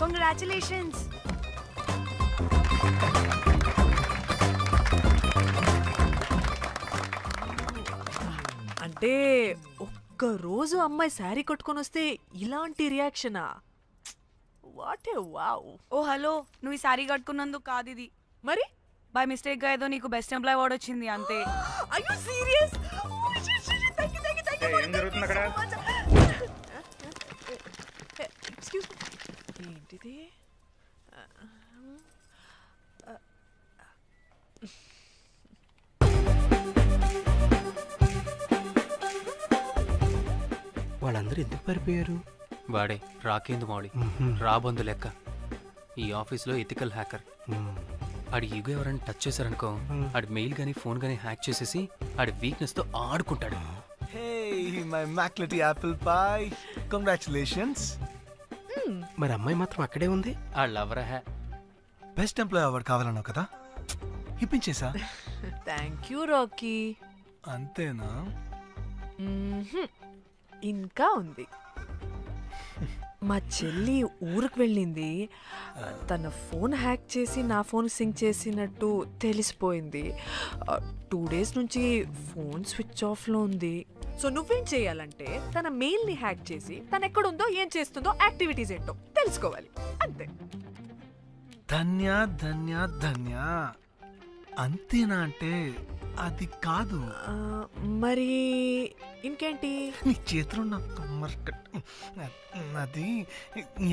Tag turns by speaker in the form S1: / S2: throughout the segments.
S1: Congratulations.
S2: అంటే ఒక్క రోజు అమ్మాయి శారీ కట్టుకొని వస్తే ఇలాంటి రియాక్షనా? What a wow.
S1: ఓ హలో, నువ్వు ఈ సారీ కట్టుకున్నందుకు కాదు ఇది.
S2: మరి
S1: బై మిస్టేక్ గా ఏదో నీకు బెస్ట్ ఎంప్లాయ్ అవార్డ్ వచ్చింది అంతే.
S2: Are you serious?
S3: ఏం జరుగుతుంది అక్కడ?
S2: Excuse me. ఏంటిది?
S4: వాళ్ళందరూ ఎందుకు పారిపోయారు?
S5: వాడే రాకేందు మౌళి, రాబందు లెక్క. ఈ ఆఫీస్లో ఎథికల్ హ్యాకర్. ఆడి ఈగో ఎవరైనా టచ్ చేశారనుకో, ఆడి మెయిల్ గానీ ఫోన్ గానీ హ్యాక్ చేసేసి ఆడి వీక్నెస్ తో ఆడుకుంటాడు.
S6: Hey, my McLetty apple pie. Congratulations.
S4: మరి అమ్మాయి మాత్రం అక్కడే ఉంది.
S5: ఆ లవర్ హ్యా
S6: బెస్ట్ ఎంప్లాయ్ అవార్డ్ కావాలన్నావు కదా, ఇప్పించేసా.
S2: Thank you Rocky.
S6: అంతేనా?
S2: ఇంకా ఉంది. మా చెల్లి ఊరికి వెళ్ళింది. తన ఫోన్ హ్యాక్ చేసి నా ఫోన్ సింక్ చేసినట్టు తెలిసిపోయింది. 2 days నుంచి ఫోన్ స్విచ్ ఆఫ్లో ఉంది. సో నువ్వేం చేయాలంటే తన మెయిల్ని హ్యాక్ చేసి తను ఎక్కడుందో ఏం చేస్తుందో యాక్టివిటీస్ ఏంటో తెలుసుకోవాలి, అంతే.
S6: ధన్య ధన్య ధన్య. అంతేనా అంటే అది కాదు.
S2: మరి ఇంకేంటి?
S6: నీ చేతిలో అది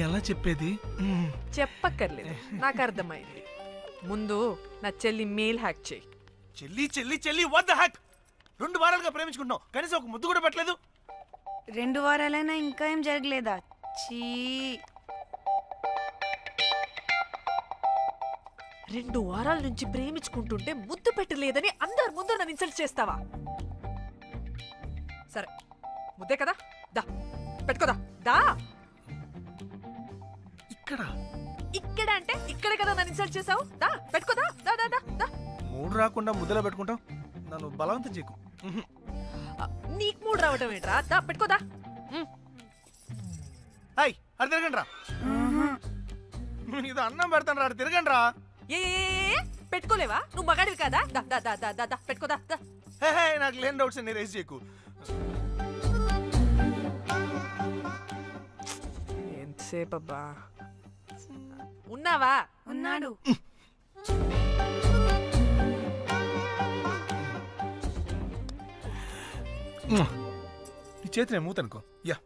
S6: ఎలా చెప్పేది?
S2: చెప్పక్కర్లేదు, నాకు అర్థమైంది. ముందు నా చెల్లి మెయిల్ హ్యాక్ చేయి.
S6: చెల్లి చెల్లి చెల్లి వాట్ ద హ్యాక్? 2 వారాలుగా ప్రేమించుకుంటున్నావు, కనీసం ఒక ముద్దు కూడా పెట్టలేదు.
S1: 2 వారాలైనా ఇంకా ఏం జరగలేదా? చీ.
S2: 2 వారాల నుంచి ప్రేమించుకుంటుంటే ముద్దు పెట్టలేదని అందరి ముందు నన్ను ఇన్సల్ట్ చేస్తావా? సరే, ముద్దే కదా, దా పెట్టుకోదా. దా. ఇక్కడ అంటే ఇక్కడే కదా నన్ను ఇన్సల్ట్ చేసావు. దా పెట్టుకోదా. దా దా దా దా.
S6: మూడు రాకుండా ముద్దలో పెట్టుకుంటావు, నన్ను బలవంతం చేయకు.
S2: నీకు మూడు రావటం ఏంట్రా? దా పెట్టుకోదా.
S6: హాయ్, అది తిరగండి రా. ఇది అన్నం పెడతాను రా, తిరగండి రా.
S2: ఏ పెట్టుకోలేవా? నువ్వు మగాడివి కదా. దా దా దా దా దా దా పెట్టుకోదా. దా.
S6: హే, నాకు లేని డౌట్స్ అన్ని రేస్ చేయకు.
S2: ఎంతసేపు అబ్బా? ఉన్నావా?
S1: ఉన్నాడు.
S6: ఈ చేతిని మూతనుకో. Yeah,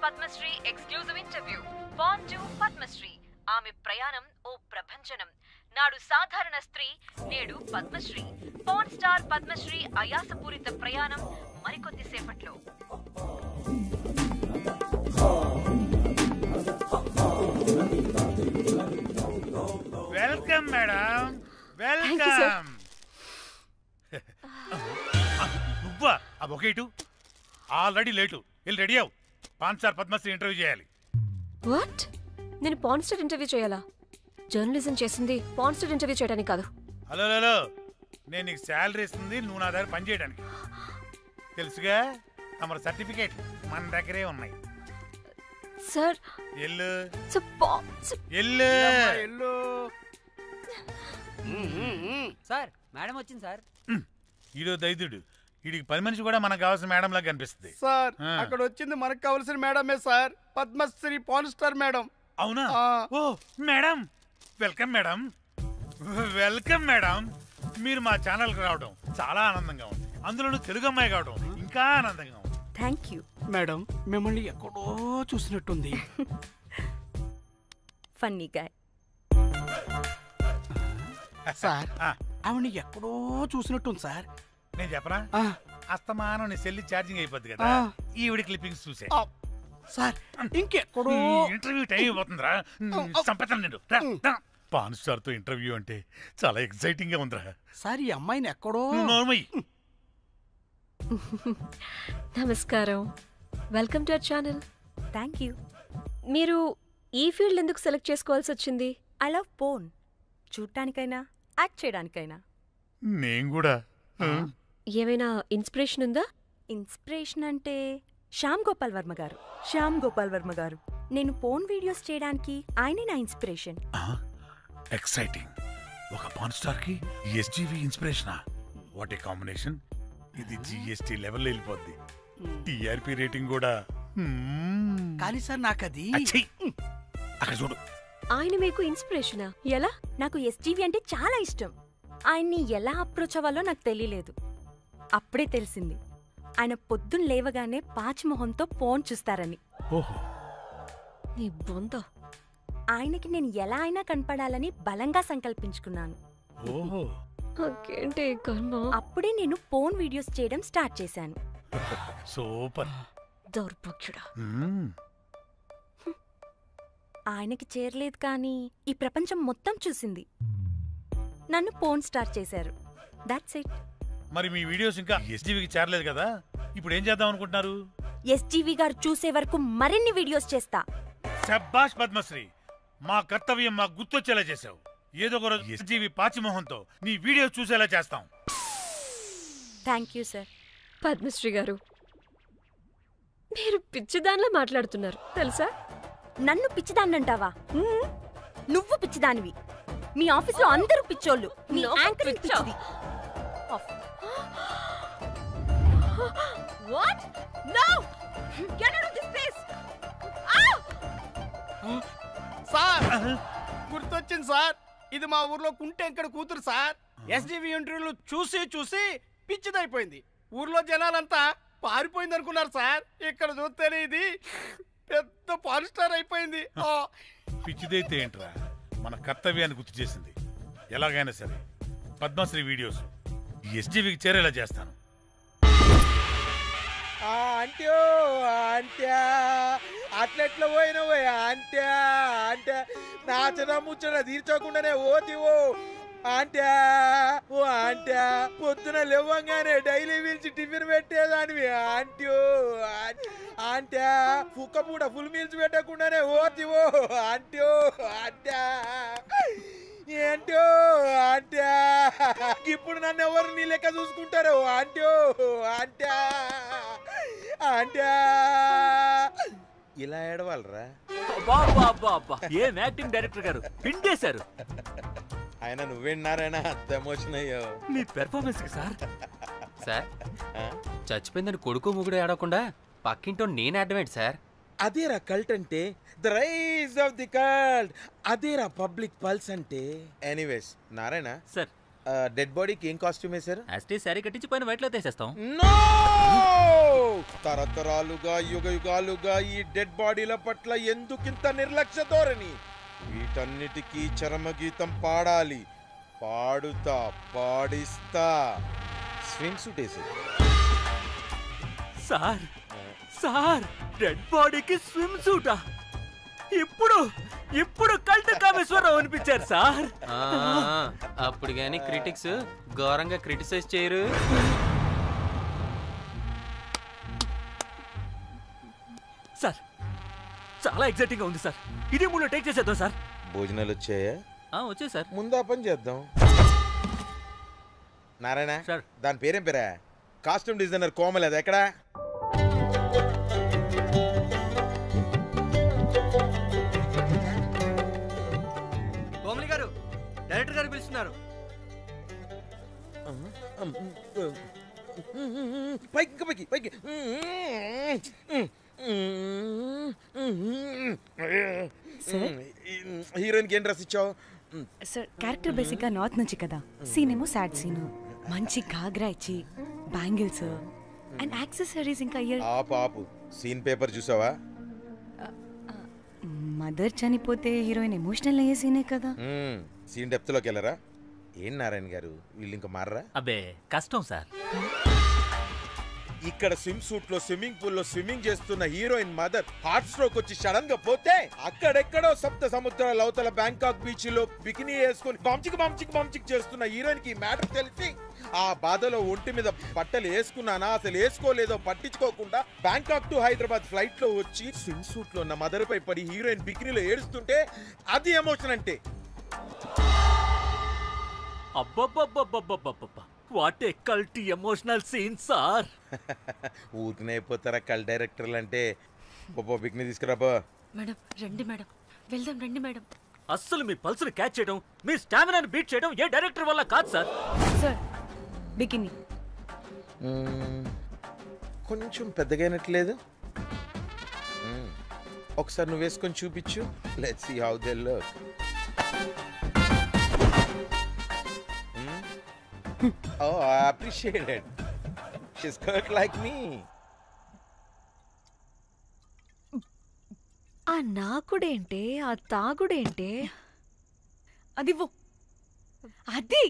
S7: Padmasri exclusive interview. Pan to Padmasri. ఆమె ప్రయాణం ఓ ప్రభంజనం. నాడు సాధారణ స్త్రీ, నేడు పద్మశ్రీ. పాన్ స్టార్ పద్మశ్రీ అయాసపూరిత ప్రయాణం మరికొద్ది సేపట్లో.
S3: Welcome madam, welcome. నువ్వా? ఆ బొకేటు ఆల్రెడీ లేటు. వెళ్ళి రెడీ అవు, పాన్ స్టార్ పద్మశ్రీ ఇంటర్వ్యూ చేయాలి.
S8: వాట్? నేను పాన్ స్టార్ ఇంటర్వ్యూ చేయాలా? జర్నలిజం చేసింది పాన్ స్టార్ ఇంటర్వ్యూ చేయడానికి కాదు.
S3: హలో హలో, నేను నీకు శాలరీ ఇస్తుంది నువ్వు నా దగ్గర పని చేయడానికి. తెలుసుగా, తమ సర్టిఫికేట్ మన దగ్గరే ఉన్నాయి.
S8: సార్
S3: ఎల్లు
S6: ఎల్లు.
S9: సార్ మేడం వచ్చింది సార్.
S3: ఈడో దైదుడు, వీడికి పని మనిషి కూడా మనకు కావాల్సిన మేడం లాగా కనిపిస్తుంది.
S10: సార్ అక్కడ వచ్చింది మనకు కావాల్సిన మేడమే sir, Padmasri pan star madam.
S3: అవునా? ఓ madam, welcome madam. Welcome madam. మీరు మా ఛానల్కి రావడం చాలా ఆనందంగా ఉంది. అందులోనూ తెలుగు అమ్మాయి కావడం ఇంకా ఆనందంగా ఉంది.
S8: Thank you
S4: madam. మిమ్మల్ని ఎక్కడో చూసినట్టుంది.
S8: Funny guy.
S4: సార్ ఆవిడ్ని ఎక్కడో చూసినట్టుంది సార్.
S3: నేను చెప్పనా? అస్తమానం నీ సెల్లి ఛార్జింగ్ అయిపోద్ది కదా, ఈవిడ క్లిప్పింగ్స్ చూసే.
S4: సార్ ఇంకెక్కడో
S3: ఇంటర్వ్యూ టైం అయిపోతుందిరా. సంపేతాను నేను. పాన్ స్టార్ తో ఇంటర్వ్యూ అంటే చాలా ఎక్సైటింగ్ గా ఉందిరా.
S4: సార్ ఈ అమ్మాయిని ఎక్కడో.
S8: నమస్కారం, welcome to our channel.
S1: Thank you.
S8: మీరు ఈ ఫీల్డ్ ఎందుకు సెలెక్ట్ చేసుకోవాల్సి వచ్చింది?
S1: I love porn. చూడటానికైనా యాక్ట్ చేయడానికైనా.
S3: నేను కూడా.
S8: ఏమైనా ఇన్స్పిరేషన్ ఉందా?
S1: ఇన్స్పిరేషన్ అంటే శ్యామ్ గోపాల్ వర్మ గారు. నేను పోన్ వీడియోస్ చేయడానికి ఆయనే నా ఇన్స్పిరేషన్.
S3: ఎక్సైటింగ్. ఒక పాన్ స్టార్ కి ఎస్జీవి ఇన్స్పిరేషనా? What a combination. ఇది జిఎస్టీ లెవెల్ వెళ్ళిపోద్ది. టిఆర్పి రేటింగ్ కూడా.
S4: కానీ సార్ నాకది
S3: అక్కడ చూడు.
S8: ఆయన మీకు ఇన్స్పిరేషనా? ఎలా?
S1: నాకు ఎస్జీవి అంటే చాలా ఇష్టం. ఆయన్ని ఎలా అప్రోచ్ అవ్వాలో నాకు తెలియలేదు. అప్పుడే తెలిసింది ఆయన పొద్దున్న లేవగానే పాచిమొహంతో ఫోన్ చూస్తారని.
S8: నీ బొంద.
S1: ఆయనకి నేను ఎలా అయినా కనపడాలని బలంగా సంకల్పించుకున్నాను. అప్పుడే నేను ఫోన్ వీడియోస్ చేయడం స్టార్ట్ చేశాను.
S3: సూపర్.
S8: దౌర్భాగ్యుడా.
S1: ఆయనకి చేరలేదు కానీ ఈ ప్రపంచం మొత్తం చూసింది. నన్ను ఫోన్ స్టార్ చేశారు. That's it.
S3: మరి మీ వీడియోస్ ఇంకా ఎస్జీవికి చేరలేదు కదా, ఇప్పుడు ఏం చేద్దాం అనుకుంటున్నారు?
S1: ఎస్జీవి గారు చూసే వరకు మరిన్ని వీడియోస్ చేస్తా.
S3: శభాష్ పద్మశ్రీ, మా కర్తవ్యం మాకు గుర్తొచ్చేలా చేసావు. ఏదో ఒక రోజు ఎస్జీవి పాచిమోహంతో నీ వీడియోస్ చూసేలా చేస్తాం.
S1: Thank you sir.
S8: పద్మశ్రీ గారు, మీరు పిచ్చిదానిలా మాట్లాడుతున్నారు తెలుసా?
S1: నన్ను పిచ్చిదాన్నంటావా? నువ్వు పిచ్చిదానివి. మీ ఆఫీస్లో అందరూ పిచ్చోళ్ళు. మీ యాంకరింగ్ పిచ్చిది.
S8: What? No! Get out of this place!
S10: Sir గుర్తొచ్చింది సార్. ఇది మా ఊర్లో కుంటెంకడ కూతురు సార్. ఎస్జీవి ఇంటర్వ్యూలు చూసి చూసి పిచ్చిదైపోయింది. ఊర్లో జనాలంతా పారిపోయింది అనుకున్నారు సార్. ఇక్కడ చూస్తేనే ఇది పెద్ద పాన్ స్టార్ అయిపోయింది.
S3: పిచ్చిదైతే ఏంట్రా, మన కర్తవ్యాన్ని గుర్తు చేసింది. ఎలాగైనా సరే పద్మశ్రీ వీడియోస్ ఎస్జీవికి చేరేలా చేస్తాను.
S11: అంట్యో అంట్యా అట్లెట్లా పోయినవో అంట్యా అంటే నాచన ముచ్చట తీర్చకుండానే ఓతివో అంట్యా. ఓ అంట్యా పొద్దున లేవంగానే డైలీ పిలిచి టిఫిన్ పెట్టేదానివి అంట్యో అంట్యా. కుక్క పూట ఫుల్ మీల్స్ పెట్టకుండానే ఓతివో అంట్యో అంట్యా. ఏంటో అంట్యా ఇప్పుడు నన్ను ఎవరు నీ లెక్క చూసుకుంటారు అంట్యో అంట్యా అంట్యా. ఇలా ఏడవాలరా?
S6: ఏం యాక్టింగ్ డైరెక్టర్ గారు పిండేశారు.
S11: ఆయన నువ్వేనారాయణ అంత ఎమోషన్ అయ్యో
S6: నీ పెర్ఫార్మెన్స్ సార్.
S5: సార్ చచ్చిపోయిందని కొడుకు ముగుడు ఏడకుండా పక్కింటో నేను అడ్డమేంటి సార్?
S11: అదేరా కల్ట్ అంటే, the rise of the cult. అదేరా పబ్లిక్ పల్స్ అంటే. ఎనీవేస్ నారాయణ
S6: సార్,
S11: డెడ్ బాడీకి ఏం కాస్ట్యూమ్ వేశారు?
S6: యాస్టీ సారీ కట్టించి పైన వైట్ లో తీసేస్తాం.
S11: నో! తరతరాలుగా యుగ యుగాలుగా ఈ డెడ్ బాడీల పట్ల ఎందుకింత నిర్లక్ష్య ధోరణి? వీటన్నిటికీ చరమగీతం పాడాలి. పాడుతా, పాడిస్తా. స్విమ్ సూట్ వేసి
S6: సార్ సార్ డెడ్ బాడీకి స్విమ్ సూటా? ఇప్పుడు కల్ట్ కామేశ్వరరావు అనిపించారు సార్.
S5: అప్పుడు గానీ క్రిటిక్స్ ఘోరంగా క్రిటిసైజ్ చేయరు.
S6: సార్ చాలా ఎక్సైటింగ్ గా ఉంది సార్. ఇది ముందు టేక్ చేసేద్దాం సార్.
S11: భోజనాలు వచ్చాయా?
S6: వచ్చాయి సార్.
S11: ముందు ఆ పని చేద్దాం. నారాయణ
S6: సార్,
S11: దాని పేరేం పేరా? Costume designer Komal. అది ఎక్కడా?
S6: కోమలి గారు, డైరెక్టర్ గారు పిలుస్తున్నారు.
S11: పైకి పైకి పైకి. హీరోయిన్కి ఏం డ్రెస్ ఇచ్చావు?
S1: సార్ క్యారెక్టర్ బేసిక్ గా నార్త్ నుంచి కదా. సీన్ ఏమో సాడ్ సీన్. మంచి ఘాగ్రా ఇచ్చి బ్యాంగిల్స్ అండ్ యాక్సెసరీస్ ఇంకా ఇయర్.
S11: ఆపు సీన్ పేపర్ చూసావా?
S1: మదర్ చనిపోతే హీరోయిన్ ఎమోషనల్ అయ్యే సీనే కదా.
S11: సీన్ డెప్త్ లోకి వెళ్ళరా? ఏం నారాయణ గారు వీళ్ళు ఇంకా మారరా?
S6: అబ్బే కష్టం సార్.
S11: ఇక్కడ స్విమ్ సూట్ లో స్విమ్మింగ్ పూల్ లో స్విమ్మింగ్ చేస్తున్న హీరోయిన్ మదర్ హార్ట్ స్ట్రోక్ వచ్చి సడన్ గా పోతే అక్కడెక్కడో సప్త సముద్రాల అవతల బ్యాంకాక్ బీచ్ లో బికినీ వేసుకుని బంచిక్ చేస్తున్న హీరోయిన్ కి మ్యాటర్ తెలిసి ఆ బాధలో ఒంటి మీద బట్టలు వేసుకున్నానా అసలు వేసుకోలేదో పట్టించుకోకుండా బ్యాంకాక్ టు హైదరాబాద్ ఫ్లైట్ లో వచ్చి స్విమ్ సూట్ లో ఉన్న మదర్ పై పడి హీరోయిన్ బికినీలో ఏడుస్తుంటే అది ఎమోషన్ అంటే.
S12: అబ్బబ్బబ్బబ్బబ్బబ్బబ్బ వాట్ ఏ కల్టీ ఎమోషనల్ సీన్ సార్.
S11: ఊరికనే అయిపోతారా కల్ డైరెక్టర్లు అంటే. బికినీ తీసుకురాబో.
S1: మేడం రండి మేడం, వెళ్దాం రండి మేడం.
S12: అస్సలు మీ పల్స్ని క్యాచ్ చేయడం, మీ స్టామినాని బీట్ చేయడం ఏ డైరెక్టర్ వల్ల కాదు సార్.
S1: సార్ బికినీ
S11: కొంచెం పెద్దగైనట్లేదు. ఒకసారి నువ్వు వేసుకొని చూపించు. Let's see how they look. Oh, I appreciate it. She's cut like me.
S8: ఆ నాకుడేంటే, ఆ తాగుడేంటే?
S1: అదివ్వు. అది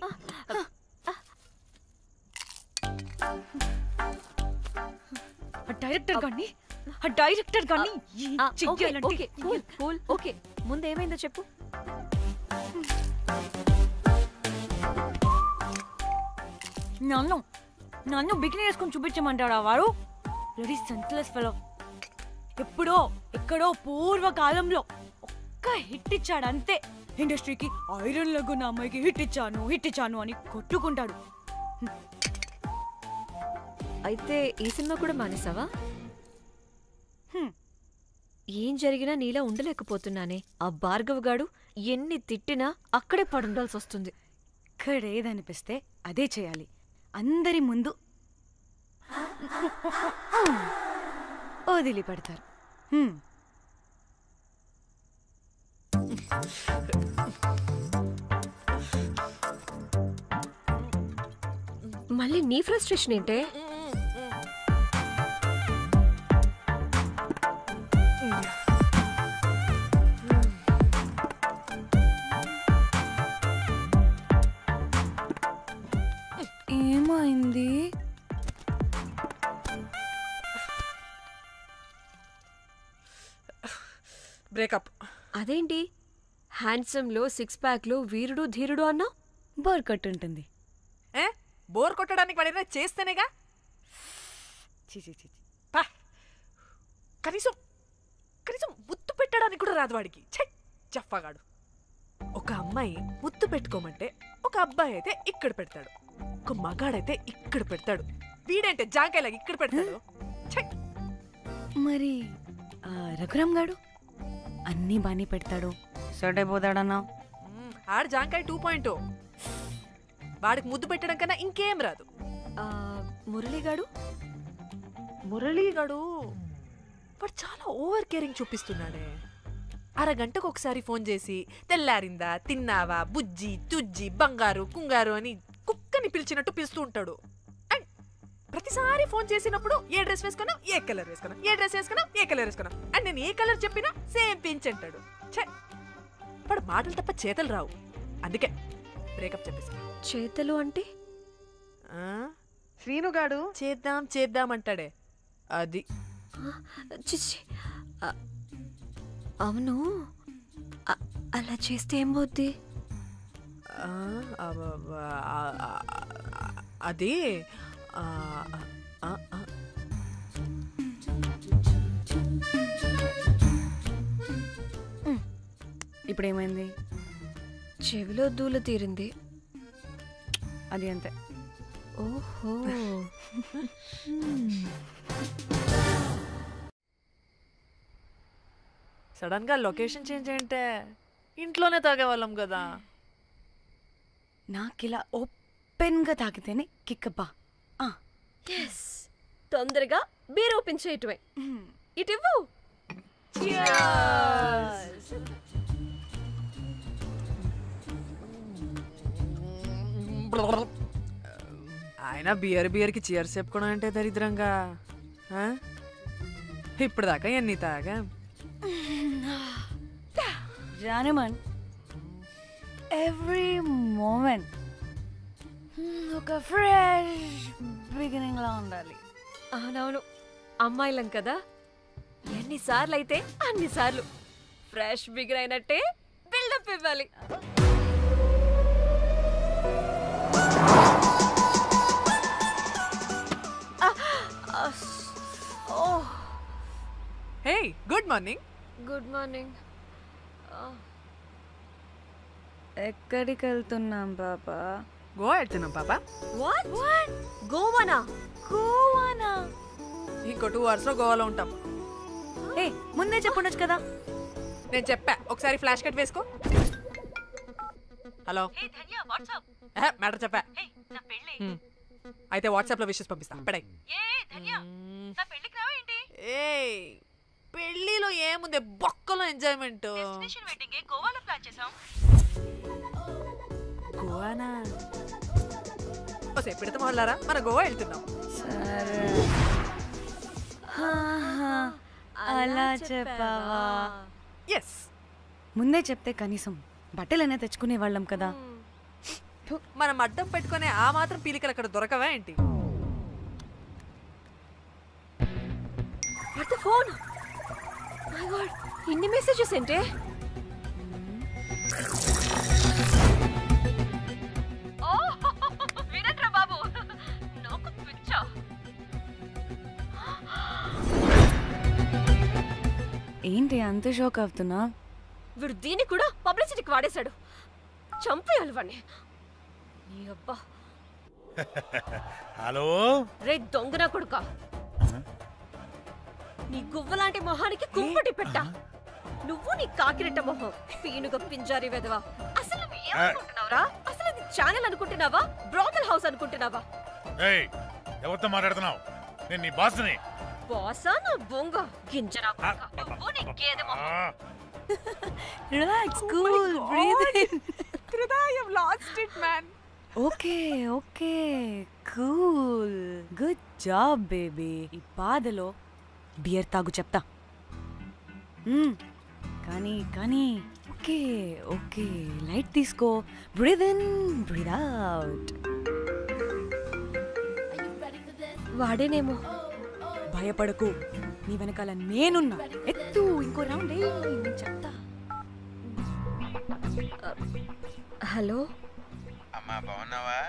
S1: డైరెక్టర్ గాని
S8: ఓకే ముందేమైందో చెప్పు.
S1: నన్ను బికినీ వేసుకొని చూపించమంటాడా వాడు? Ready senseless fellow. ఎప్పుడో ఎక్కడో పూర్వకాలంలో ఒక్క హిట్ ఇచ్చాడు అంతే. ఇండస్ట్రీకి ఐరన్ లెగ్ అమ్మాయికి హిట్ ఇచ్చాను అని కొట్టుకుంటాడు.
S8: అయితే ఈ సినిమా కూడా మానేసావా? ఏం జరిగినా నీలా ఉండలేకపోతున్నానే. ఆ భార్గవ్ గాడు ఎన్ని తిట్టినా అక్కడే పడుండాల్సి వస్తుంది.
S1: ఇక్కడేదనిపిస్తే అదే చేయాలి. అందరి ముందు వదిలిపెడతారు.
S8: మళ్ళీ నీ ఫ్రస్ట్రేషన్ ఏంటే?
S1: ఏమైంది?
S2: బ్రేకప్.
S8: అదేంటి హ్యాండ్సమ్ లో సిక్స్ ప్యాక్ లో వీరుడు ధీరుడు అన్నా?
S1: బోర్ కట్టుంటుంది.
S2: బోర్ కొట్టడానికి వాడైనా చేస్తేనేగా. కనీసం ముత్తు పెట్టడానికి కూడా రాదు వాడికి. చెప్పగాడు. ఒక అమ్మాయి ముత్తు పెట్టుకోమంటే ఒక అబ్బాయి అయితే ఇక్కడ పెడతాడు, ఒక మగాడైతే ఇక్కడ పెడతాడు. వీడంటే జాంకాయలాగా ఇక్కడ పెడతాడు.
S1: మరి రఘురామ్ గాడు అన్నీ బానే పెడతాడు, సెట్ అయిపోతాడన్నా.
S2: ఆడు జాంకాయ 2.0. వాడికి ముద్దు పెట్టడం కన్నా ఇంకేం రాదు.
S8: మురళీగాడు
S2: వాడు చాలా ఓవర్ కేరింగ్ చూపిస్తున్నాడే. అరగంటకు ఒకసారి ఫోన్ చేసి తెల్లారిందా, తిన్నావా, బుజ్జి, తుజ్జి, బంగారు, కుంగారు అని కుక్కని పిలిచినట్టు పిలుస్తూ ఉంటాడు. అండ్ ప్రతిసారి ఫోన్ చేసినప్పుడు ఏ డ్రెస్ వేసుకున్నా, ఏ కలర్ వేసుకున్నా, ఏ డ్రెస్ వేసుకున్నా, ఏ కలర్ వేసుకున్నా, అండ్ నేను ఏ కలర్ చెప్పినా సేమ్ పించ్ అంటాడు. వాడు మాటలు తప్ప చేతలు రావు. అందుకే బ్రేకప్ చెప్పేసి.
S8: చేతలు అంటే
S2: శ్రీనుగాడు చేద్దాం అంటాడే అది.
S8: అవును, అలా చేస్తే ఏం పోద్ది?
S2: అది
S1: ఇప్పుడేమైంది?
S8: చెవిలో దూల తీరింది.
S1: అది అంతే.
S8: ఓహో.
S2: సడన్ గా లొకేషన్ చేంజ్ అంటే ఇంట్లోనే తాగేవాళ్ళం కదా.
S1: నాకిలా ఓపెన్ గా తాగితేనే కిక్కబ్బా.
S8: తొందరగా బీర్ ఓపెన్ చేయటమే. ఇటివ్వు.
S2: ఆయన బియర్కి చీర్స్ చెప్పుకోవడం అంటే దరిద్రంగా. ఇప్పుడు దాకా ఎన్ని తాగా
S1: జానమన్. ఎవ్రీ మూమెంట్ ఒక ఫ్రెష్ బిగినింగ్ లా ఉండాలి.
S8: అవునవును, అమ్మాయిలం కదా, ఎన్నిసార్లు అయితే అన్నిసార్లు ఫ్రెష్ బిగిన్ అయినట్టే బిల్డప్ ఇవ్వాలి.
S2: Hey, good morning.
S8: Good morning.
S1: ఎక్కడికి వెళ్తున్నాం పాపా?
S2: గోవా వెళ్తున్నాం పాపా.
S8: What what? గోవానా?
S1: గోవానా?
S2: ఇంకో 2 hours లో గోవాలో ఉంటాం.
S1: ఏ ముందే చెప్పుండొచ్చు కదా.
S2: నేను చెప్పా, ఒకసారి ఫ్లాష్ కట్ వేసుకో. హలో, మ్యాటర్ చెప్పా. అయితే వాట్సాప్ లో విషెస్ పంపిస్తా. పడాయి. ఏ పెళ్లిలో ఏముంది, బొక్కలో ఎంజాయ్మెంట్. గోవానా? ఓసే పెడతా మొదలారా, మన గోవా వెళ్తున్నాం.
S1: సరే, అలా చెప్పావా?
S2: ఎస్,
S1: ముందే చెప్తే కనీసం బట్టలనే తెచ్చుకునే వాళ్ళం కదా.
S2: మనం అడ్డం పెట్టుకునే ఆ మాత్రం పీలికలు అక్కడ దొరకవా ఏంటి?
S8: What the phone? My God, ఇన్ని మెసేజెస్ ఏంటే?
S7: వినట్రా బాబు, నాకు పిచ్చా.
S1: ఏంటి అంత షోక్ అవుతున్నా?
S8: వీడు దీన్ని కూడా పబ్లిసిటీకి వాడేశాడు. చంపేయాలి వాడిని. నీ అబ్బా.
S3: హలో
S8: రే దొంగన కొడుక, నీ గువ్వలాంటి మొహానికి కుంపటి పెట్ట. నువ్వు నీ కాకిరెట్ట మొహం, పీనుగ పింజారి వెదవా. అసలు నువ్వు ఏమనుకుంటున్నావురా? అసలు ఇది ఛానల్ అనుకుంటున్నావా, బ్రోకల్ హౌస్ అనుకుంటున్నావా?
S3: ఏయ్, ఎవరితో మాట్లాడుతున్నావు? నేను నీ బాస్ని.
S8: బాసా నా బొంగ గింజరా కొడుక, నువ్వు నీ గేదె మొహం.
S1: Relax, cool, breathe in.
S2: I have lost it, man.
S1: Okay okay, cool, good job baby. ఈ బాధలో బియర్ తాగు చెప్తా. కానీ కానీ ఓకే ఓకే, లైట్ తీసుకో. Breathe in, breathe out.
S8: వాడేనేమో.
S1: భయపడకు, నీ వెనకాల నేనున్నా. ఎత్తు, ఇంకో రౌండ్ నేను చెప్తా.
S8: హలో
S11: అమ్మా, బాగున్నావా?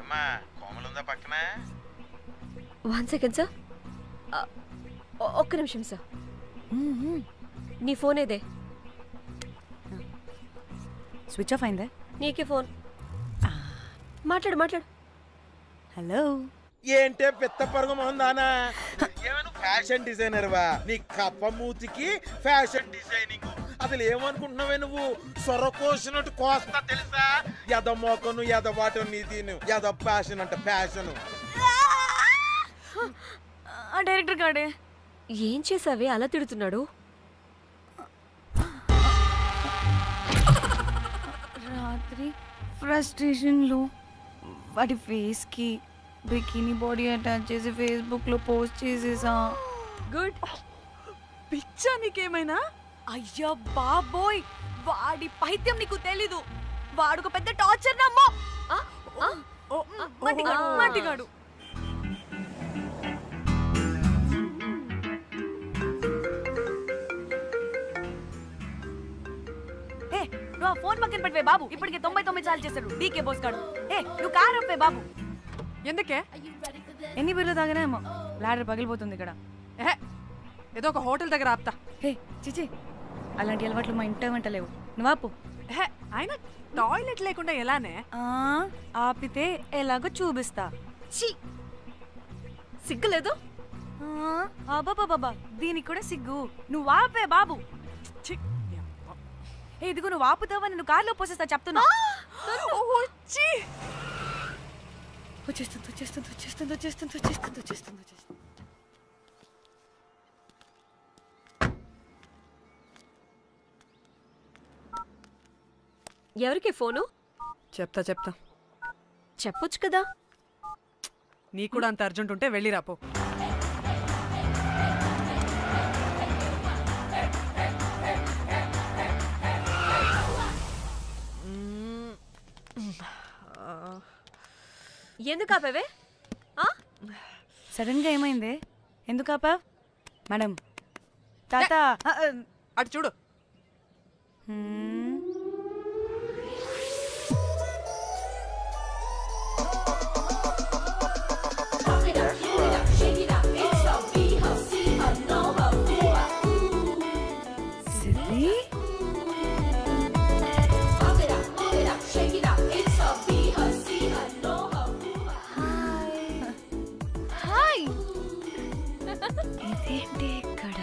S11: అమ్మా, కోమలుందా పక్కన?
S8: 1 second సార్, ఒక్క నిమిషం సార్. నీ ఫోన్ ఏదే?
S1: స్విచ్ ఆఫ్ అయిందే.
S8: నీకే ఫోన్. మాట్లాడు మాట్లాడు.
S1: హలో.
S11: ఏంటే పెద్ద పరుగు మొహందానా? ఏమను ఫ్యాషన్ డిజైనర్ వా? నీ కప్ప మూతికి ఫ్యాషన్ డిజైనింగ్. అసలు ఏమనుకుంటున్నావే నువ్వు? సొర కోసినట్టు కోస్తా తెలుసా? ఎద మోకను, ఎద వాటను, నీ దీని ఎద ఫ్యాషన్ అంట ఫ్యాషన్.
S1: డైరెక్టర్ గాడే
S8: ఏం చేసావే అలా తిడుతున్నాడు?
S1: రాత్రి ఫ్రస్ట్రేషన్లో వాడి ఫేస్కి బికినీ బాడీ అటాచ్ చేసి ఫేస్బుక్లో పోస్ట్ చేసేసా.
S8: గుడ్.
S2: పిచ్చా నీకేమైనా?
S1: అయ్యా బాబోయ్, వాడి పైత్యం నీకు తెలీదు. వాడుక పెద్ద టార్చర్ నమ్మో. మట్టిగాడు. నువ్వు ఆ ఫోన్ పక్కన పెట్టవే బాబు. ఇప్పటికే 99 సార్లు చేశాడు డీకే బోస్ గాడు. నువ్వు కారు అప్పే బాబు.
S2: ఎందుకే?
S1: ఎన్ని బిర్లు తాగినాయేమో, లాడర్ పగిలిపోతుంది ఇక్కడ.
S2: ఏదో ఒక హోటల్ దగ్గర ఆపుతా.
S1: చిచి, అలాంటి అలవాట్లు మా ఇంట వెంట లేవు. నువ్వు ఆపు.
S2: ఆయన టాయిలెట్ లేకుండా ఎలానే?
S1: ఆపితే ఎలాగో చూపిస్తా.
S8: సిగ్గులేదు?
S1: బాబా, దీనికి కూడా సిగ్గు. నువ్వు ఆపే బాబు. ఇదిగో నువ్వు ఆపుతావని నువ్వు కార్లో పోసేస్తా చెప్తున్నా. వచ్చేస్తుంది.
S8: ఎవరికి ఫోను?
S2: చెప్తా
S8: చెప్పొచ్చు కదా.
S2: నీ కూడా అంత అర్జెంట్ ఉంటే వెళ్ళి రాపో.
S8: ఎందుకు ఆపేవే?
S1: సడన్ గా ఏమైంది? ఎందుకు ఆపా? మేడం తాత
S2: అటు చూడు.
S1: ఇదేంటి ఇక్కడ?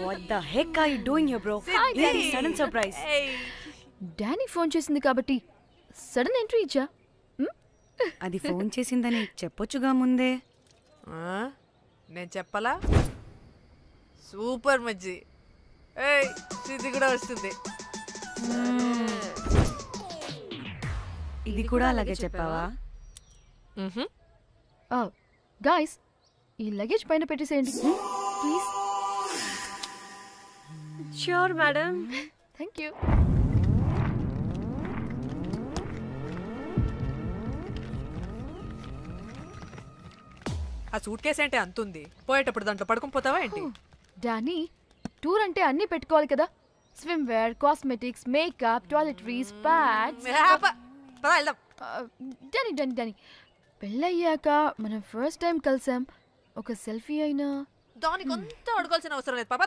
S1: What the heck are you doing here, bro? It's a sudden surprise.
S13: Danny phone చేసింది కాబట్టి సడన్ ఎంట్రీ ఇచ్చా.
S1: అది ఫోన్ చేసిందని చెప్పొచ్చుగా ముందే.
S2: నేను చెప్పలా? సూపర్ మజ్జి. ఏయ్ ఇది కూడా వస్తుంది.
S1: ఇది కూడా అలాగే చెప్పావా?
S13: గాయ్స్ ఈ లగేజ్ పైన పెట్టేసేయండి please.
S8: Sure madam.
S13: Thank you.
S2: ఆ సూట్ కేసు అంటే అంతుంది, పోయేటప్పుడు దాంట్లో పడుకుని పోతావా ఏంటి?
S13: డానీ టూర్ అంటే అన్నీ పెట్టుకోవాలి కదా. Swimwear, cosmetics, makeup, toiletries, pads. Danny Danny Danny పెళ్ళయ్యాక మనం ఫస్ట్ టైం కలిసాం. ఒక సెల్ఫీ అయినా
S2: దానికి అంతా అడగాల్సిన అవసరం లేదు. పాపా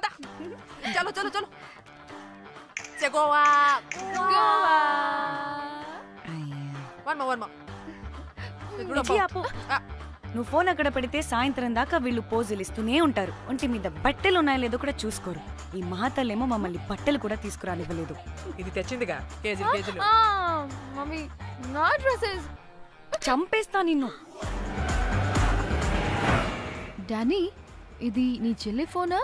S2: చలో చలో చలో. గోవా
S1: నువ్వు ఫోన్ అక్కడ పెడితే సాయంత్రం దాకా వీళ్ళు పోజులు ఇస్తూనే ఉంటారు. ఒంటి మీద బట్టలు ఉన్నాయో లేదో కూడా చూసుకోరు. ఈ మహాతల్లేమో మమ్మల్ని బట్టలు కూడా తీసుకురానివ్వలేదు.
S2: ఇది తెచ్చిందిగా కేజీలు కేజీలు.
S13: మమ్మీ నా డ్రెస్సెస్
S1: చంపేస్తా నిన్ను.
S13: డానీ ఇది నీ చెల్లి ఫోనా?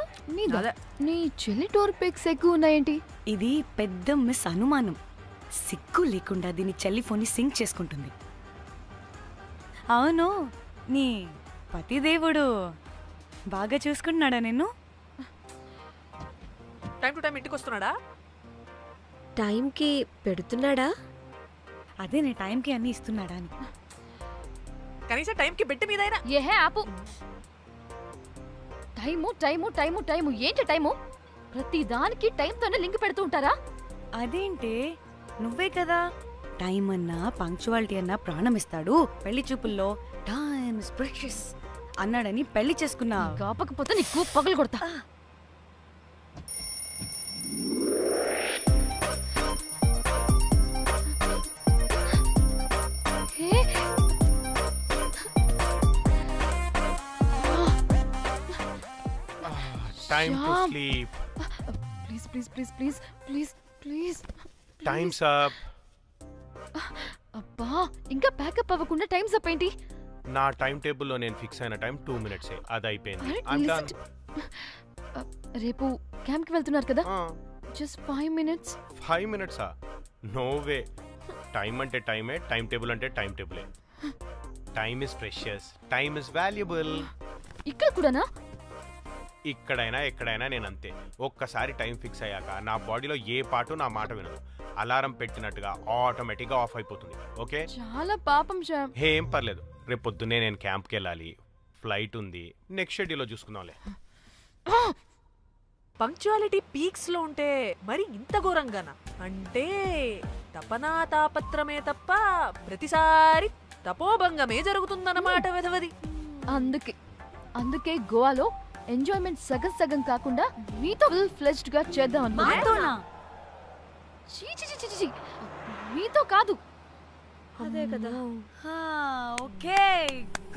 S13: నీ చెల్లి టూర్ పిక్స్ ఎక్కువ ఉన్నాయేంటి?
S1: ఇది పెద్ద మిస్ అనుమానం. సిగ్గు లేకుండా దీని చెల్లి ఫోన్ని సింక్ చేసుకుంటుంది. అవును, నీ పతిదేవుడు బాగా చూసుకుంటున్నాడా నిన్ను?
S2: టైం టు టైం ఇంటికి వస్తున్నాడా?
S8: టైంకి పెడుతున్నాడా?
S1: అదే నీ టైంకి అన్ని ఇస్తున్నాడా అని.
S2: కనీసం టైంకి బెట్టి మీదైనా.
S13: ఏహే ఆపు. టైము టైము టైము టైము ఏంటి టైము? ప్రతి దానికి టైంతోనే లింక్ పెడుతూ ఉంటారా?
S1: అదేంటి, నువ్వే కదా టైం అన్నా పంక్చువాలిటీ అన్నా ప్రాణం ఇస్తాడు, పెళ్లి చూపుల్లో టైమ్ ఇస్ ప్రెషియస్ అన్నాడని పెళ్లి చేసుకున్నా.
S13: కాపకపోతే నీకు పగలు కొడతా.
S14: Time to sleep.
S13: Please, please, please, please, please, please.
S14: Time's up.
S13: అబ్బా ఇంకా ప్యాకప్ అవ్వకుండా టైమ్స్ అప్ ఏంటి?
S14: నా టైం టేబుల్ లో నేను ఫిక్స్ అయిన టైం 2 minutes అది అయిపోయింది.
S13: రేపు క్యాంప్ కి వెళ్తున్నారు కదా? Just 5 minutes.
S14: 5 minutes no way. Time అంటే టైమే, టైం టేబుల్ అంటే టైం టేబులే. Time is precious, time is valuable.
S13: ఇక్కడ కూడానా?
S14: ఇక్కడైనా ఎక్కడైనా నేను అంతే. ఒక్కసారి టైం ఫిక్స్ అయ్యాక నా బాడీలో ఏ పాటు నా మాట వినదు. అలారం పెట్టినట్టుగా ఆటోమేటిక్గా ఆఫ్ అయిపోతుంది. ఓకే,
S13: చాలా పాపం శ్యామ్.
S14: ఏం పర్లేదు, రేపు పొద్దున్నే నేను క్యాంప్కి వెళ్ళాలి, ఫ్లైట్ ఉంది, నెక్స్ట్ షెడ్యూల్లో చూసుకుందాంలే.
S2: పంక్చువాలిటీ పీక్స్ లో ఉంటే మరి ఇంత ఘోరంగానా? అంటే తపనా తాపత్రమే తప్ప ప్రతిసారి తపోభంగమే జరుగుతుందన్నమాట వెధవది.
S13: అందుకే గోవాలో ఎంజాయ్మెంట్ సగం సగం కాకుండా మీతో ఫుల్ ఫ్లెజ్డ్ గా చేద్దాం అనుకున్నా. మీతో కాదు.
S8: అదే కదా.
S1: ఓకే,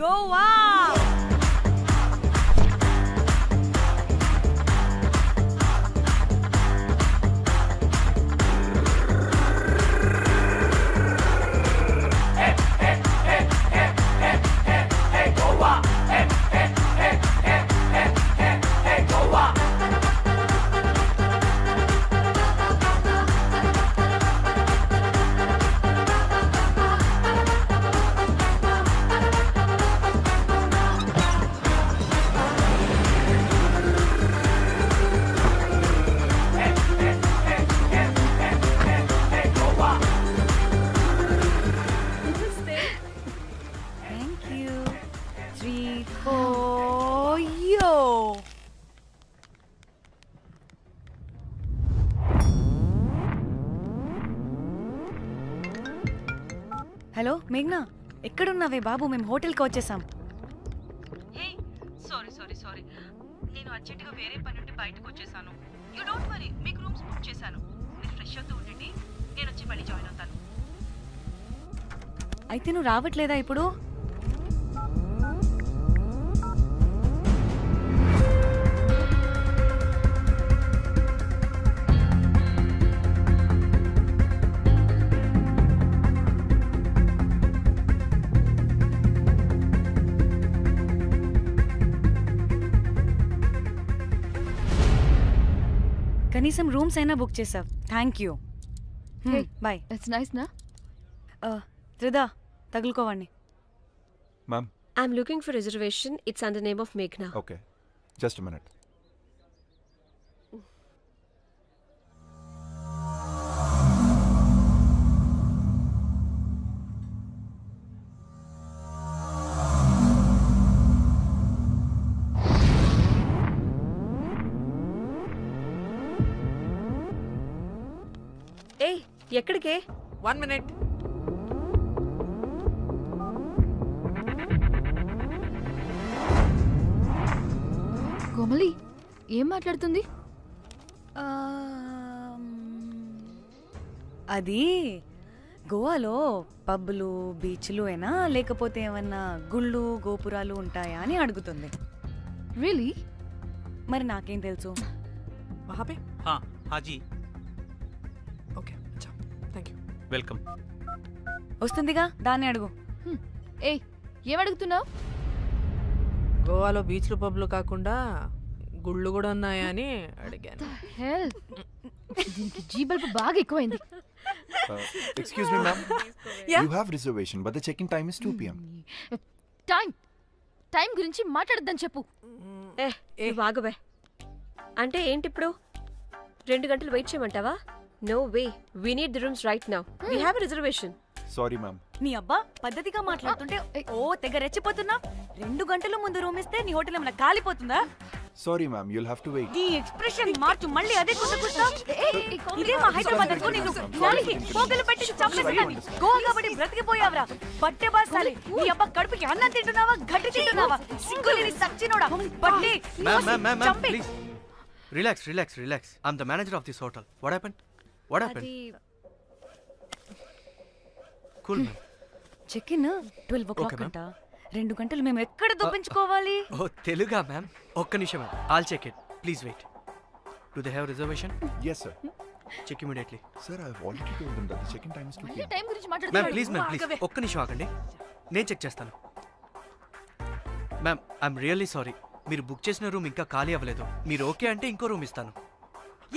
S1: గోవా. హలో మేఘ్నా, ఎక్కడున్నావే బాబు? మేము హోటల్కి వచ్చేసాం.
S7: సారీ నేను అర్జెంటుగా వేరే పని నుండి బయటకు వచ్చేసాను. యూ డోంట్ వరీ, మీకు రూమ్స్ బుక్ చేశాను. మీరు ఫ్రెష్ అవుతూ ఉండండి, నేను వచ్చి మళ్ళీ జాయిన్ అవుతాను.
S1: అయితే నువ్వు రావట్లేదా ఇప్పుడు? కనీసం రూమ్స్ అయినా బుక్ చేసావు. Thank you. Bye.
S13: It's nice నా?
S1: త్రిదా, తగులుకోవండి.
S15: Ma'am.
S8: I'm looking for reservation. It's under name of Meghna.
S15: Okay. Just a minute.
S8: Hey, ఎక్కడికే?
S2: 1 minute.
S13: కోమలి ఏం మాట్లాడుతుంది?
S1: అది గోవాలో పబ్బులు బీచ్లు అయినా లేకపోతే ఏమన్నా గుళ్ళు గోపురాలు ఉంటాయా అని అడుగుతుంది.
S13: రియలీ?
S1: మరి నాకేం తెలుసు?
S2: వహాపే?
S6: హాజీ.
S2: ఓకే, అచ్చా, థ్యాంక్ యూ.
S5: వెల్కమ్.
S1: వస్తుందిగా, దాన్ని అడుగు.
S13: ఏయ్, ఏం అడుగుతున్నావు?
S2: గోవాలో బీచ్లు పబ్లు కాకుండా గుళ్ళు కూడా ఉన్నాయా అని అడిగాను.
S13: దీనికి జీ బల్బ్ బాగా ఎక్కువైంది.
S15: Excuse me, ma'am.
S13: Yeah?
S15: You have reservation, but the check-in time is 2 p.m.
S13: Time గురించి మాట్లాడద్దని చెప్పు.
S8: బాగుబే. అంటే ఏంటి ఇప్పుడు? 2 గంటలు వెయిట్ చేయమంటావా? No way, we need the rooms right now. We have a reservation.
S15: Sorry, ma'am.
S1: నీ అబ్బా పద్ధతిగా మాట్లాడుతుంటే తెగ రెచ్చిపోతున్నా. 2 గంటల ముందు రూమ్ ఇస్తే నీ హోటల్ ఏమైనా కాలిపోతుందా?
S15: Sorry, ma'am. You'll have to wait.
S1: నీ ఎక్స్ప్రెషన్ మార్చు, మళ్ళీ అదే కుసకుస్తా. ఇదే మా హైదరాబాద్ అనుకో. నేను నాలికి పోగలు పెట్టి చంపేస్తాను. గోవా కాబట్టి బ్రతికిపోయావరా బట్టే బాసాలి. నీ అబ్బా కడుపుకి అన్నం తింటున్నావా, గడ్డి తింటున్నావా? సింగులేని సచ్చినోడా బట్టే.
S16: Ma'am, please. Relax. I'm the manager of this hotel. What happened? Cool, ma'am.
S1: Check in 12 o'clock అంట. 2 గంటలు మేము ఎక్కడ దొప్పించుకోవాలి?
S16: Oh, Teluga, ma'am. ఒక్క నిమిషం, ma'am. I'll check it. Please wait. Do they have reservation?
S15: Yes, sir.
S16: Check immediately.
S15: Sir, I've already told them that the check-in time is 2 p.m.
S13: Time గురించి
S16: Ma'am,
S13: మాట్లాడుతున్నాడు.
S16: please. ఒక్క నిమిషం ఆగండి. నేను check చేస్తాను. Ma'am, I'm really sorry. మీరు book చేసిన room ఇంకా ఖాళీ అవ్వలేదు. మీరు ఓకే అంటే ఇంకో రూమ్ ఇస్తాను.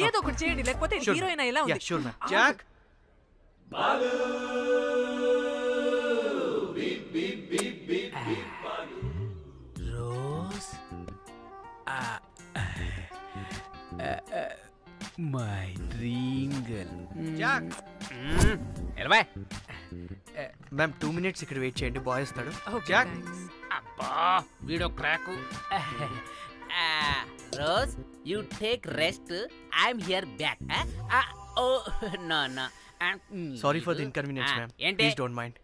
S2: ఏదో ఒకటి చేయండి, లేకపోతే హీరోయిన్ ఎలా ఉంది?
S16: Sure ma'am. Jack.
S12: Rose my dream girl.
S16: Jack.
S12: ఎలవా
S16: మ్యామ్ 2 minutes ఇక్కడ వెయిట్ చేయండి, బాయ్ వస్తాడు.
S12: జాక్. అబ్బా వీడో crack. Rose you take rest, I'm here back. Oh no.
S16: Sorry for the inconvenience ma'am.
S12: ఏంటి?
S16: Please don't mind.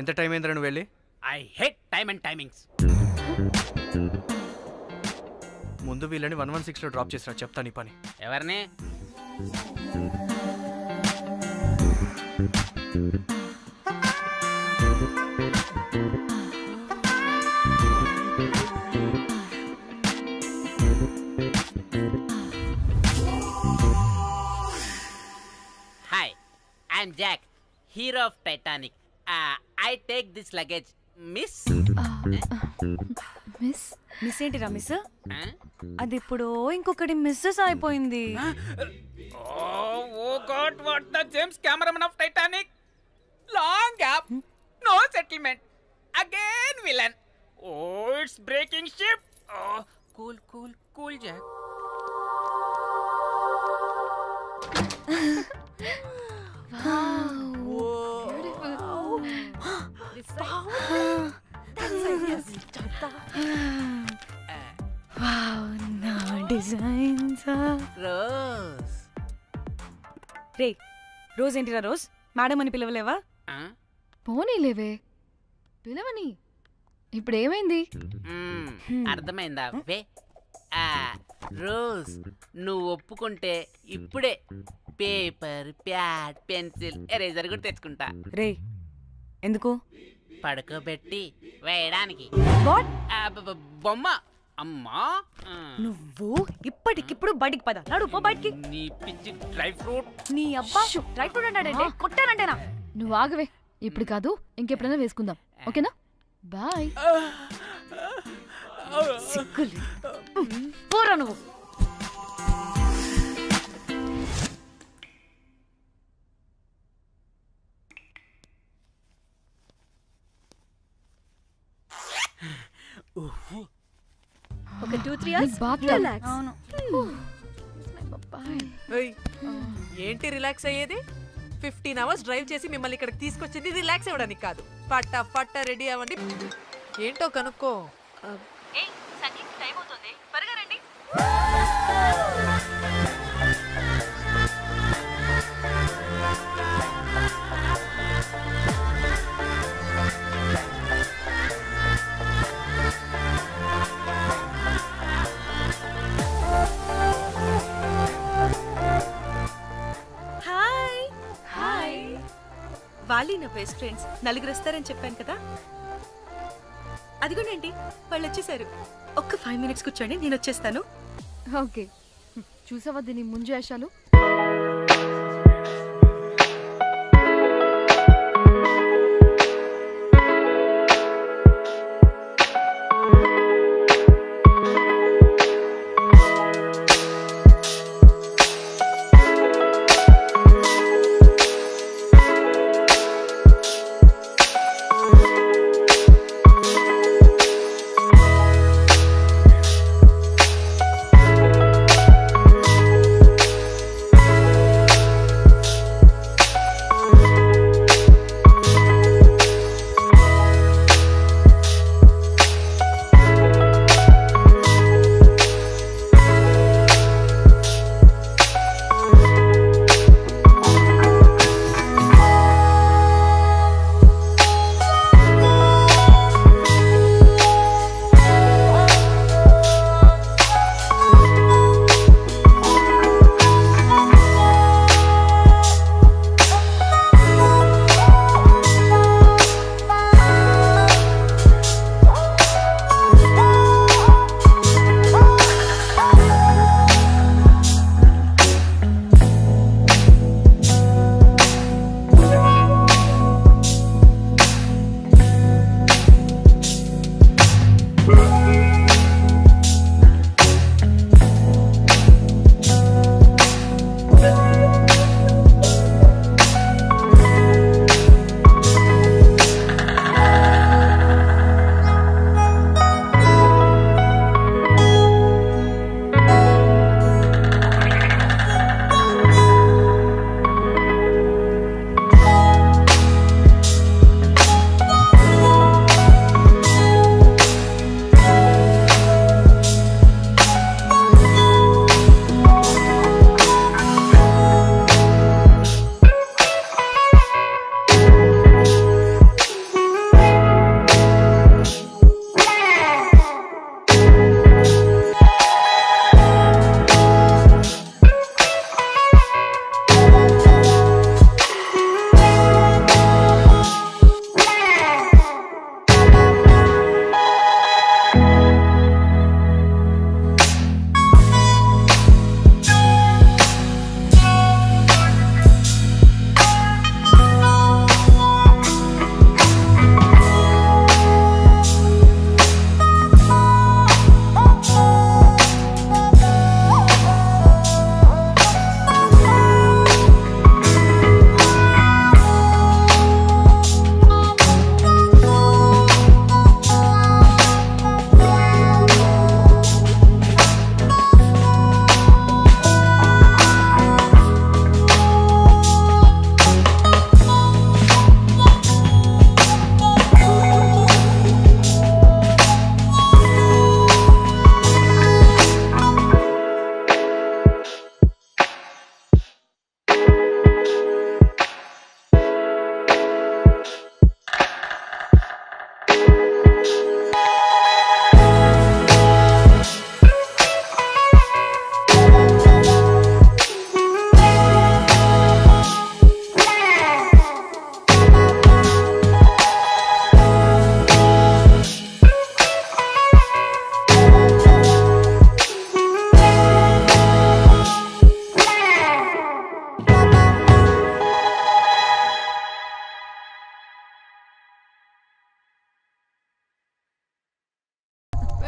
S16: ఎంత time అయిందిరా నువ్వు వెళ్ళి?
S12: I hate time and timings.
S16: ముందు వీళ్ళని 116లో డ్రాప్ చేసినా చెప్తాను ఈ పని.
S12: ఎవరిని? Hi, I'm Jack, hero of Titanic. I take this luggage, miss.
S1: Miss ఏంటిరా మిస్? అది ఇప్పుడు ఇంకొకటి మిస్సెస్ అయిపోయింది.
S12: Oh God, what the James Cameron of Titanic? Long gap, no settlement. Again villain. Oh, it's breaking ship. Oh, cool, Jack.
S1: Ray, rose ఏంటిరా rose? Madam అని పిలవలేవా?
S13: పోనీలేవే పిలవని. ఇప్పుడు ఏమైంది?
S12: అర్థమైందా? రోజ్, నువ్వు ఒప్పుకుంటే ఇప్పుడే పేపర్, ప్యాడ్, పెన్సిల్, ఎరేజర్ కూడా తెచ్చుకుంటా.
S1: రే ఎందుకు?
S12: పడుకోబెట్టి వేయడానికి. బొమ్మ. అమ్మా
S1: నువ్వు ఇప్పటికిప్పుడు బయటికి పద. నడు పో బయటికి.
S12: నీ పిచ్చి డ్రై ఫ్రూట్.
S1: నీ అబ్బా డ్రై ఫ్రూట్ అన్నాడంటే కొట్టానంటేనా?
S13: నువ్వు ఆగవే, ఇప్పుడు కాదు ఇంకెప్పుడైనా వేసుకుందాం, ఓకేనా? బాయ్.
S1: సిగ్గులు పోరా నువ్వు.
S8: ఒక 2-3 hours రిలాక్స్.
S2: ఏంటి రిలాక్స్ అయ్యేది? 15 hours డ్రైవ్ చేసి మిమ్మల్ని ఇక్కడికి తీసుకొచ్చింది రిలాక్స్ అవ్వడానికి కాదు. పట్ట రెడీ అవ్వండి. ఏంటో కనుక్కో.
S7: టైం అవుతుంది, త్వరగా రండి.
S8: వాళ్ళు నా బెస్ట్ ఫ్రెండ్స్. నలుగురు వస్తారని చెప్పాను కదా, అదిగోనండి వాళ్ళు వచ్చేసారు. ఒక్క 5 minutes కూర్చోండి, నేను వచ్చేస్తాను.
S13: ఓకే, చూసావా దీని ముంజేషాలు?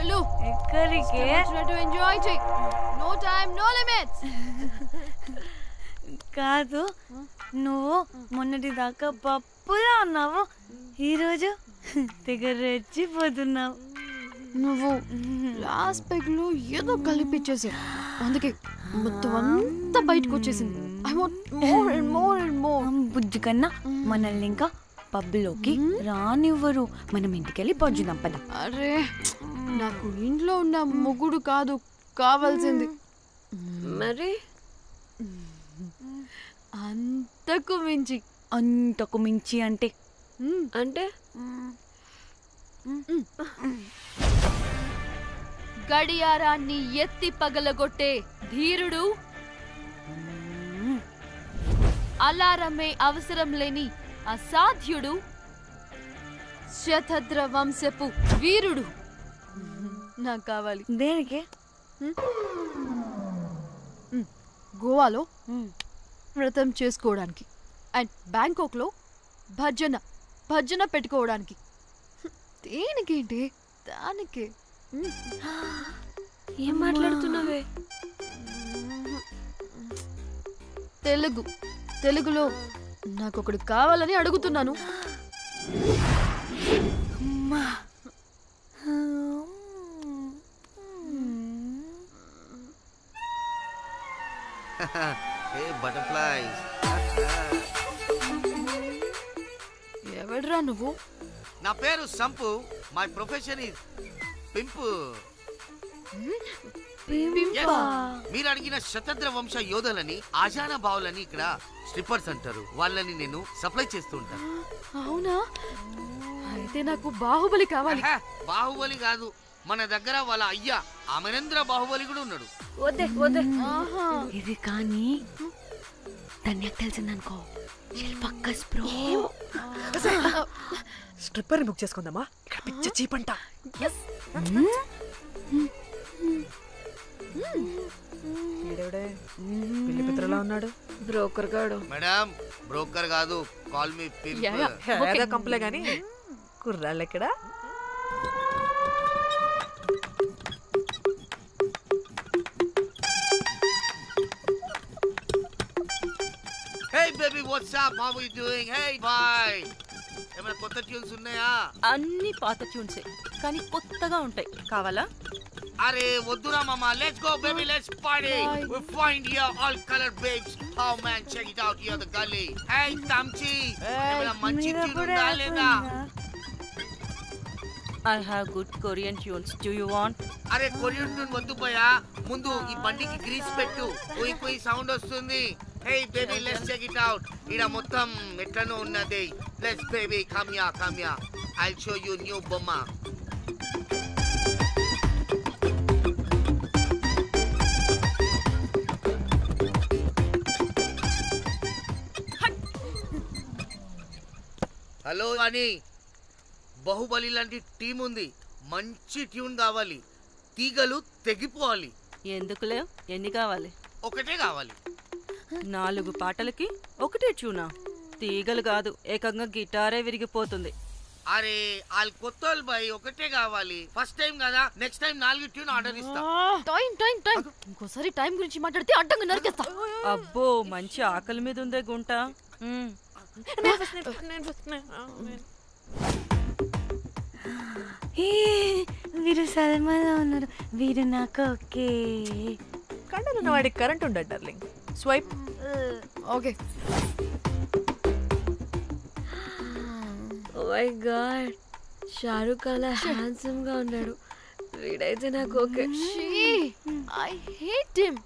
S13: వెళ్ళు.
S1: ఎక్కడికే?
S13: ఎంజాయ్ చెయ్యి. No time no limits.
S1: కాదు, నువ్వు మొన్నటి దాకా పప్పులా ఉన్నావు, ఈరోజు తెగ రెచ్చిపోతున్నావు.
S13: నువ్వు లాస్ట్ పెగ్ లో ఏదో కలిపిచ్చేసావు, అందుకే మొత్తం అంతా బయటకు వచ్చేసింది. I want more and more and more.
S1: బుజ్జి కన్నా మనల్ని ఇంకా పబ్లోకి రానివ్వరు. మనం ఇంటికెళ్ళి బొజ్జుదాం పద.
S13: అరే నాకు ఇంట్లో ఉన్న మొగుడు కాదు కావాల్సింది.
S8: మరి
S13: అంతకు మించి.
S1: అంతకు మించి అంటే
S8: అంటే
S13: గడియారాన్ని ఎత్తి పగలగొట్టే ధీరుడు, అలారమే అవసరం లేని అసాధ్యుడు, శతద్ర వంశపు వీరుడు నాకు కావాలి.
S1: దేనికి?
S13: గోవాలో వ్రతం చేసుకోవడానికి అండ్ బ్యాంకాక్లో భజన పెట్టుకోవడానికి. దేనికేంటి? దానికి.
S8: ఏం మాట్లాడుతున్నావే?
S13: తెలుగులో నాకొకడు కావాలని అడుగుతున్నాను.
S17: బటర్ఫ్లైస్.
S13: ఎవడ్రా నువ్వు?
S17: నా పేరు Sampu. My profession is pimp. మీరు అడిగిన శతద్ర వంశ యోధులని, ఆజానా బావులని ఇక్కడ స్ట్రిప్పర్స్ అంటారు. వాళ్ళని నేను సప్లై చేస్తూ ఉంటాను.
S13: అవునా? అయితే నాకు బాహుబలి కావాలి.
S17: బాహుబలి కాదు, మన దగ్గర వాళ్ళ అయ్యా అమరేంద్ర బాహుబలి కూడా ఉన్నాడు.
S8: వద్దే వద్దే.
S1: ఇది కానీ ధన్యకు తెలిసిందనుకో,
S2: స్ట్రిప్పర్ బుక్ చేసుకుందామా? ఇక్కడ పిచ్చ చీపంట. పిల్లి పిత్రలా ఉన్నాడు.
S8: బ్రోకర్ గాడు.
S17: మేడం బ్రోకర్ కాదు, కాల్ మీ
S2: పింప్. కంపలే గాని కుర్రాళ్ళు ఎక్కడ?
S17: Hey baby, what's up? How are you doing? Hey, bye. ఏమైనా కొత్త ట్యూన్స్ ఉన్నాయా?
S18: అన్ని పాత ట్యూన్సే, కానీ కొత్తగా ఉంటాయి. కావాలా?
S17: అరే వద్దురా మామా. Let's go baby, let's party. We find here all color babes. Oh man, check it out here the gully. Hey Tamchi, ఏమైనా మంచి ట్యూన్ ఉందా లేదా?
S18: I have good Korean tunes. Do you want?
S17: అరే కొరియన్ ట్యూన్ వద్దు పోయా, ముందు ఈ బండికి గ్రీస్ పెట్టు. కుయ్ కుయ్ సౌండ్ వస్తుంది. Hey baby, let's check it out. ఇడ మొత్తం ఎట్లనో ఉన్నది. Let's baby, come here. I'll show you new బొమ్మ. హలో అని బాహుబలి లాంటి టీం ఉంది. మంచి ట్యూన్ కావాలి, తీగలు తెగిపోవాలి.
S18: ఎందుకులే, ఎన్ని కావాలి?
S17: ఒకటే కావాలి.
S18: 4 పాటలకి ఒకటే ట్యూనా? తీగలు కాదు, ఏకంగా గిటారే విరిగిపోతుంది.
S17: అరే వాళ్ళు కొత్త వాళ్ళు బాయ్, ఒకటే కావాలి. ఫస్ట్ టైం కదా, నెక్స్ట్ టైం 4 ట్యూన్ ఆర్డర్ ఇస్తా.
S13: టైం ఇంకోసారి టైం గురించి మాట్లాడితే అడ్డంగా నరికేస్తా.
S18: అబ్బో, మంచి ఆకలి మీద ఉందే గుంట.
S1: వీరు సల్మాలో ఉన్నారు. వీరు నాకు ఓకే.
S2: కండలున్న వాడికి కరెంట్ ఉండదు darling. Swipe.
S13: Okay.
S8: Oh my god, Shahrukh అలా హ్యాండ్సమ్ గా ఉన్నాడు. వీడైతే నాకు ఓకే.
S13: I hate him.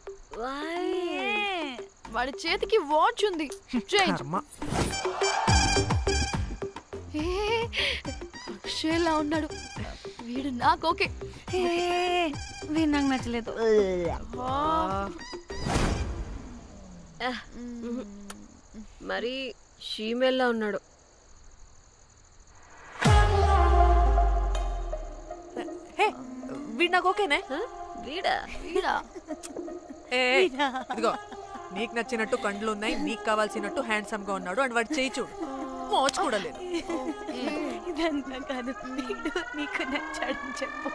S13: వాడి చేతికి వాచ్ ఉంది. అక్షయ్లా ఉన్నాడు. వీడు నాకు ఓకే.
S1: వీడు నాకు నచ్చలేదు.
S8: మరి షీమెల్లా ఉన్నాడు.
S2: వీడు నాకు ఓకేనే.
S8: వీడా?
S2: ఇదిగో, నీకు నచ్చినట్టు కండ్లు ఉన్నాయి, నీకు కావాల్సినట్టు హ్యాండ్సమ్ గా ఉన్నాడు అండ్ వాడు చేయి చూడు, మోచ్ కూడా లేదు.
S1: ఇదంతా కాదు, నీకు నచ్చాడని చెప్పు.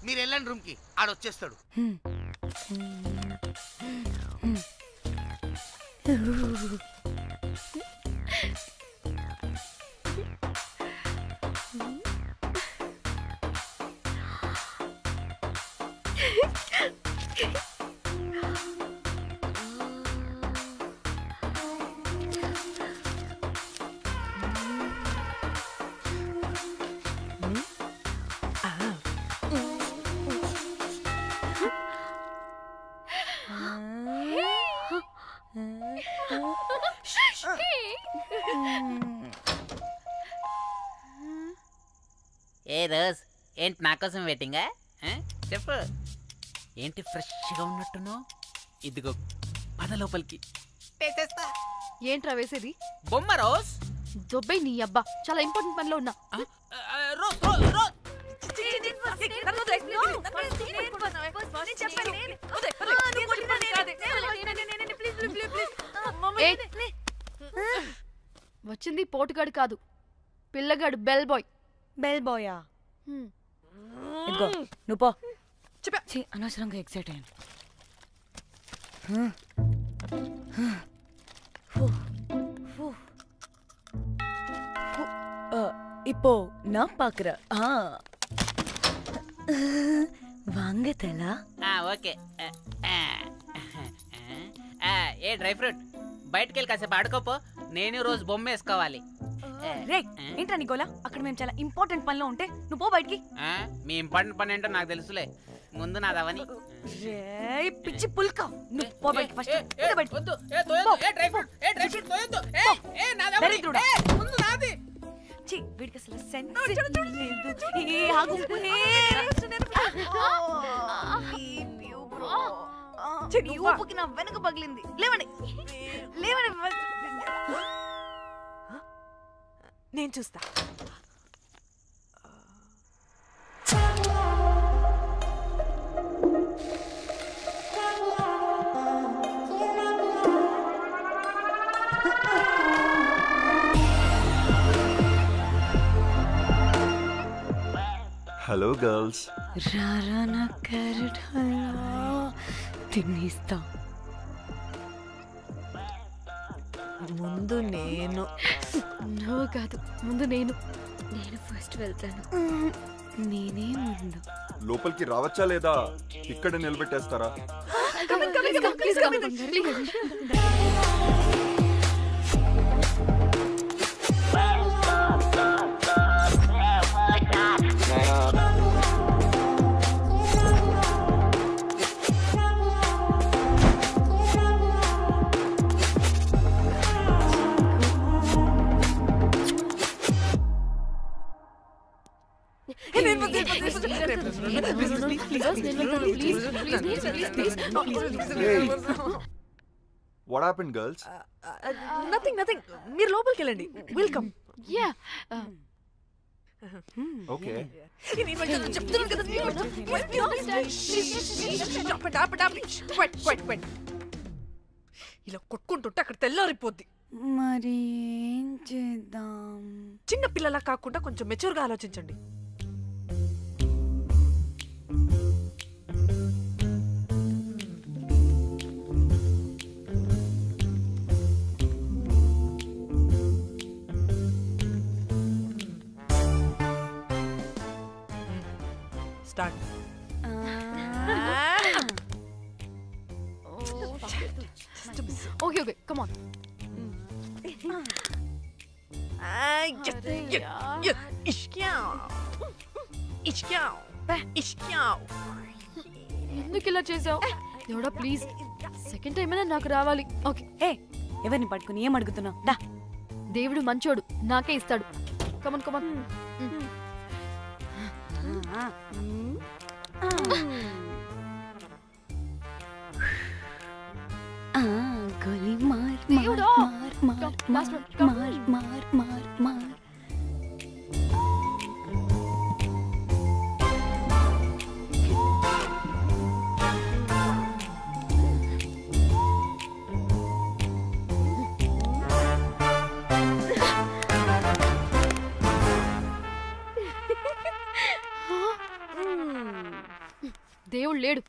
S17: మీరు వెళ్ళండి రూమ్ కి, ఆడొచ్చేస్తాడు.
S12: ఏ రోజ్, ఏంటి నా కోసం వెయిటింగా? చెప్పు, ఏంటి ఫ్రెష్గా ఉన్నట్టున్నావు? ఇదిగో పద లోపలికి.
S13: ఏంట్రా వేసేది?
S12: బొమ్మ రోజ్.
S13: దొబ్బై నీ అబ్బా, చాలా ఇంపార్టెంట్ పనిలో ఉన్నా.
S12: Rose Rose rose.
S13: వచ్చింది పోటుగాడు కాదు, పిల్లగాడు బెల్ బాయ్.
S1: బెల్ బాయా? ఇదిగో నువ్వు పో. అనవసరంగా ఎక్సైట్ అయ్యాను. இப்போ நான் பாக்குறேன். வாங்க தலா.
S12: ఓకే. ఏ డ్రై ఫ్రూట్, బయటకు వెళ్ళి కాసేపు ఆడుకోపో. నేను రోజు బొమ్మ వేసుకోవాలి.
S1: రే ఏంట్రా నికోలా, అక్కడ మేము చాలా ఇంపార్టెంట్ పనిలో ఉంటే నువ్వు పో బయటికి.
S12: మీ ఇంపార్టెంట్ పని ఏంటో నాకు తెలుసులే, ముందు నాదవని.
S1: రే పిచ్చి పుల్క, నువ్వు పో బయటికి ఫస్ట్.
S12: వద్దు, ఏ తోయొద్దు, ఏ డ్రై ఫ్రూట్, ఏ డ్రై ఫ్రూట్ తోయొద్దు. ఏ నాదవని, ముందు నాది.
S1: చి వీడికి అసలు సెన్స్ లేదు. ఏ ఆగు, నీ ఊపుకి నా వెనక పగిలింది. లేవండి లేవండి.
S2: నేను చూస్తా.
S15: Hello girls.
S1: రారా నా క్యారెట్ హల్వా తినేస్తా.
S2: ముందు నేను.
S13: నువ్వు కాదు, ముందు నేను.
S1: నేను ఫస్ట్ వెళ్తాను. నేనే ముందు.
S15: లోపలికి రావచ్చా లేదా ఇక్కడ నిలబెట్టేస్తారా? What happened, girls?
S2: Nothing. మీరు లోపలికి వెళ్ళండి. వెల్కమ్.
S13: Yeah.
S15: Okay.
S2: ఇలా కొట్టుకుంటుంటే అక్కడ తెల్లారిపోద్ది.
S1: మరి ఏం చేద్దాం?
S2: చిన్న పిల్లలా కాకుండా కొంచెం మెచ్యూర్గా ఆలోచించండి. Start.
S13: Okay, come on. ఎందుకు ఇలా చేసావు? దేవుడా ప్లీజ్, సెకండ్ టైం అయినా నాకు రావాలి. ఓకే.
S1: ఏ ఎవరిని పట్టుకుని ఏం అడుగుతున్నావు? దా,
S13: దేవుడు మంచోడు, నాకే ఇస్తాడు. Come on come on.
S1: గోలీ మార్
S13: దేవుడా.
S1: మార్ మార్ మార్ మార్ మార్ మార్.
S13: తమ్ముడు లేడు.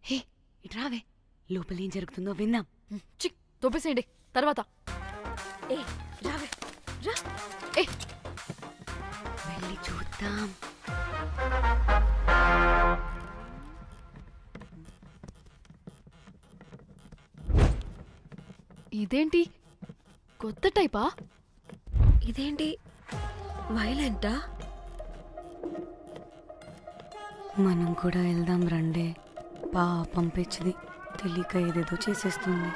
S1: హే ఇటు రావే, లోపల ఏం జరుగుతుందో విందాం.
S13: చిక్ తోపేసేయండి తర్వాత.
S1: ఏ రావే రా,
S13: ఏ
S1: వెళ్ళి చూద్దాం.
S13: ఇదేంటి కొత్త టైపా?
S1: ఇదేంటి వైలెంటా? మనం కూడా వెళ్దాం రండే. పాపం పిచ్చిది, తెలియక ఏదేదో చేసేస్తుంది.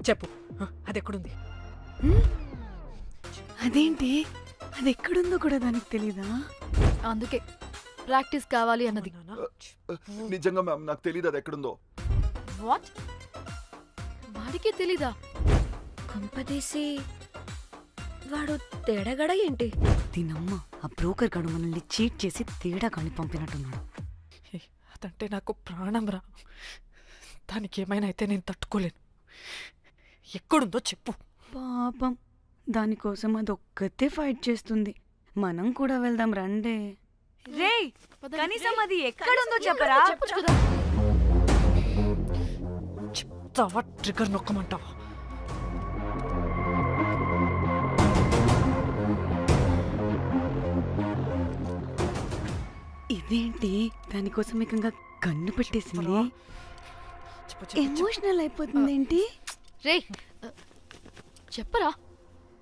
S2: చెప్పు, అది ఎక్కడుంది?
S1: అదేంటి, అది ఎక్కడుందో కూడా దానికి తెలీదా?
S13: అందుకే ప్రాక్టీస్ కావాలి అన్నది.
S15: నిజంగా మ్యామ్ నాకు తెలియదు అది ఎక్కడుందో.
S13: వాట్? వాడికి తెలీదా?
S1: కొంపదీసి వాడు తేడాగడ ఏంటి? దీనమ్మ, ఆ బ్రోకర్ గడు మనల్ని చీట్ చేసి తేడాగాని పంపినట్టున్నాడు.
S2: అదంటే నాకు ప్రాణం రా. దానికి ఏమైనా అయితే నేను తట్టుకోలేను. ఎక్కడుందో చెప్పు.
S1: పాపం, దానికోసం అది ఒక్కతే ఫైట్ చేస్తుంది. మనం కూడా వెళ్దాం రండే.
S19: రేయ్, కనీసం అది ఎక్కడుందో చెప్పరా?
S13: చెప్పొచ్చు కదా.
S2: చెప్తావా ట్రిగర్ నొక్కమంటావా?
S1: ఇదేంటి, దానికోసం ఏకంగా కన్ను పెట్టేసింది. ఎమోషనల్ అయిపోతుంది ఏంటి?
S13: రే చెప్పరా,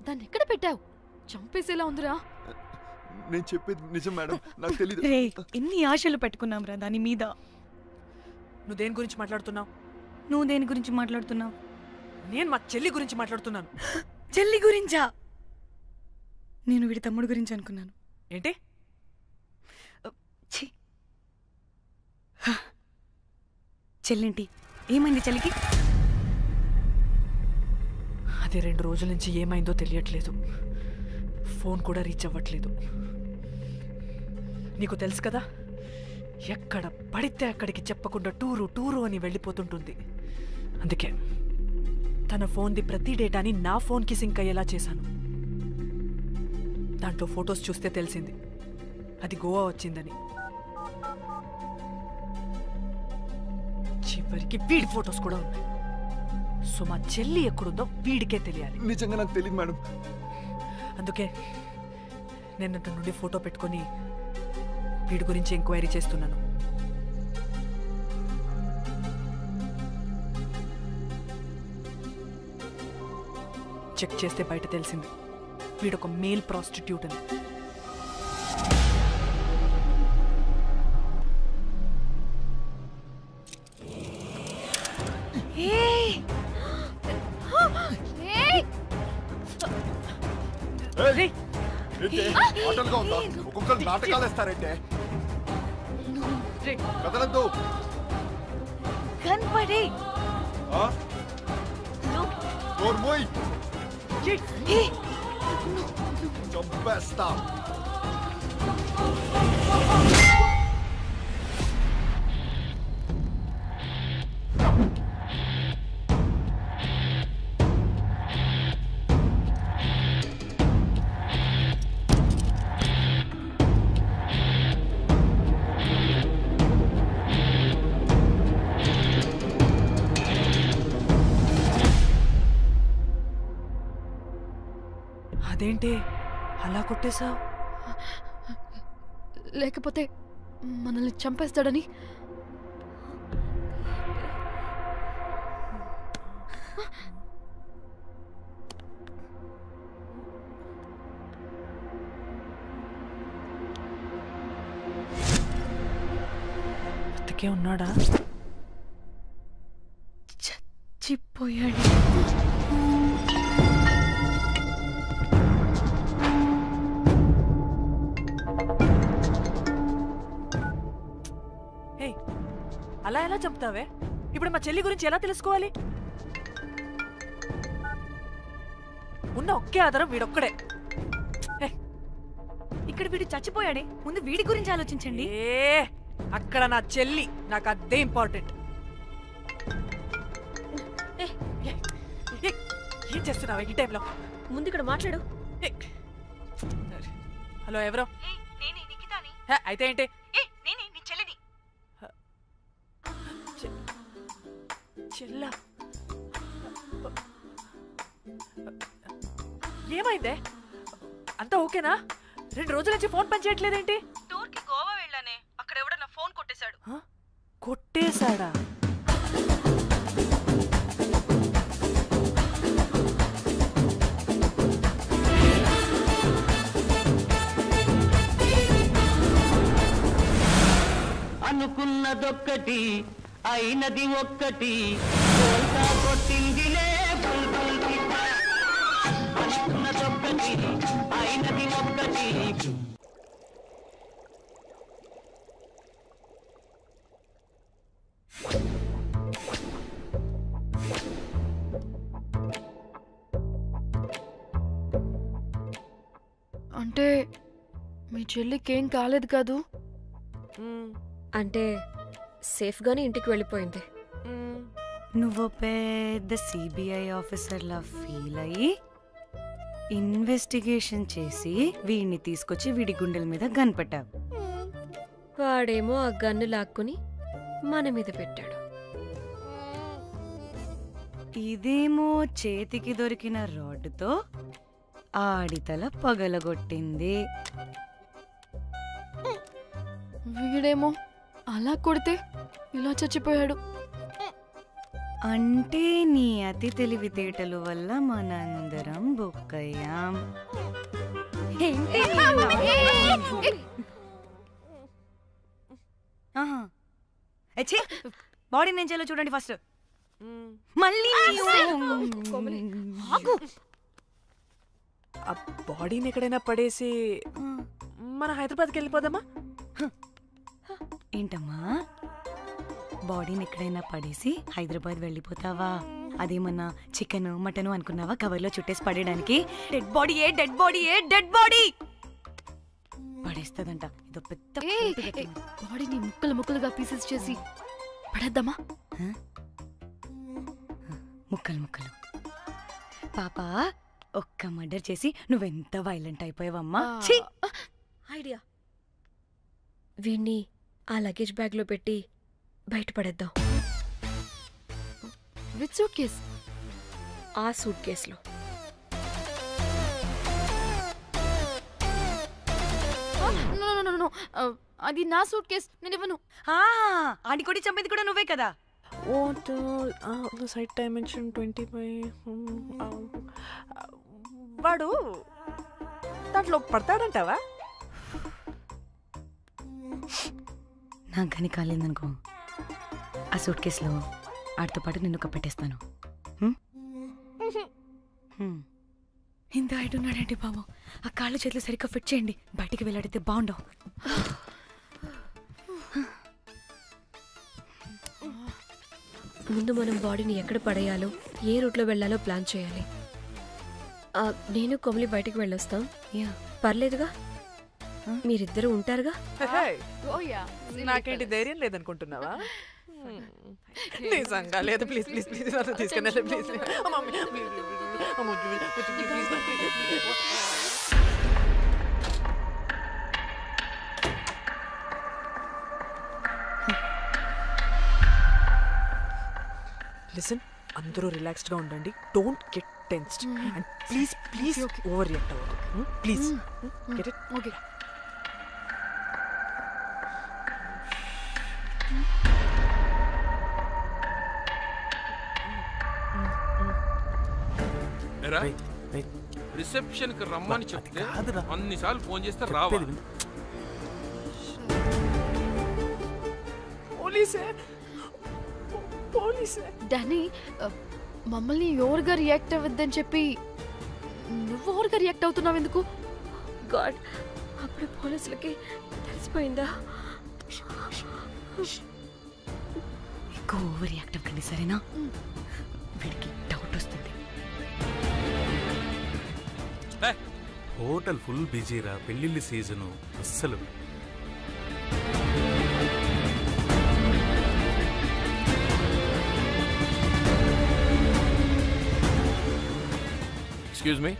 S13: దాన్ని ఎక్కడ పెట్టావు? చంపేసేలా ఉందిరా.
S15: నేను చెప్పేది నిజం మేడం, నాకు తెలియదు.
S1: రే, ఎన్ని ఆశలు పెట్టుకున్నాం రా దాని మీద.
S2: నువ్వు దేని గురించి మాట్లాడుతున్నావు?
S1: నువ్వు దేని గురించి మాట్లాడుతున్నావు?
S2: నేను మా చెల్లి గురించి మాట్లాడుతున్నాను.
S1: చెల్లి గురించా? నేను వీడి తమ్ముడు గురించి అనుకున్నాను.
S2: ఏంటి?
S1: చెల్లింటి ఏమైంది చెల్లికి?
S2: అది 2 రోజుల నుంచి ఏమైందో తెలియట్లేదు. ఫోన్ కూడా రీచ్ అవ్వట్లేదు. నీకు తెలుసు కదా, ఎక్కడ పడితే అక్కడికి చెప్పకుండా టూరు టూరు అని వెళ్ళిపోతుంటుంది. అందుకే తన ఫోన్ది ప్రతి డేటాని నా ఫోన్కి సింక్ అయ్యేలా చేశాను. దాంట్లో ఫొటోస్ చూస్తే తెలిసింది అది గోవా వచ్చిందని. చివరికి వీడి ఫొటోస్ కూడా ఉన్నాయి. సో మా చెల్లి ఎక్కడుందో వీడికే తెలియాలి.
S15: నిజంగా నాకు తెలియదు మేడం.
S2: అందుకే నేను అటు నుండి ఫోటో పెట్టుకొని వీడి గురించి ఎంక్వైరీ చేస్తున్నాను. చెక్ చేస్తే బయట తెలిసింది వీడొక మేల్ ప్రాస్టిట్యూట్ అని.
S15: ఆటలుగా ఉందా? ఒక్కొక్కరు నాటకాలు వేస్తారంటే కదలద్దు.
S19: కనపడే
S15: చంపేస్తా.
S2: అదేంటి అలా కొట్టేశావు?
S13: లేకపోతే మనల్ని చంపేస్తాడని.
S2: బతికే ఉన్నాడా?
S1: చచ్చిపోయాడు.
S2: అలా ఎలా చెప్తావే? ఇప్పుడు మా చెల్లి గురించి ఎలా తెలుసుకోవాలి? ఉన్న ఒకే ఆధారం వీడొక్కడే.
S19: ఇక్కడ వీడు చచ్చిపోయాడే, ముందు వీడి గురించి ఆలోచించండి.
S2: అక్కడ నా చెల్లి, నాకు అదే ఇంపార్టెంట్. ఏం చేస్తున్నావు ఈ టైంలో?
S8: ముందు ఇక్కడ మాట్లాడు.
S2: హలో, ఎవరో? అయితే ఏంటి? చెల్లా, ఏమైందే? అంతా ఓకేనా? 2 రోజుల నుంచి ఫోన్ పని చేయట్లేదేంటి?
S18: టూర్కి గోవా వెళ్ళానే, అక్కడ ఎవడో నా ఫోన్ కొట్టేశాడు.
S2: కొట్టేశాడా?
S20: అనుకున్నదొక్కటి అయినది ఒక్కటి కొట్టిందిలే బుల్బుల్ పిట్ట. అనుకున్నదొక్కటి అయినది ఒక్కటి.
S13: అంటే మీ చెల్లికేం కాలేదు కాదు?
S8: అంటే సేఫ్గానే ఇంటికి వెళ్ళిపోయింది.
S1: నువ్వు పెద్ద సిబిఐ ఆఫీసర్లా ఫీల్ అయ్యి ఇన్వెస్టిగేషన్ చేసి వీడిని తీసుకొచ్చి వీడి గుండెల మీద గన్ పెట్టావు.
S8: వాడేమో ఆ గన్ను లాక్కుని మన మీద పెట్టాడు.
S1: ఇదేమో చేతికి దొరికిన రాడ్డుతో ఆడితల పగలగొట్టింది.
S13: వీడేమో అలా కొడితే ఇలా చచ్చిపోయాడు.
S1: అంటే నీ అతి తెలివితేటల వల్ల మనందరం బొక్కయ్యాం. బాడీ నేను చేయాలో చూడండి ఫస్ట్. మళ్ళీ
S2: ఆ బాడీని ఎక్కడైనా పడేసి మన హైదరాబాద్కి వెళ్ళిపోదామా?
S1: ఏంటమ్మా, బాడీని ఎక్కడైనా పడేసి హైదరాబాద్ వెళ్ళిపోతావా? అదేమన్నా చికెన్ మటన్ అనుకున్నావా కవర్లో చుట్టేసి పడేయడానికి? డెడ్ బాడీ ఏ డెడ్ బాడీ ఏ డెడ్ బాడీ పడేస్తుందంట. ఇదో పెద్ద
S13: బాడీని ముక్కలు ముక్కలుగా పీసెస్ చేసి పడేద్దామా?
S1: ముక్కలు ముక్కలు. పాప, ఒక్క మర్డర్ చేసి నువ్వెంత వైలెంట్ అయిపోయావమ్మా.
S8: ఐడియా, వీణ్ణి ఆ లగేజ్ బ్యాగ్లో పెట్టి బయటపడేద్దాం.
S13: With suitcase?
S8: ఆ సూట్ కేసులో.
S13: అది నా సూట్ కేస్, నేను ఇవ్వను.
S1: ఆడి కొడి చంపేది కూడా నువ్వే కదా.
S2: Site dimension 25. వాడు దాంట్లో పడతాడంటావా?
S1: నాకు కానీ కాలేదనుకో, ఆ సూట్ కేసులో ఆడితో పాటు నిన్ను కప్పెట్టేస్తాను. ఇంత హైట్ ఉన్నాడండి బాబు. ఆ కాళ్ళు చేతులు సరిగ్గా ఫిట్ చేయండి, బయటికి వెళ్ళాడితే బాగుండవు.
S8: ముందు మనం బాడీని ఎక్కడ పడేయాలో, ఏ రూట్లో వెళ్ళాలో ప్లాన్ చేయాలి. నేను కొమలి బయటికి వెళ్ళొస్తాం. పర్లేదుగా? మీరిద్దరూ ఉంటారుగా?
S2: నాకేంటి ధైర్యం లేదనుకుంటున్నావా? నిజంగా లేదు. ప్లీజ్ ప్లీజ్ ప్లీజ్ తీసుకెళ్ళి ప్లీజ్. లిసన్, అందరూ రిలాక్స్డ్ గా ఉండండి. Don't get tensed and please please over react అవ్వదు. Please get it?
S13: Okay.
S21: Reception కి రమ్మని చెప్తే అన్నిసార్లు ఫోన్ చేస్తే రావా?
S13: పోలీసే డానీ, మమ్మల్ని ఎవరుగా రియాక్ట్ అవ్వద్దని చెప్పి నువ్వు ఎవరుగా రియాక్ట్ అవుతున్నావు ఎందుకు?
S8: గాడ్, అప్పుడు పోలీసులకి తెలిసిపోయిందా?
S1: ఎక్కువ ఓవర్ రియాక్ట్ అవ్వకండి, సరేనా? వీడికి డౌట్ వస్తుంది.
S22: హోటల్ ఫుల్ బిజీరా, పెళ్ళిళ్ళ సీజను అస్సలు.
S21: एक्सक्यूज मी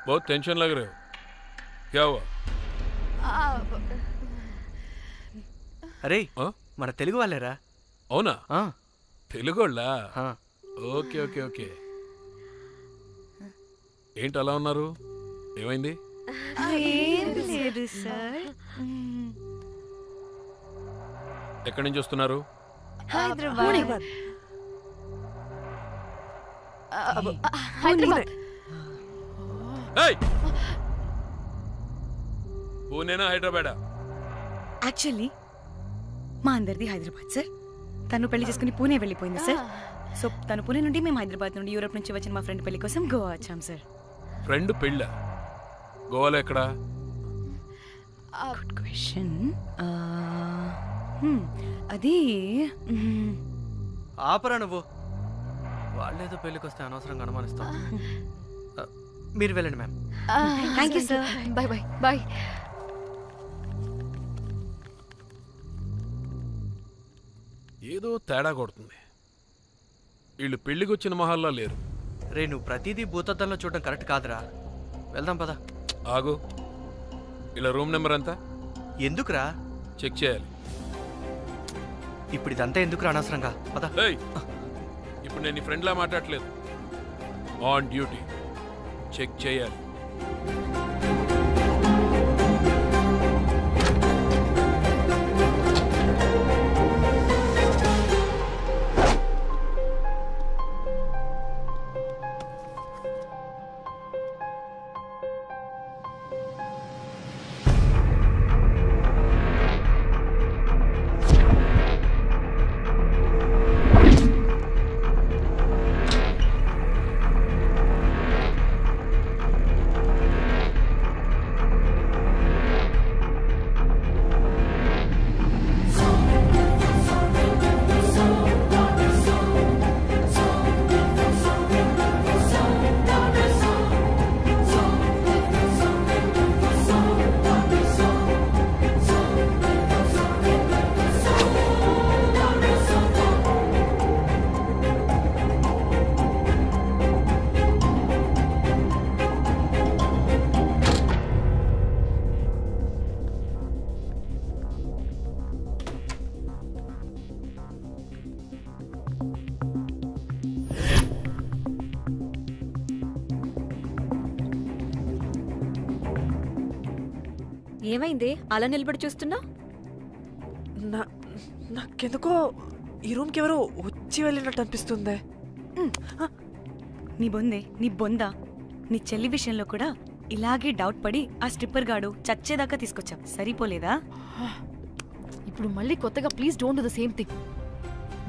S21: बहुत टेंशन लग रहे हो, क्या हुआ?
S16: అరే మన తెలుగు వాళ్ళేరా.
S21: అవునా? తెలుగు వాళ్ళా? Okay okay okay. ఏంటి అలా ఉన్నారు, ఏమైంది?
S1: ఏం లేదు సార్.
S21: ఎక్కడి నుంచి వస్తున్నారు?
S1: హైదరాబాద్.
S21: పూణేనా హైదరాబాదా?
S1: యాక్చువల్లీ మా అందరిది హైదరాబాద్ సార్. తను పెళ్లి చేసుకుని పూణే వెళ్ళిపోయింది సార్. సో తను పూణే నుండి మేము హైదరాబాద్ నుండి యూరోప్ నుంచి వచ్చిన మా ఫ్రెండ్ పెళ్లి కోసం గోవా వచ్చాం సార్.
S21: ఫ్రెండ్ పెళ్ళ గోవాలో ఎక్కడా?
S1: Good question. అది
S16: ఆపరా నువ్వు. వాళ్ళేదో పెళ్ళికి వస్తే అనవసరంగా అనుమానిస్తాం. మీరు వెళ్ళండి ma'am.
S1: Thank you sir.
S13: Bye bye bye.
S21: ఏదో తేడా కొడుతుంది. వీళ్ళు పెళ్లికి వచ్చిన మహల్లా లేరు.
S16: రే నువ్వు ప్రతిదీ భూతద్దంలో చూడడం కరెక్ట్ కాదురా. వెళ్దాం పదా.
S21: ఆగు, ఇలా రూమ్ నెంబర్ ఎంత?
S16: ఎందుకురా?
S21: చెక్ చేయాలి.
S16: ఇప్పుడు ఇదంతా ఎందుకురా అనవసరంగా? పదా.
S21: ఇప్పుడు నేను నీ ఫ్రెండ్లా మాట్లాడలేదు, ఆన్ డ్యూటీ. చెక్ చేయాలి.
S8: ఏమైంది అలా నిలబడి చూస్తున్నా?
S2: నాకెందుకో ఈ రూమ్కి ఎవరో వచ్చి వెళ్ళినట్టు అనిపిస్తుంది.
S1: నీ బొందే, నీ బొందా, నీ చెల్లి విషయంలో కూడా ఇలాగే డౌట్ పడి ఆ స్ట్రిప్పర్ గాడు చచ్చేదాకా తీసుకొచ్చాం. సరిపోలేదా?
S13: ఇప్పుడు మళ్ళీ కొత్తగా please don't do the same thing.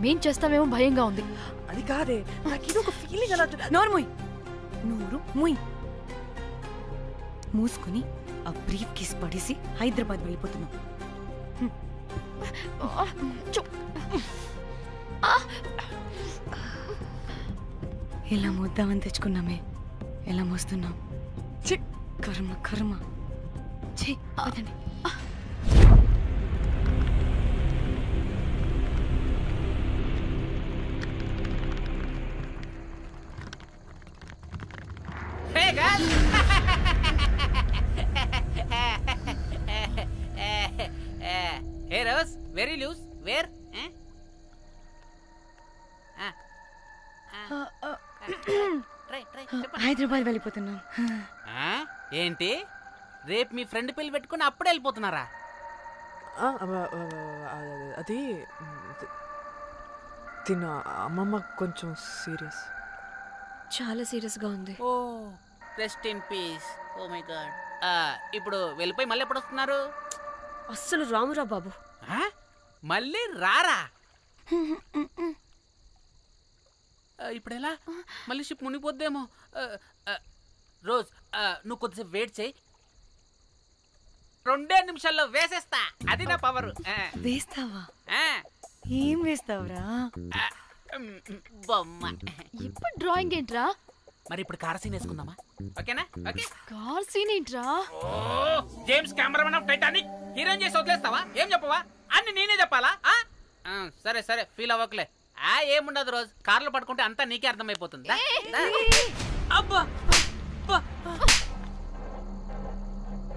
S13: మేం చేస్తామేమో భయంగా ఉంది.
S2: అది కాదే, నాకేదో ఒక ఫీలింగ్ అలా.
S1: నోర్ముయ్, నోరు ముయ్. మూసుకుని ఆ బ్రీఫ్ కేస్ పడేసి హైదరాబాద్ వెళ్ళిపోతున్నాం. ఎలా మోద్దామని తెచ్చుకున్నామే, ఎలా మోస్తున్నాం. కర్మ కర్మ. పదండి.
S12: Hey guys! Hey Rose, very loose. Where?
S1: Hyderabad వెళ్ళిపోతున్నాం.
S12: ఏంటి రేపు మీ ఫ్రెండ్ పెళ్లి పెట్టుకుని అప్పుడే వెళ్ళిపోతున్నారా?
S2: అది తిన్న అమ్మమ్మ కొంచెం సీరియస్,
S8: చాలా సీరియస్ గా ఉంది.
S12: Oh rest in peace. Oh my god. ఇప్పుడు వెళ్ళిపోయి మళ్ళీ ఎప్పుడు వస్తున్నారు?
S8: అస్సలు రామురా బాబు.
S12: మళ్ళీ రారా? ఇప్పుడు ఎలా? మళ్ళీ షిప్ మునిగిపోద్దేమో. రోజ్ నువ్వు కొద్దిసేపు వెయిట్ చేయి, 2 నిమిషాల్లో వేసేస్తా. అది నా పవర్.
S1: వేస్తావా? ఏం వేస్తావురా?
S12: బొమ్మ.
S13: ఇప్పుడు డ్రాయింగ్ ఏంట్రా?
S12: మరి ఇప్పుడు కార్ సీన్ వేసుకుందామా? ఓకేనా? ఓకే.
S13: కార్ సీన్ ఏంట్రా?
S12: Oh James cameraman of Titanic heroine చేసి వదిలేస్తావా? ఏం చెప్పవా? అన్ని నేనే చెప్పాలా? సరే సరే ఫీల్ అవ్వకలే. ఏముండదు రోజు కార్లో పడుకుంటే అంతా నీకే అర్థమైపోతుంది. అబ్బా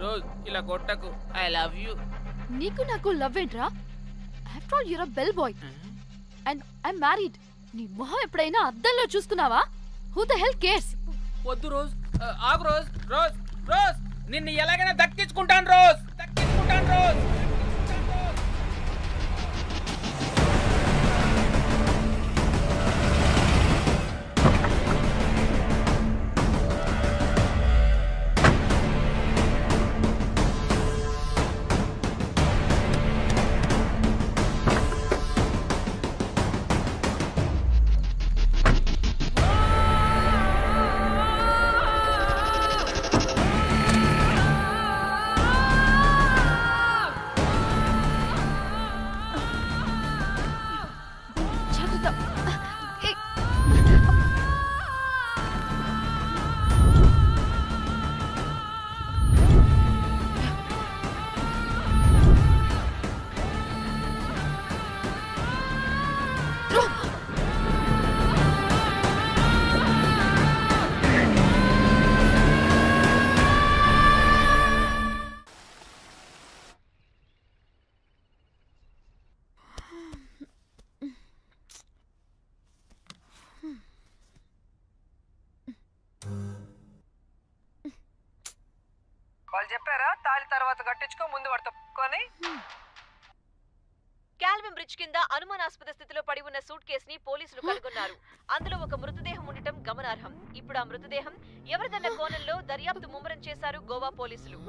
S12: రోజ్ ఇలా కొట్టకు. I love you.
S13: నీకు నాకు లవ్ ఏంట్రా? After all you're a bell boy and I married. నీ మొహం ఎప్పుడైనా అద్దంలో చూసుకున్నావా? Who the hell cares?
S12: వద్దు రోజ్, ఆగు రోజ్. రోజ్ రోజ్ నిన్ను ఎలాగైనా దక్కించుకుంటాను రోజ్, దక్కించుకుంటాను రోజ్.
S2: వాళ్ళు చెప్పారా తాళి తర్వాత కట్టించుకో ముందు పడుకొని.
S7: క్యాల్విన్ బ్రిడ్జ్ కింద అనుమానాస్పద స్థితిలో పడి ఉన్న సూట్ కేసుని పోలీసులు కనుగొన్నారు. అందులో ఒక మృతదేహం ఉండటం గమనార్హం. ఇప్పుడు ఆ మృతదేహం ఎవరిదన్న కోణంలో దర్యాప్తు ముమ్మరం చేశారు గోవా పోలీసులు.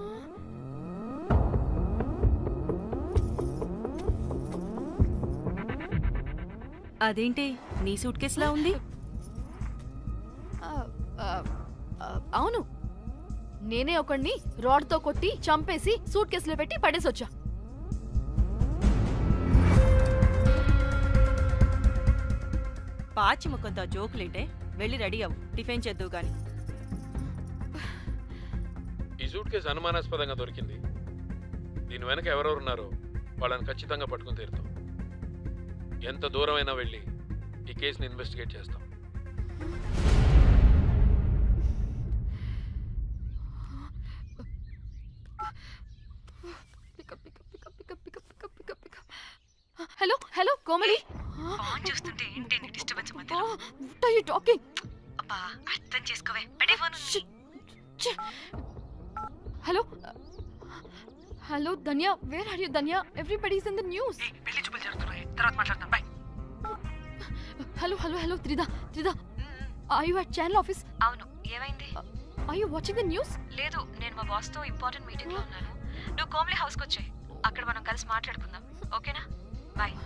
S19: అదేంటి నీ సూట్ కేసులా ఉంది?
S13: అవును, నేనే ఒకడిని రాడ్తో కొట్టి చంపేసి సూట్ కేసులో పెట్టి పడేసొచ్చా.
S19: పాచి ముఖంతో జోకులేంటే వెళ్ళి రెడీ అవ్వు, టిఫిన్ చేద్దువు గాని.
S21: ఈ సూట్ కేసు అనుమానాస్పదంగా దొరికింది. దీని వెనక ఎవరెవరున్నారో వాళ్ళని ఖచ్చితంగా పట్టుకుని తీరుతాం. ఎంత దూరమైనా వెళ్ళి ఈ కేసుని ఇన్వెస్టిగేట్ చేస్తాం.
S13: Hello hello Komali.
S7: ఫోన్ చూస్తుంటే ఏంటి నీ డిస్టర్బెన్స్ మధ్యలో?
S13: What are you talking?
S7: అబ్బా అర్థం చేసుకోవే. పెడే phone.
S13: Hello hello Dhanya, where are you Dhanya? Everybody is in the news.
S2: పెళ్లి చూపులు జరుగుతున్నాయి, తర్వాత మాట్లాడతాం. Bye.
S13: Hello hello hello Tridha Tridha, are you at channel office?
S7: అవును, ఏమైంది?
S13: Are you watching the news?
S7: లేదు, నేను మా బాస్ తో ఇంపార్టెంట్ మీటింగ్ లో ఉన్నాను. నువ్వు కోమ్లీ హౌస్ కి వచ్చేయ్, అక్కడ మనం కలిసి మాట్లాడుకుందాం. ఓకేనా? బాయ్.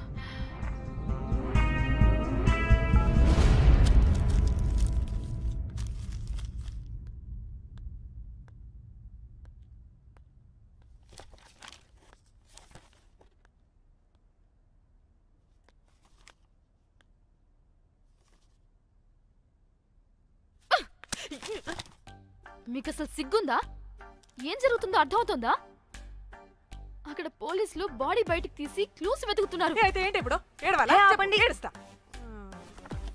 S13: మీకు అసలు సిగ్గుందా? ఏం జరుగుతుందో అర్థమవుతుందా? అక్కడ పోలీసులు బాడీ బయటికి తీసి క్లూస్ వెతుకుతున్నారు.
S2: అయితే ఏంటి ఇప్పుడు? ఏడవాలా? చెప్పండి, ఏడుస్తా.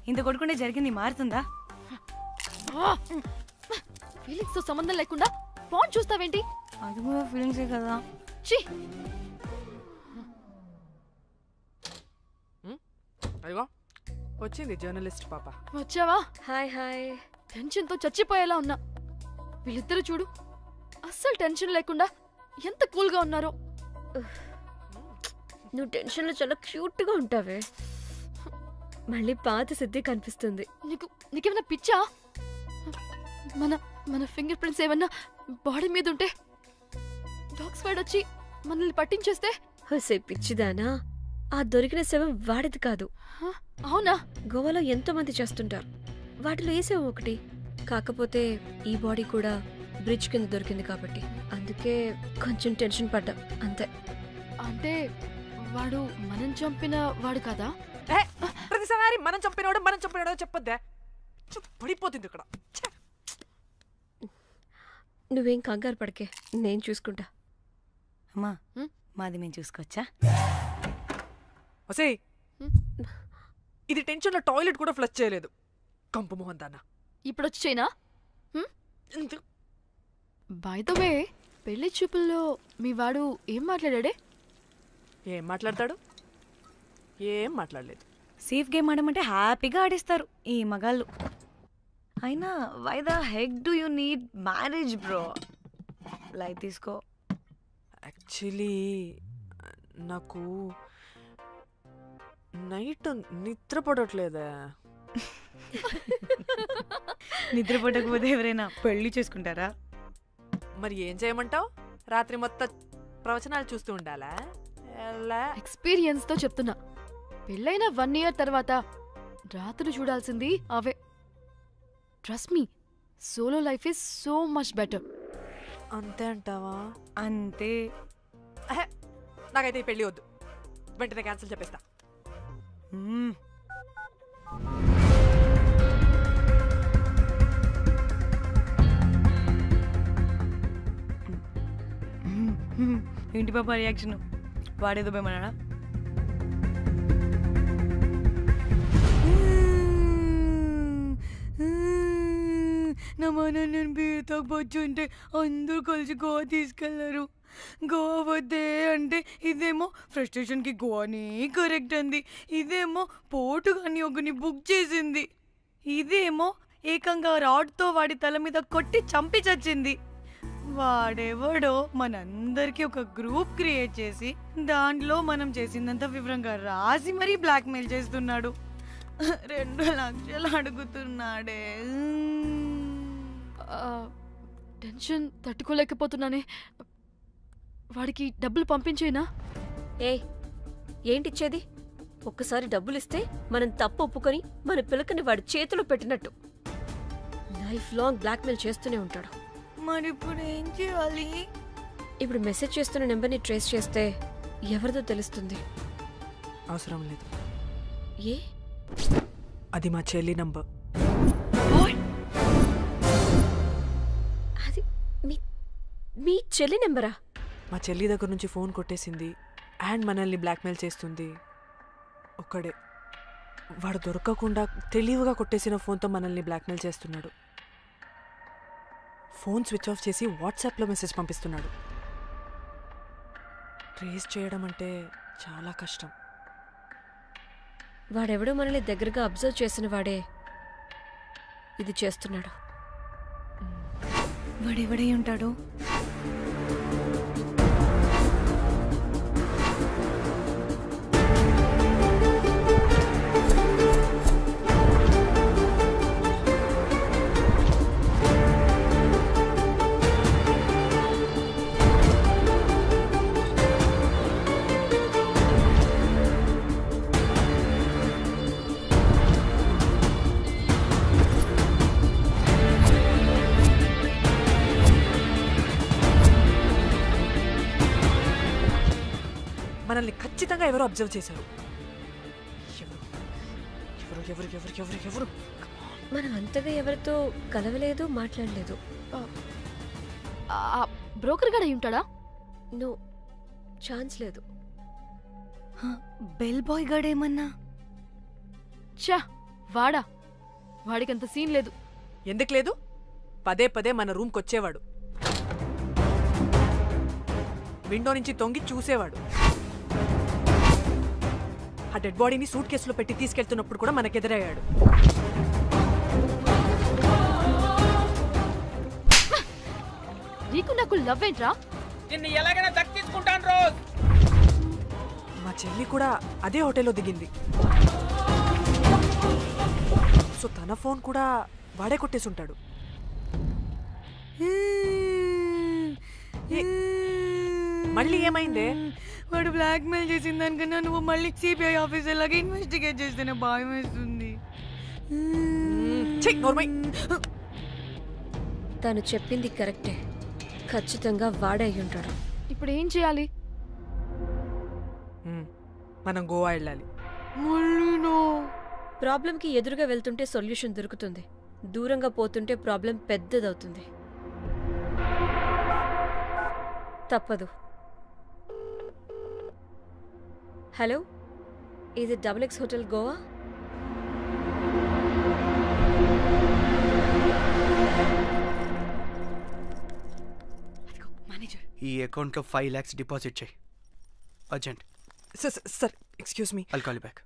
S1: ఇంత కొడుకుంటే జరిగింది మారుతుందా?
S13: ఫీలింగ్స్ తో సంబంధం లేకుండా ఫోన్ చూస్తావేంటి?
S1: అది కూడా ఫీలింగ్సే కదా.
S13: ఛీ,
S2: అయ్యో వచ్చింది జర్నలిస్ట్ పాప.
S13: వచ్చావా?
S8: Hi hi.
S13: టెన్షన్ తో చచ్చిపోయేలా ఉన్నా. వీళ్ళిద్దరు చూడు, అస్సలు టెన్షన్ లేకుండా ఎంత కూల్ గా ఉన్నారో.
S8: నువ్వు టెన్షన్లో చాలా క్యూట్ గా ఉంటావే. మళ్ళీ పాత సిద్ధి కనిపిస్తుంది.
S13: నీకేమైనా పిచ్చా? మన మన ఫింగర్ ప్రింట్స్ ఏమన్నా బాడీ మీద ఉంటే డాగ్స్ వైడ్ వచ్చి మనల్ని పట్టించేస్తే?
S8: హోసే పిచ్చిదానా, ఆ దొరికిన శవం వాడిది కాదు.
S13: అవునా?
S8: గోవాలో ఎంతో మంది చేస్తుంటారు, వాటిలో ఏ శవం ఒకటి. కాకపోతే ఈ బాడీ కూడా బ్రిడ్జ్ కింద దొరికింది కాబట్టి అందుకే కొంచెం టెన్షన్ పడ్డా, అంతే.
S13: అంటే వాడు మనం చంపిన వాడు కదా?
S2: ప్రతిసారి మనం చంపినాడో చెప్పొద్దే. పడిపోతుంది ఇక్కడ.
S8: నువ్వేం కంగారు పడకే, నేను చూసుకుంటా.
S1: అమ్మా మాది మేము చూసుకోవచ్చా?
S2: ఒసేయ్, ఇది టెన్షన్లో టాయిలెట్ కూడా ఫ్లష్ చేయలేదు. కంపు మోహన్ దాన్న.
S13: ఇప్పుడు వచ్చి చేయనా? బై ద వే, పెళ్లి చూపుల్లో మీ వాడు ఏం మాట్లాడాడే?
S2: ఏం మాట్లాడతాడు? ఏం మాట్లాడలేదు.
S1: సేఫ్ గేమ్ ఆడమంటే హ్యాపీగా ఆడిస్తారు ఈ మగాళ్ళు. అయినా why the heck do you need marriage bro? Light తీసుకో.
S2: యాక్చువల్లీ నాకు నైట్ నిద్ర పడట్లేదా?
S1: నిద్ర పడకపోతే ఎవరైనా పెళ్లి చేసుకుంటారా?
S2: మరి ఏం చేయమంటావు? రాత్రి మొత్తం ప్రవచనాలు చూస్తూ ఉండాలా?
S13: ఎక్స్పీరియన్స్తో చెప్తున్నా, పెళ్ళైన 1 year తర్వాత రాత్రులు చూడాల్సింది అవే. Trust me, solo life is so much better.
S2: అంతే అంటావా?
S1: అంతే.
S2: నాకైతే ఈ పెళ్ళి వద్దు, వెంటనే క్యాన్సిల్ చెప్పేస్తా.
S1: ఏంటి పాప రియాక్షన్? వాడేదో భయమన్నాడా? నా మన నేను బీర్ తాగొచ్చుంటే అందరూ కలిసి గోవా తీసుకెళ్లారు. గోవా వద్దే అంటే ఇదేమో ఫ్రస్ట్రేషన్కి గోవాని కరెక్ట్ అంది, ఇదేమో పోటు కానీ ఒకని బుక్ చేసింది, ఇదేమో ఏకంగా రాడ్తో వాడి తల మీద కొట్టి చంపి చచ్చింది. వాడెవడో మనందరికీ ఒక గ్రూప్ క్రియేట్ చేసి దాంట్లో మనం చేసిందంతా వివరంగా రాసి మరీ బ్లాక్మెయిల్ చేస్తున్నాడు. 2 లక్షలు అడుగుతున్నాడే.
S13: టెన్షన్ తట్టుకోలేకపోతున్నానే. వాడికి డబ్బులు పంపించేనా?
S8: ఏంటిచ్చేది? ఒక్కసారి డబ్బులు ఇస్తే మనం తప్పు ఒప్పుకొని మన పిల్లకని వాడి చేతిలో పెట్టినట్టు. లైఫ్ లాంగ్ బ్లాక్మెయిల్ చేస్తూనే ఉంటాడు.
S1: మరి ఇప్పుడు ఏం చేయాలి?
S8: ఇప్పుడు మెసేజ్ చేస్తున్న నెంబర్ని ట్రేస్ చేస్తే ఎవరిదో తెలుస్తుంది.
S2: అవసరం లేదు.
S8: ఏ?
S2: అది మా చెల్లి నంబర్.
S8: అది మీ చెల్లి నెంబరా?
S2: మా చెల్లి దగ్గర నుంచి ఫోన్ కొట్టేసింది అండ్ మనల్ని బ్లాక్మెయిల్ చేస్తుంది. ఒక్కడే వాడు దొరకకుండా తెలివిగా కొట్టేసిన ఫోన్తో మనల్ని బ్లాక్మెయిల్ చేస్తున్నాడు. ఫోన్ స్విచ్ ఆఫ్ చేసి వాట్సాప్లో మెసేజ్ పంపిస్తున్నాడు. ట్రేస్ చేయడం అంటే చాలా కష్టం.
S8: వాడెవడో మనల్ని దగ్గరగా అబ్జర్వ్ చేసిన వాడే ఇది చేస్తున్నాడు.
S1: వాడెవడై ఉంటాడు?
S2: మనల్ని ఖచ్చితంగా ఎవరో అబ్జర్వ్ చేశారు. ఎవరు?
S8: మనం అంతగా ఎవరితో కలవలేదు, మాట్లాడలేదు.
S13: బ్రోకర్ గడ ఉంటాడా?
S8: నో, ఛాన్స్ లేదు.
S1: బెల్ బాయ్ గడేమన్నా?
S13: చా, వాడా? వాడికంత సీన్ లేదు.
S2: ఎందుకు లేదు? పదే పదే మన రూమ్కి వచ్చేవాడు, విండో నుంచి తొంగి చూసేవాడు. ఆ డెడ్ బాడీని సూట్ కేసులో పెట్టి తీసుకెళ్తున్నప్పుడు కూడా మనకెదురయ్యాడు.
S13: నీకు నాకు లవ్ ఏంట్రా?
S12: నిన్ను ఎలాగైనా దక్కించుకుంటాను రోజ్.
S2: మా చెల్లి కూడా అదే హోటల్లో దిగింది. సో తన ఫోన్ కూడా వాడే కొట్టేసుంటాడు. మళ్ళీ ఏమైందే?
S1: వాడు బ్లాక్మెయిల్ చేసిన దానికన్నా నువ్వు మళ్ళీ సిబిఐ ఆఫీసర్ లాగా ఇన్వెస్టిగేట్ చేస్తేనే భయం వేస్తుంది.
S8: తను చెప్పింది కరెక్టే, ఖచ్చితంగా వాడే అయి ఉంటాడు.
S13: ఇప్పుడు ఏం చేయాలి?
S2: మనం గోవా వెళ్ళాలి.
S8: ప్రాబ్లంకి ఎదురుగా వెళ్తుంటే సొల్యూషన్ దొరుకుతుంది, దూరంగా పోతుంటే ప్రాబ్లం పెద్దదవుతుంది. తప్పదు. హలో, ఇది XX హోటల్ గోవా?
S16: ఈ అకౌంట్లో 5 lakhs డిపాజిట్ చేయి urgent.
S2: Sir excuse me,
S16: I'll call you back.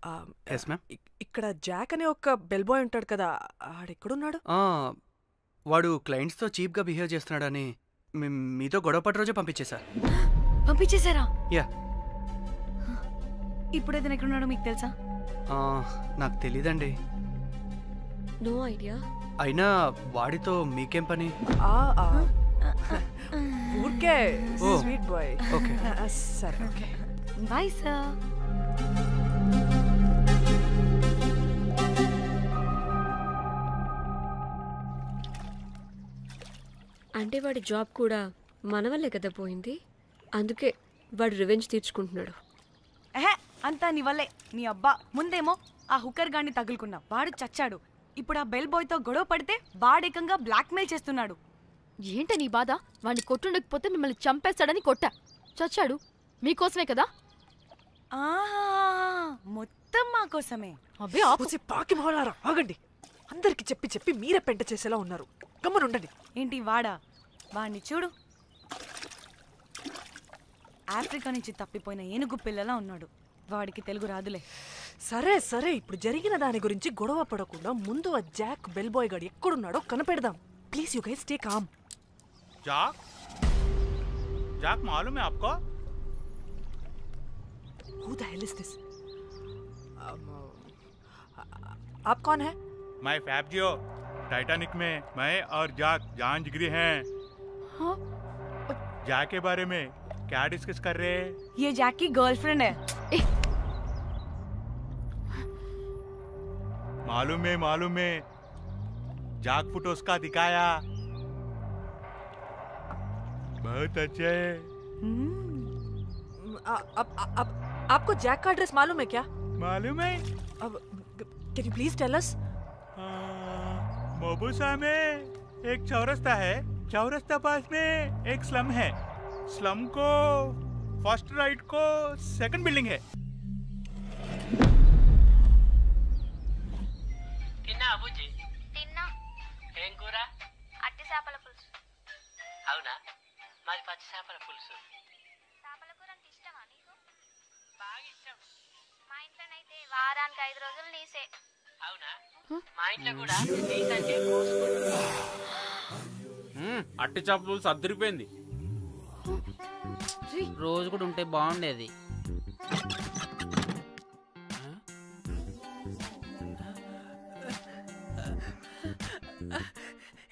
S16: Yes ma'am.
S2: ఇక్కడ జాక్ అనే ఒక బెల్ బాయ్ ఉంటాడు కదా, ఆడెక్కడున్నాడు?
S16: వాడు క్లయింట్స్తో చీప్గా బిహేవ్ చేస్తున్నాడని మీతో గొడవ పడి రోజే పంపించేశా.
S1: పంపించేశారా?
S16: యా.
S1: ఇప్పుడు అతను ఎక్కడున్నాడో మీకు తెలుసా?
S16: నాకు తెలీదండి.
S8: No idea.
S16: అయినా వాడితో మీకేం పని?
S2: ఊరికే స్వీట్ బాయ్.
S16: ఓకే
S2: సరే, ఓకే
S1: బాయ్ సార్.
S8: అంటే వాడి జాబ్ కూడా మన వల్లే కదా పోయింది, అందుకే వాడు రివెంజ్ తీర్చుకుంటున్నాడు.
S1: అంతా నీ వల్లే. నీ అబ్బా ముందేమో ఆ హుకర్ గాన్ని తగులుకున్నా, వాడు చచ్చాడు. ఇప్పుడు ఆ బెల్ బాయ్తో గొడవ పడితే వాడేకంగా బ్లాక్మెయిల్ చేస్తున్నాడు.
S13: ఏంట నీ బాధ? వాడిని కొట్టుండకపోతే మిమ్మల్ని చంపేస్తాడని కొట్టా. చచ్చాడు మీకోసమే కదా?
S1: మొత్తం మా కోసమే.
S2: అబ్బే ఆపుసి పాకి మొహలారా, ఆగండి. అందరికి చెప్పి చెప్పి మీరే పెంట చేసేలా ఉన్నారు. గమ్మనుండండి.
S1: ఏంటి వాడా? వాడిని చూడు, ఆఫ్రికా నుంచి తప్పిపోయిన ఏనుగు పిల్లలా ఉన్నాడు. వాడికి తెలుగు రాదులే.
S2: సరే సరే, ఇప్పుడు జరిగిన దాని గురించి గొడవ పడకుండా ముందు ఆ జాక్ బెల్ బాయ్ గాడు ఎక్కడున్నాడో కనిపెడదాం. Please you guys stay calm.
S3: जाक जाक मालूम है आपको?
S2: Who the hell is this? आप कौन है?
S3: मैं फैब्जियो, टाइटैनिक में मैं और जाक जान जिगरी हैं।
S1: हाँ?
S3: जाक के बारे में क्या डिस्कस कर रहे हैं?
S1: ये जैक की गर्लफ्रेंड है।
S3: मालूम है जाक फोटोस का दिखाया, बहुत अच्छे है।
S2: आपको जैक का एड्रेस मालूम है क्या?
S3: मालूम है।
S2: अब can you please tell us?
S3: मोबुसा में एक चौरस्ता है, चौरस्ता पास में एक स्लम है, स्लम को फर्स्ट राइट को सेकंड बिल्डिंग है।
S4: తిన్నా అబుజీ? తిన్నా. ఏం కూర? అట్టి చేపల పులుసు. అవునా? మాది పచ్చి చేపల పులుసు. చేపల కూర అంటే ఇష్టమా నీకు? బాగా ఇష్టం. మా ఇంట్లోనైతే వారానికి 5 రోజులు నీసే. అవునా? మా ఇంట్లో కూడా నీకంటే
S12: అట్టి చేపల పులుసు అద్దరిపోయింది. రోజు కూడా ఉంటే బాగుండేది.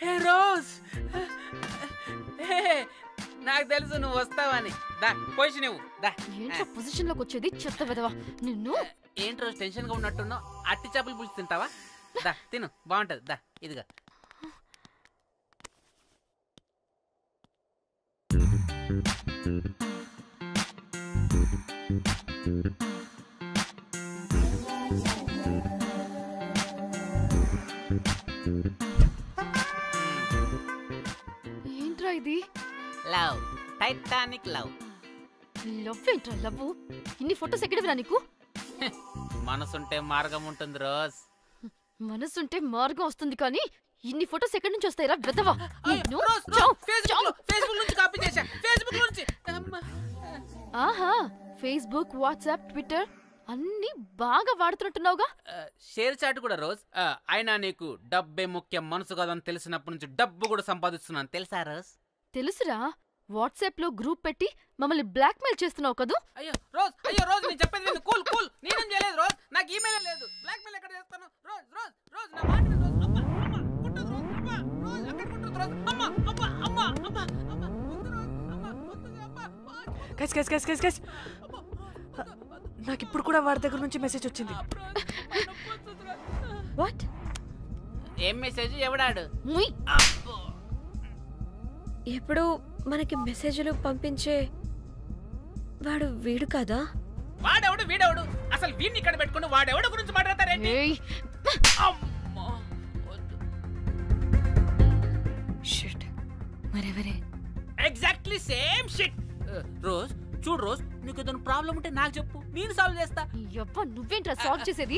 S12: హే రోజ్, నాకు తెలుసు నువ్వు వస్తావని. దా పొజిషన్ నువ్వు దా.
S13: ఏంట్రా పొజిషన్ లోకి వచ్చేది చెత్త వెదవా నిన్ను.
S12: ఏంటి రోజు టెన్షన్ గా ఉన్నట్టున్నావు? అట్టి చేపలు పులుసు తింటావా? దా తిను, బాగుంటది. దా ఇదిగా.
S13: ఏంట్రా ఇది?
S12: Love, Titanic love.
S13: లవ్ ఏంట్రా లవ్? ఇన్ని ఫొటోస్ ఎక్కడివిరా నీకు?
S12: మనసుంటే మార్గం ఉంటుంది రోజ్.
S13: మనసుంటే మార్గం వస్తుంది కానీ ఇన్ని ఫొటోస్ ఎక్కడి నుంచి వస్తాయిరా వెదవా?
S12: ఫేస్బుక్ నుంచి కాపీ చేశా, ఫేస్బుక్ నుంచి.
S13: ఆహా, ఫేస్బుక్, వాట్సాప్, ట్విట్టర్ అన్ని బాగా వాడుతున్నట్టున్నావుగా.
S12: షేర్ చాట్ కూడా రోజ్. అయినా నీకు డబ్బే ముఖ్యం, మనసు కాదని తెలిసినప్పటి నుంచి డబ్బు కూడా సంపాదిస్తున్నాను తెలుసా రోజ్?
S13: తెలుసురా, వాట్సాప్ లో గ్రూప్ పెట్టి మమ్మల్ని బ్లాక్మెయిల్ చేస్తున్నావు కదూ.
S12: అయ్యో రోజ్ నేను చెప్పేది విను. కూల్ కూల్, నేనేం చేయలేదు రోజ్, నాకు ఈమెయిల్ లేదు. బ్లాక్మెయిల్ ఎక్కడ చేస్తాను రోజ్? రోజ్ రోజ్ నా మాట విను రోజ్. అమ్మా అమ్మా కుట్టదు రోజ్. అమ్మా రోజ్ అక్కడ కుట్టదు రోజ్. అమ్మా అమ్మా అమ్మా అమ్మా అమ్మా వద్దు రోజ్. అమ్మా వద్దు అమ్మా.
S2: గైస్ నాకు ఇప్పుడు కూడా వాడి దగ్గర నుంచి మెసేజ్ వచ్చింది.
S8: వాట్?
S12: ఏం మెసేజ్? ఎవడాడు?
S8: ఎప్పుడు మనకి మెసేజ్లు పంపించే వాడు వీడు కదా?
S12: వాడెవడు వీడెవడు? అసలు వీడిని ఇక్కడ పెట్టుకుని వాడెవడు గురించి మాట్లాడతారేంటి?
S1: షిట్ మరెవరే?
S12: Exactly same shit. రోజ్ చూడు రోజ్, నీకు ఏదైనా ప్రాబ్లం ఉంటే నాకు చెప్పు, నేను సాల్వ్ చేస్తా.
S13: నువ్వేంట్రా సాల్వ్ చేసేది?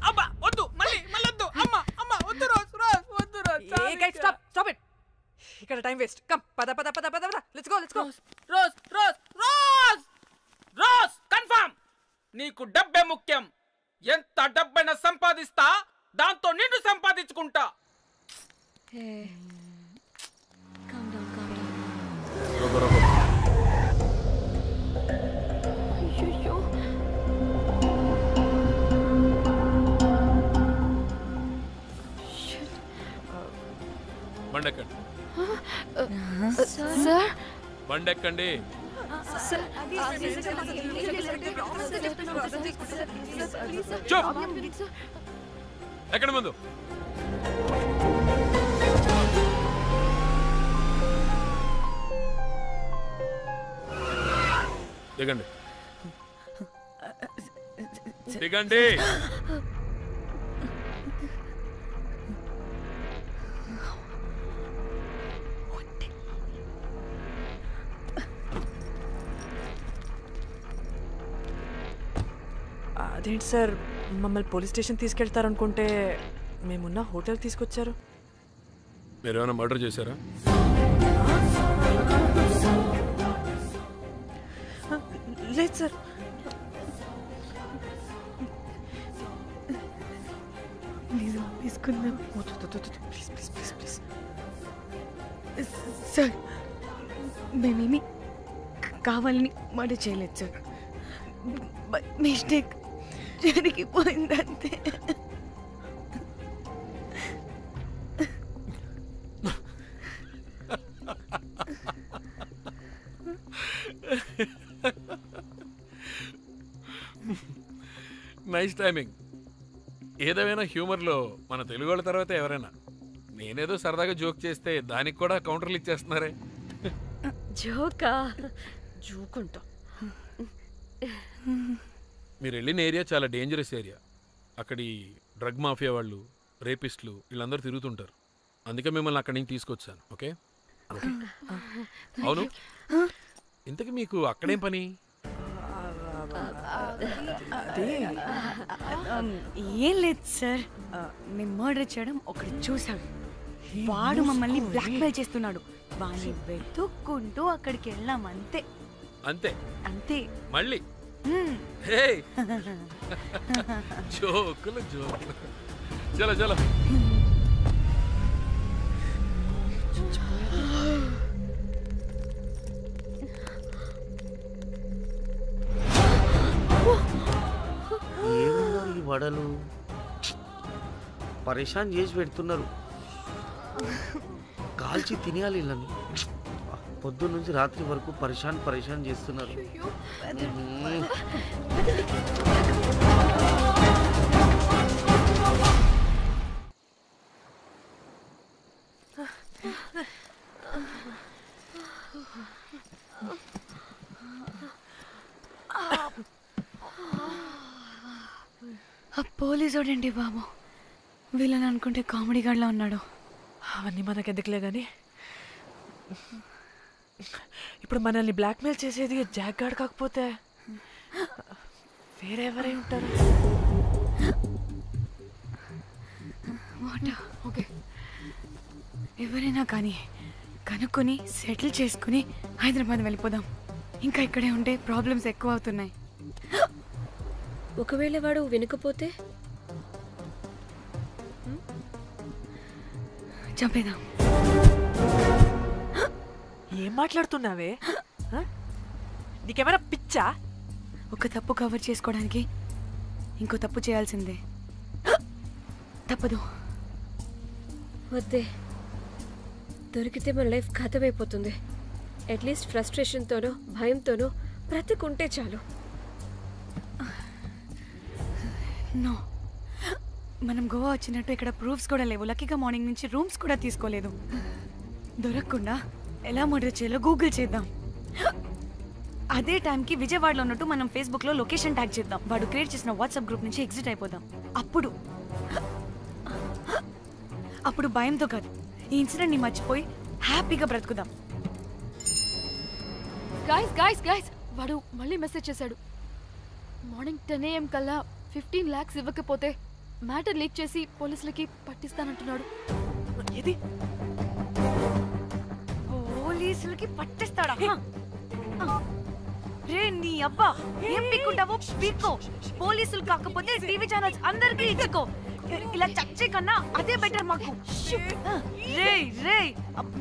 S12: అబ్బా వద్దు, మళ్ళీ వద్దు. అమ్మ వద్దు రోజ్, వద్దు రోజ్.
S2: Stop it. ఇక్కడ టైం వేస్ట్. కమ్ పద పద పద పద పద. Let's go.
S12: Rose confirm. నీకు డబ్బే ముఖ్యం. ఎంత డబ్బైనా సంపాదిస్తా, దాంతో నిన్ను సంపాదించుకుంటా.
S21: బండెక్కండి.
S13: సార్
S21: బండెక్కండి. ఎక్కడ ముందు దిగండి. దిగండి.
S2: అదేంటి సార్, మమ్మల్ని పోలీస్ స్టేషన్ తీసుకెళ్తారనుకుంటే మేమున్న హోటల్ తీసుకొచ్చారు.
S21: మీరేమైనా మర్డర్ చేశారా?
S2: లేదు సార్.
S1: తీసుకుందాం
S2: please please please please.
S1: Sir మేమేమి కావాలని మర్డర్ చేయలేదు సార్. మిస్టేక్ జరిగిపోయిందంతే.
S21: Nice timing. ఏదేమైనా హ్యూమర్లో మన తెలుగు వాళ్ళ తర్వాత ఎవరైనా. నేనేదో సరదాగా జోక్ చేస్తే దానికి కూడా కౌంటర్లు ఇచ్చేస్తున్నారే.
S8: జోకా? జోకుంటా.
S21: మీరు వెళ్ళిన ఏరియా చాలా డేంజరస్ ఏరియా. అక్కడి డ్రగ్ మాఫియా వాళ్ళు, రేపిస్టులు వీళ్ళందరూ తిరుగుతుంటారు. అందుకే మిమ్మల్ని అక్కడి నుంచి తీసుకొచ్చాను. ఓకే? అవును, ఇంతకీ మీకు అక్కడేం పని?
S1: ఏం లేదు సార్, మేము మర్డర్ చేయడం ఒకటి చూసాడు. వాడు మమ్మల్ని బ్లాక్మెయిల్ చేస్తున్నాడు. వాడిని వెతుక్కుంటూ అక్కడికి వెళ్ళాం. అంతే
S21: అంతే
S1: అంతే.
S21: మళ్ళీ జోకులు జోకులు. చలో చలో.
S17: ఏమున్నారు ఈ వడలు? పరేషాన్ చేసి పెడుతున్నారు. కాల్చి తినేయాలి వీళ్ళని. పొద్దున్న నుంచి రాత్రి వరకు పరేషాన్ చేస్తున్నారు.
S1: పోలీసు వాడండి బాబు. వీళ్ళని అనుకుంటే కామెడీ గాడ్లా ఉన్నాడు.
S2: అవన్నీ మనకెందుకులే కానీ, ఇప్పుడు మనల్ని బ్లాక్మెయిల్ చేసేది జాక్ గార్డ్ కాకపోతే వేరే ఎవరై ఉంటారు?
S1: ఓకే, ఎవరైనా కానీ కనుక్కొని సెటిల్ చేసుకుని హైదరాబాద్ వెళ్ళిపోదాం. ఇంకా ఇక్కడే ఉంటే ప్రాబ్లమ్స్ ఎక్కువ అవుతున్నాయి.
S8: ఒకవేళ వాడు వినకపోతే
S1: చంపేదాం.
S2: ఏం మాట్లాడుతున్నావే? నీకేమైనా పిచ్చా?
S1: ఒక తప్పు కవర్ చేసుకోవడానికి ఇంకో తప్పు చేయాల్సిందే. తప్పదు.
S8: వద్దే, దొరికితే మన లైఫ్ ఖతమైపోతుంది. అట్లీస్ట్ ఫ్రస్ట్రేషన్తోనో భయంతోనో బ్రతికుంటే చాలు.
S1: నో, మనం గోవా వచ్చినట్టు ఇక్కడ ప్రూఫ్స్ కూడా లేవు. లక్కీగా మార్నింగ్ నుంచి రూమ్స్ కూడా తీసుకోలేదు. దొరకకుండా ఎలా మర్డర్ చేయాలో గూగుల్ చేద్దాం. అదే టైంకి విజయవాడలో ఉన్నట్టు మనం ఫేస్బుక్లో లొకేషన్ ట్యాగ్ చేద్దాం. వాడు క్రియేట్ చేసిన వాట్సాప్ గ్రూప్ నుంచి ఎగ్జిట్ అయిపోదాం. అప్పుడు ఇప్పుడు భయంతో కాదు, ఈ ఇన్సిడెంట్ ని మర్చిపోయి హ్యాపీగా బ్రతుకుదాం.
S13: గైస్ గైస్ గైస్ వాడు మళ్ళీ మెసేజ్ చేశాడు. మార్నింగ్ 10 AM కల్లా 15 lakhs ఇవ్వకపోతే మ్యాటర్ లీక్ చేసి పోలీసులకి పట్టిస్తానంటున్నాడు.
S2: ఏది
S1: పోలీసులకి పట్టిస్తాడా? రే నీ అబ్బా, ఏం పీక్కుంటావో పీక్కో. పోలీసులు కాకపోతే టీవీ ఛానల్స్ అందరికీ ఇచ్చుకో. ఇలా చచ్చే కన్నా అదే బెటర్ మాకు. రే రే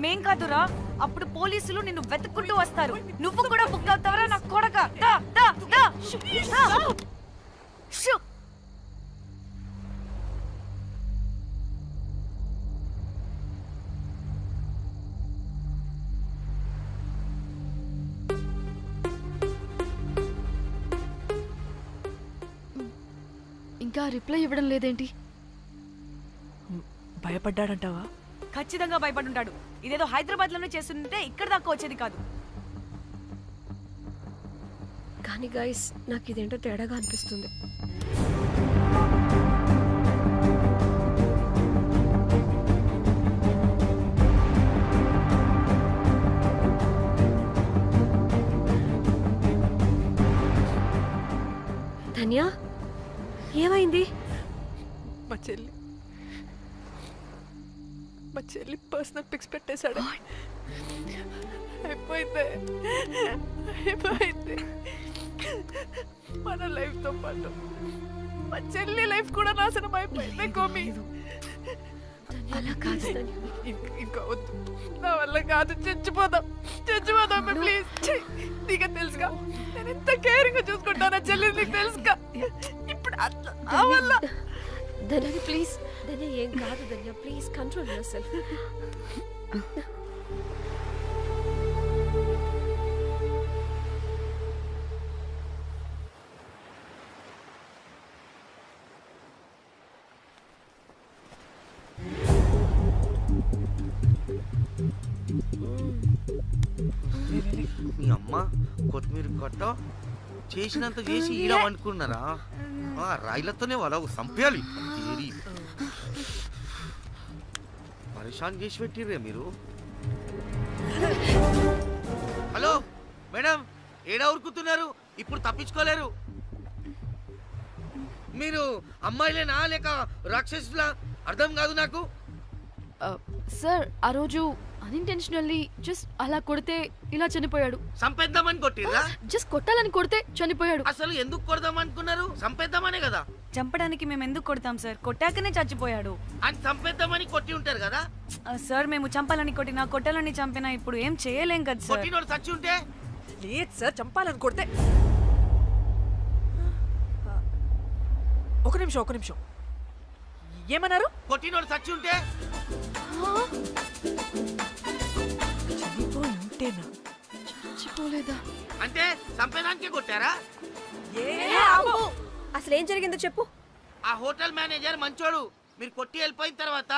S1: మేం కాదురా, అప్పుడు పోలీసులు నిన్ను వెతుక్కుంటూ వస్తారు. నువ్వు కూడా బుక్ అవుతావరా నా కొడక. దా దా దా షూ.
S13: ఇంకా రిప్లై ఇవ్వడం లేదేంటి?
S2: భయపడ్డాడంటావా?
S1: ఖచ్చితంగా భయపడుంటాడు. ఇదేదో హైదరాబాద్ లోనే చేస్తుంటే ఇక్కడ దాకా వచ్చేది కాదు.
S8: కానీ గైస్ నాకు ఇదేంటో తేడాగా అనిపిస్తుంది. ధన్య, ఏమైంది?
S2: మా చెల్లి పర్సనల్ పిక్స్ పెట్టేశాడు. అయిపోయింది. మన లైఫ్ తో పాటు మా చెల్లి లైఫ్ కూడా నాశనం అయిపోయింది. కోమి
S8: అలా కాదు,
S2: ఇంకా వద్దు, నా వల్ల కాదు. చచ్చిపోదాం ప్లీజ్. నీకు తెలుసుగా నేను ఎంత కేరింగ్ చూసుకుంటానా చెల్లి, నీకు తెలుసుగా. ఇప్పుడు ఆ వల్ల
S8: ధన్య ప్లీజ్. ధన్య ఏం కాదు ధన్య, ప్లీజ్ కంట్రోల్ యువర్ సెల్ఫ్.
S17: మీ అమ్మ కొత్తిమీర కట్ట చేసినంత చేసి ఈడమనుకున్నారా? రాయిలతోనే వాళ్ళ సంపేయాలి. పరేషాన్ చేసి పెట్టిర్రే మీరు. హలో మేడం, ఏడా ఉరుకుతున్నారు? ఇప్పుడు తప్పించుకోలేరు. మీరు అమ్మాయిలేనా లేక రాక్షసులా? అర్థం కాదు నాకు.
S13: సార్ ఆ రోజు అన్ఇంటెన్షనల్లీ జస్ట్ అలా కొడితే ఇలా చనిపోయాడు.
S17: సంపేద్దామని కొట్టిర్రా?
S13: జస్ట్ కొట్టాలని కొడితే చనిపోయాడు.
S17: అసలు ఎందుకు కొడదామనుకున్నారు? సంపేద్దామనే కదా.
S1: చంపడానికి మేము ఎందుకు కొడతాం సార్? కొట్టాకనే చచ్చిపోయాడు.
S17: అని సంపేద్దామని కొట్టి ఉంటారు కదా
S1: సార్. మేము చంపాలని కొట్టినా కొట్టాలని చంపినా ఇప్పుడు ఏం చేయలేం కదా సార్.
S17: కొట్టినోడు చచ్చి ఉంటే?
S2: లేదు సార్, చంపాలని కొడితే. ఒక నిమిషం ఏమన్నారు?
S17: కొట్టినోడు చచ్చి ఉంటే?
S13: చచ్చిపోలేదా
S17: అంటే సంపేదానికే కొట్టారా?
S8: అసలు ఏం జరిగిందో చెప్పు.
S17: ఆ హోటల్ మేనేజర్ మంచోడు. మీరు కొట్టి వెళ్ళిపోయిన తర్వాత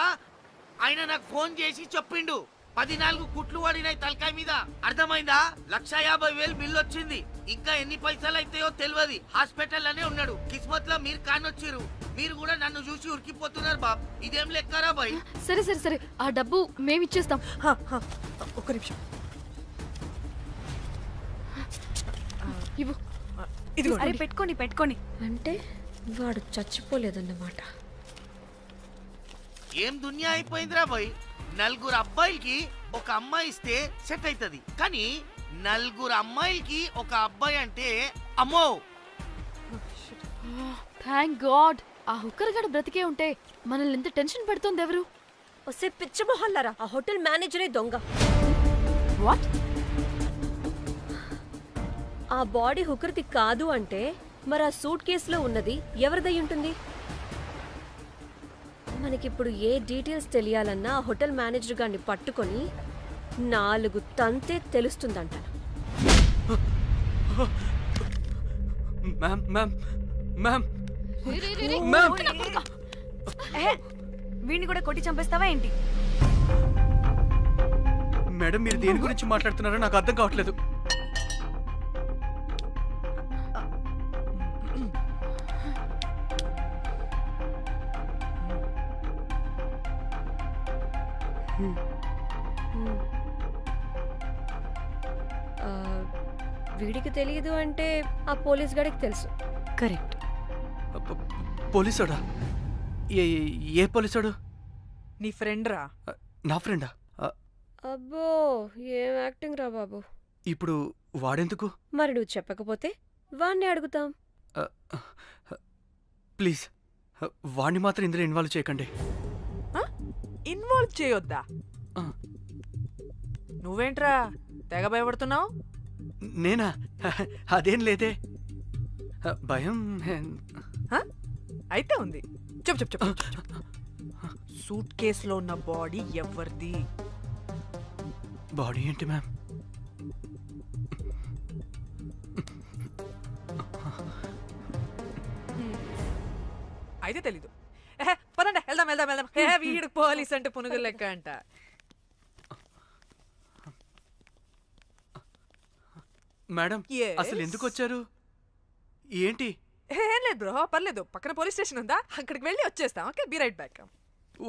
S17: ఆయన నాకు ఫోన్ చేసి చెప్పిండు 14 కుట్లు పడినాయి తలకాయ మీద. అర్థమైందా? 1,50,000 బిల్లు వచ్చింది. ఇంకా ఎన్ని పైసలు అయితాయో తెలియదు. హాస్పిటల్ లోనే ఉన్నాడు. కిస్మత్ లో మీరు కానొచ్చిరు. మీరు కూడా నన్ను చూసి ఉరికిపోతున్నారు బాబ్. ఇదేం లెక్కరా బాయ్?
S13: సరే ఆ డబ్బు మేమిచ్చేస్తాం.
S2: ఒక నిమిషం
S13: ఇవ్వు.
S1: అరే పెట్టుకోని.
S8: అంటే వాడు చచ్చిపోలేదన్నమాట.
S17: ఏం దునియా అయిపోయిందిరా బాయ్. 4 అబ్బాయిలకి ఒక అమ్మాయి ఇస్తే సెట్ అవుతుంది. కానీ 4 అమ్మాయిలకి ఒక అబ్బాయి అంటే అమ్మో.
S13: Thank God. ఆ హుక్కర్ గడు బ్రతికే ఉంటే మనల్ని ఎంత టెన్షన్ పెడుతుంది ఎవరు?
S8: వస్తే పిచ్చి మొహల్లారా, ఆ హోటల్ మేనేజరే దొంగ.
S13: వాట్?
S8: ఆ బాడీ హుక్కర్ది కాదు అంటే మరి ఆ సూట్ కేసులో ఉన్నది ఎవరిదై ఉంటుంది? మనకిప్పుడు ఏ డీటెయిల్స్ తెలియాలన్నా ఆ హోటల్ మేనేజర్ గారిని పట్టుకొని 4 తంతే తెలుస్తుందంట.
S1: వీడిని కూడా కొట్టి చంపేస్తావా ఏంటి?
S16: మేడం, మీరు దేని గురించి మాట్లాడుతున్నారో నాకు అర్థం కావట్లేదు.
S8: వీడికి తెలియదు అంటే ఆ పోలీస్ గాడికి తెలుసు.
S1: కరెక్ట్.
S16: పోలీసోడా? ఏ పోలీసోడు?
S2: నీ ఫ్రెండ్ రా.
S16: నా ఫ్రెండా?
S8: అబ్బో ఏం యాక్టింగ్ రా బాబు.
S16: ఇప్పుడు వాడెందుకు?
S8: మరి నువ్వు చెప్పకపోతే వాణ్ణి అడుగుతాం.
S16: ప్లీజ్ వాణ్ణి మాత్రం ఇందులో ఇన్వాల్వ్ చేయకండి.
S2: ఇన్వాల్వ్ చేయొద్దా? నువ్వేంట్రా తెగ భయపడుతున్నావు?
S16: నేనా? అదేం లేదే, భయం.
S2: అయితే ఉంది. చెప్పు చెప్పు చెప్పు. సూట్ కేసులో ఉన్న బాడీ ఎవరిది?
S16: బాడీ ఏంటి మ్యామ్?
S2: అయితే తెలీదు. పదండి వెళ్దాం వెళ్దాం వెళ్దాం. వీడు పోలీస్ అంటే పునుగులు లెక్క అంట.
S16: మేడం అసలు ఎందుకు వచ్చారు? ఏంటి?
S2: ఏం లేదు బ్రో, పర్లేదు. పక్కన పోలీస్ స్టేషన్ ఉందా, అక్కడికి వెళ్ళి వచ్చేస్తాం. Okay, be right back.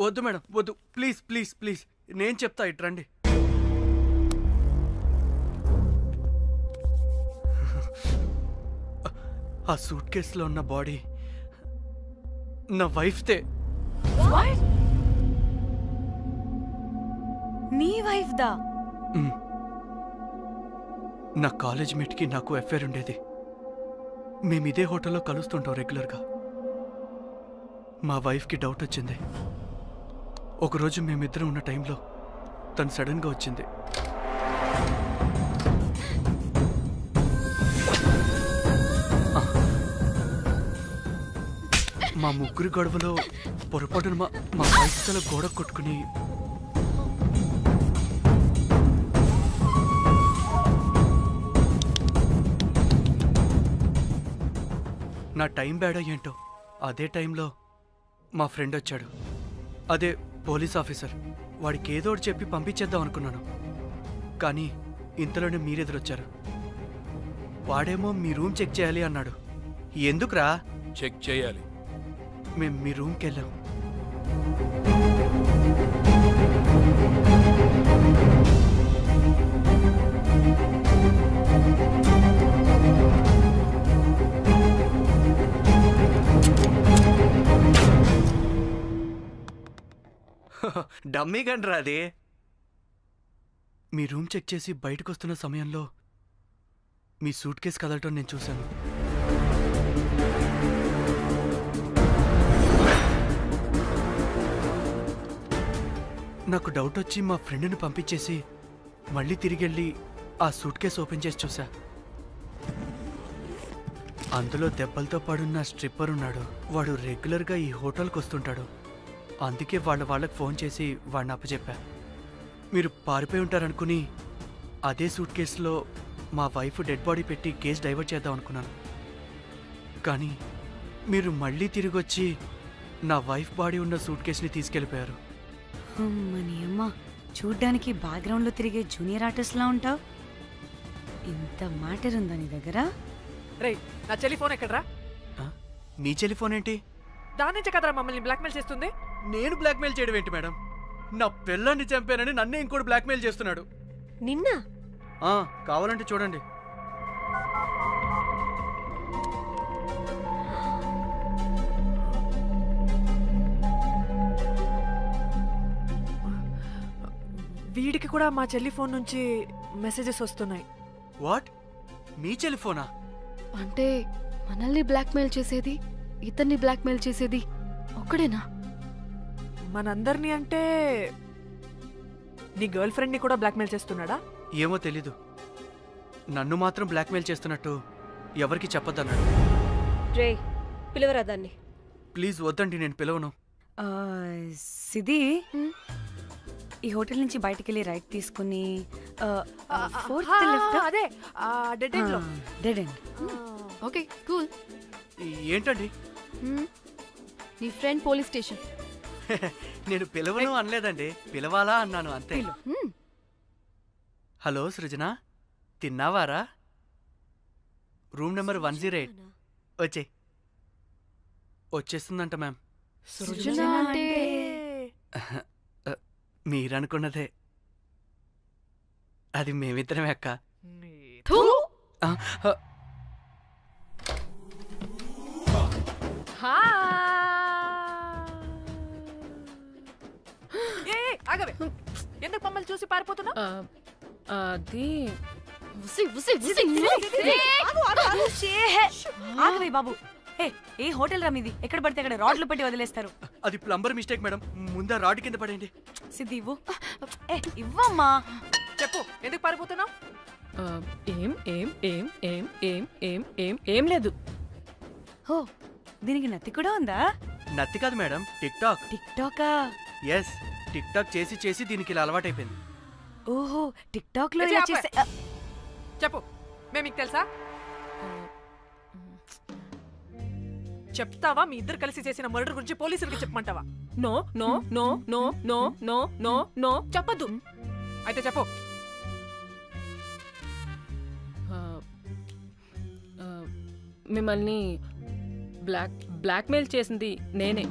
S16: వద్దు మేడం వద్దు, ప్లీజ్ ప్లీజ్ ప్లీజ్, నేను చెప్తా, ఇట్రండి. ఆ సూట్ కేసులో ఉన్న బాడీ నా వైఫ్తే.
S1: నీ వైఫ్ దా?
S16: నా కాలేజ్ మేట్కి నాకు అఫేర్ ఉండేది. మేము ఇదే హోటల్లో కలుస్తుంటాం రెగ్యులర్గా. మా వైఫ్కి డౌట్ వచ్చింది. ఒకరోజు మేమిద్దరం ఉన్న టైంలో తను సడన్గా వచ్చింది. మా ముగ్గురి గొడవలో పొరపాటున మా వైఫ్ తల గోడ కొట్టుకుని నా టైం బ్యాడో ఏంటో అదే టైంలో మా ఫ్రెండ్ వచ్చాడు. అదే పోలీస్ ఆఫీసర్. వాడికి ఏదో ఒకటి చెప్పి పంపించేద్దాం అనుకున్నాను, కానీ ఇంతలోనే మీరెదురొచ్చారు. వాడేమో మీ రూమ్ చెక్ చేయాలి అన్నాడు. ఎందుకురా?
S21: చెక్ చేయాలి.
S16: మేము మీ రూమ్కి వెళ్ళాం. డమ్మీ గండ్రా అది. మీ రూమ్ చెక్ చేసి బయటకు వస్తున్న సమయంలో మీ సూట్ కేసు కదలటం నేను చూశాను. నాకు డౌట్ వచ్చి మా ఫ్రెండ్ని పంపించేసి మళ్ళీ తిరిగెళ్ళి ఆ సూట్ కేసు ఓపెన్ చేసి చూసా. అందులో దెబ్బలతో పడున్న స్ట్రిప్పర్ ఉన్నాడు. వాడు రెగ్యులర్గా ఈ హోటల్కి వస్తుంటాడు. అందుకే వాళ్ళకి ఫోన్ చేసి వాడిని అప్పచెప్పా. మీరు పారిపోయి ఉంటారనుకుని అదే సూట్ కేసులో మా వైఫ్ డెడ్ బాడీ పెట్టి కేసు డైవర్ట్ చేద్దాం అనుకున్నాను. కానీ మీరు మళ్ళీ తిరిగి వచ్చి నా వైఫ్ బాడీ ఉన్న సూట్ కేసుని తీసుకెళ్ళిపోయారు.
S1: అమ్మని అమ్మ, చూడ్డానికి బ్యాక్గ్రౌండ్లో తిరిగే జూనియర్ ఆర్టిస్ట్లా ఉంటావు. ఇంత మ్యాటర్ ఉందా నీ దగ్గర?
S2: రే, నా టెలిఫోన్ ఎక్కడరా?
S16: నీ టెలిఫోన్ ఏంటి?
S2: దాని నుంచే కదరా మమ్మల్ని బ్లాక్మెయిల్ చేస్తుంది.
S16: నేను బ్లాక్మెయిల్ చేయడం ఏంటి మేడం? నా పిల్లాన్ని చంపానని నన్నే ఇంకోటి బ్లాక్మెయిల్ చేస్తున్నాడు.
S8: నిన్న
S16: కావాలంటే చూడండి.
S2: వీడికి కూడా మా చెల్లి ఫోన్ నుంచి మెసేజెస్ వస్తున్నాయి.
S16: వాట్? మీ టెలిఫోనా?
S13: అంటే మనల్ని బ్లాక్మెయిల్ చేసేది, ఇతన్ని బ్లాక్మెయిల్ చేసేది ఒక్కడేనా?
S2: మనందరినీ అంటే నీ గర్ల్ ఫ్రెండ్ని కూడా బ్లాక్మెయిల్ చేస్తున్నాడా?
S16: ఏమో తెలీదు. నన్ను మాత్రం బ్లాక్మెయిల్ చేస్తున్నట్టు ఎవరికి చెప్పొద్దన్నాడు.
S8: రే, పిలవరా దాన్ని.
S16: ప్లీజ్ వద్దండి, నేను పిలవను.
S1: సిది, ఈ హోటల్ నుంచి బయటికి వెళ్ళి రైట్ తీసుకుని
S2: అదే dead end.
S1: Dead end.
S13: Okay, cool.
S16: ఏంటండి?
S13: నీ ఫ్రెండ్ పోలీస్ స్టేషన్.
S16: నేను పిలవను అనలేదండి, పిలవాలా అన్నాను అంతే. హలో సృజన, తిన్నావారా? Room number 108. వచ్చే వచ్చేస్తుందంట మ్యామ్.
S13: సృజన అంటే
S16: మీరనుకున్నదే. అది మేమిద్దరమే అక్క.
S2: ఆగవే, ఎందుకు మమ్మల్ని చూసి పారిపోతున్నా?
S13: అది
S1: ఆగవే బాబు. ఏ హోటల్ రా మీది? ఎక్కడ పడితే అక్కడ రాడ్లు పెట్టి వదిలేస్తారు.
S16: అది ప్లంబర్ మిస్టేక్ మేడం. ముందా రాడ్ కింద పడేయండి.
S1: సిద్ధి ఇవ్వు. ఇవ్వమ్మా.
S2: చెప్పు, ఎందుకు పారిపోతున్నావు?
S13: ఏం ఏం ఏం ఏం ఏం ఏం ఏం ఏం లేదు.
S1: ఓ, దీనికి నత్తి కూడా ఉందా?
S16: నత్తి కాదు మేడం, టిక్ టాక్.
S1: టిక్ టాకా?
S16: ఎస్, టిక్ టాక్ చేసి చేసి దీనికి ఇలా అలవాటైపోయింది.
S1: ఓహో, టిక్ టాక్ లో ఇలా చేస్తే.
S2: చెప్పు, మేము మీకు తెలుసా? చెప్తావా? మీ ఇద్దరు కలిసి చేసిన మర్డర్ గురించి పోలీసులకి చెప్పమంటావా?
S13: No no no no no no no no చెప్పద్దు.
S2: అయితే చెప్పు.
S13: మిమ్మల్ని బ్లాక్మెయిల్ చేసింది నేనే.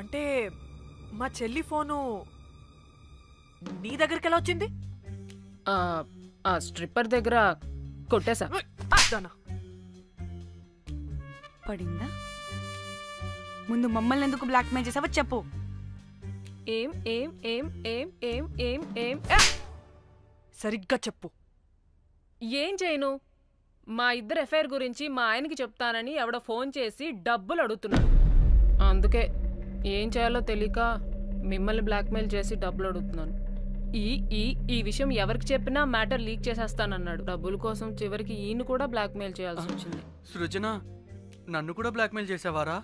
S2: అంటే మా చెల్లి ఫోను నీ దగ్గరికి ఎలా వచ్చింది?
S13: ఆ స్ట్రిప్పర్ దగ్గర కొట్టేశా.
S1: పడిందా? ముందు మమ్మల్ని ఎందుకు బ్లాక్మెయిల్ చేసావో చెప్పు.
S13: ఏం ఏం ఏం ఏం ఏం ఏం ఏం
S2: సరిగ్గా చెప్పు.
S13: ఏం చేయను? మా ఇద్దరు ఎఫ్ఐఆర్ గురించి మా ఆయనకి చెప్తానని ఎవడో ఫోన్ చేసి డబ్బులు అడుగుతున్నాడు. అందుకే ఏం చేయాలో తెలియక మిమ్మల్ని బ్లాక్మెయిల్ చేసి డబ్బులు అడుగుతున్నాను. ఈ ఈ ఈ విషయం ఎవరికి చెప్పినా మ్యాటర్ లీక్ చేసేస్తానన్నాడు. డబ్బుల కోసం చివరికి ఈయన కూడా బ్లాక్మెయిల్ చేయాల్సి వచ్చింది.
S16: సృజన, నన్ను కూడా బ్లాక్మెయిల్ చేసావారా?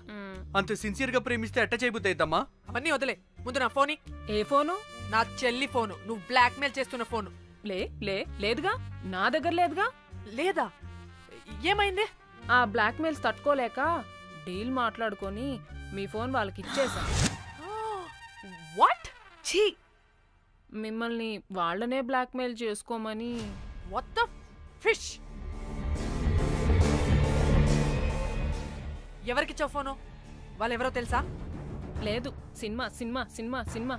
S16: అంత సిన్సియర్ గా ప్రేమిస్తే ఎట్ట చేయబుద్దమ్మా?
S2: అవన్నీ వదిలే, ముందు నా ఫోన్.
S13: ఏ ఫోను?
S2: నా చెల్లి ఫోను. నువ్వు బ్లాక్మెయిల్ చేస్తున్న ఫోను.
S13: లేదుగా, నా దగ్గర లేదుగా.
S2: లేదా? ఏమైంది?
S13: ఆ బ్లాక్మెయిల్స్ తట్టుకోలేక డీల్ మాట్లాడుకొని మీ ఫోన్ వాళ్ళకి ఇచ్చేసా.
S2: వాట్? ఛీ!
S13: మిమ్మల్ని వాళ్ళనే బ్లాక్మెయిల్ చేసుకోమని.
S2: What the fish! ఎవరికిచ్చావు ఫోను? వాళ్ళెవరో తెలుసా?
S13: లేదు, cinema cinema cinema cinema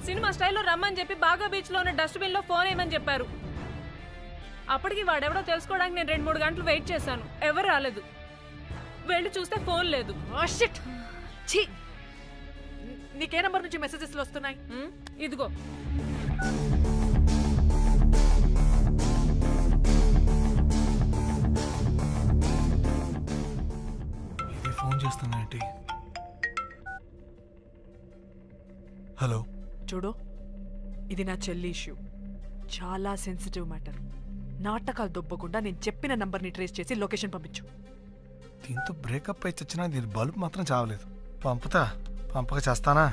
S13: cinema స్టైల్లో రమ్మని చెప్పి బాగా బీచ్లో ఉన్న డస్ట్బిన్ లో ఫోన్ వేయమని చెప్పారు. అప్పటికి వాడెవడో తెలుసుకోవడానికి నేను 2-3 గంటలు వెయిట్ చేశాను. ఎవరు రాలేదు. వెళ్ళి చూస్తే ఫోన్ లేదు.
S2: నీకే నంబర్ నుంచి మెసేజెస్ వస్తున్నాయి?
S13: ఇదిగో.
S6: ఫోన్ చేస్తున్నానంటే. హలో,
S2: చూడు, ఇది నా చెల్లి ఇష్యూ. చాలా సెన్సిటివ్ మ్యాటర్. నాటకాలు దొబ్బకుండా నేను చెప్పిన నంబర్ని ట్రేస్ చేసి లొకేషన్ పంపించు.
S6: దీంతో బ్రేకప్ అయి చచ్చినా దీని బల్బ్ మాత్రం చావలేదు. పంపక చేస్తానా?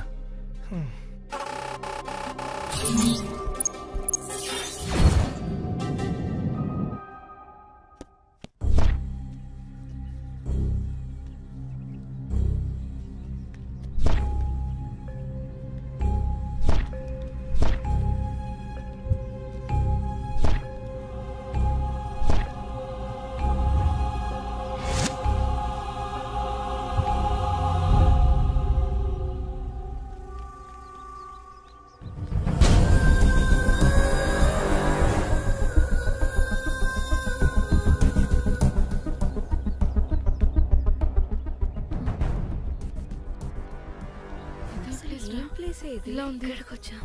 S13: ఇలా ఉంది. ఇక్కడికి వచ్చా.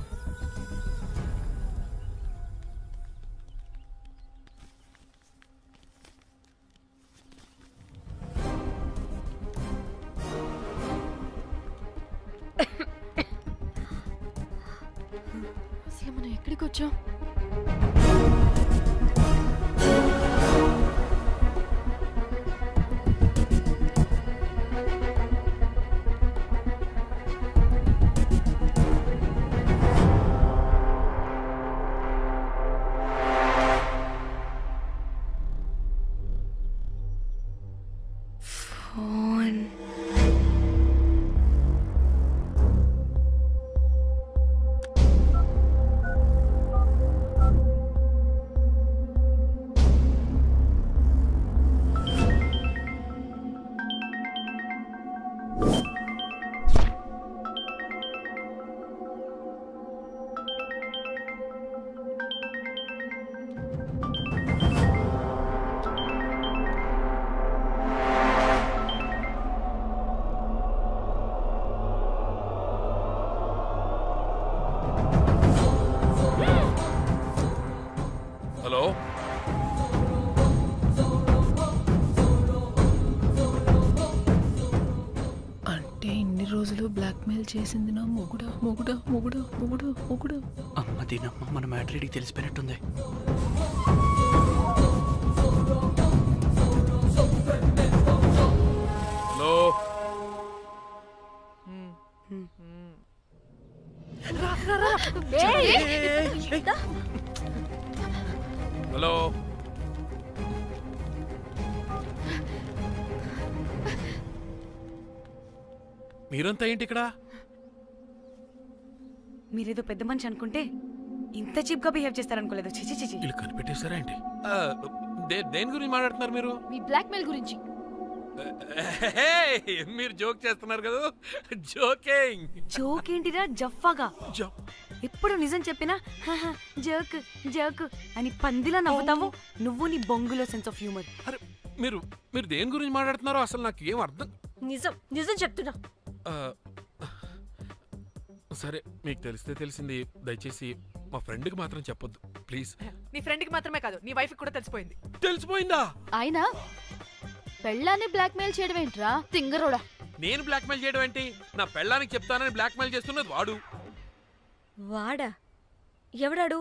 S13: అసలు మనం ఎక్కడికి వచ్చాం? బ్లాక్మెయిల్ చేసింది నా మొగుడా మొగుడా మొగుడా మొగుడా మొగుడా.
S16: అమ్మ దీనమ్మ మన మ్యాట్రీడికి తెలిసిపోయినట్టుంది.
S21: హలో హలో మీరంతా ఏంటి ఇక్కడ?
S1: మీరేదో పెద్ద మనిషి అనుకుంటే ఇంత చీప్ గా బిహేవ్ చేస్తారనుకోలేదు. చిచి చిచి.
S21: వీళ్ళు కనిపెట్టేశారా ఏంటి? దేని గురించి మాట్లాడుతున్నారు మీరు?
S9: మీ బ్లాక్మెయిల్ గురించి.
S21: మీరు జోక్ చేస్తున్నారు కదా? జోకింగ్.
S1: జోక్ ఏంటిరా జఫ్ఫాగా? ఎప్పుడు నిజం చెప్పినా జోక్ జోక్ అని పందిలా నవ్వుతావు. నువ్వు నీ బొంగులో సెన్స్ ఆఫ్ హ్యూమర్.
S21: అరే మీరు మీరు దేని గురించి మాట్లాడుతున్నారో అసలు నాకు ఏం అర్థం.
S8: నిజం నిజం చెప్తున్నా.
S21: సరే మీకు తెలిస్తే తెలిసింది. దయచేసి మా ఫ్రెండ్కి మాత్రం చెప్పొద్దు ప్లీజ్.
S2: నీ ఫ్రెండ్కి మాత్రమే కాదు నీ వైఫ్కి కూడా తెలిసిపోయింది.
S21: తెలిసిపోయిందా?
S9: ఆయన పెళ్ళాన్ని బ్లాక్మెయిల్ చేయడం ఏంట్రా తింగరోడా?
S21: నేను బ్లాక్మెయిల్ చేయడం ఏంటి? నా పెళ్ళానికి చెప్తానని బ్లాక్మెయిల్ చేస్తున్నది వాడు.
S8: వాడా? ఎవడాడు?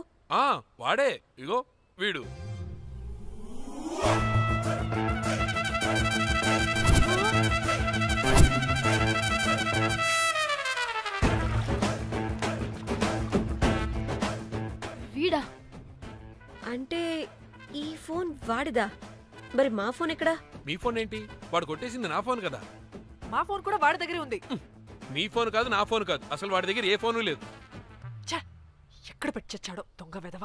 S21: వాడే. ఇగో వీడు.
S8: వీడా? అంటే ఈ ఫోన్ వాడిదా? మరి మా ఫోన్ ఎక్కడా?
S21: మీ ఫోన్ ఏంటి? వాడు కొట్టేసింది నా ఫోన్ కదా.
S2: మా ఫోన్ కూడా వాడి దగ్గరే ఉంది.
S21: మీ ఫోన్ కాదు, నా ఫోన్ కాదు. అసలు వాడి దగ్గర ఏ ఫోను లేదు.
S2: ఎక్కడ పెట్టొచ్చాడో దొంగ వెధవ.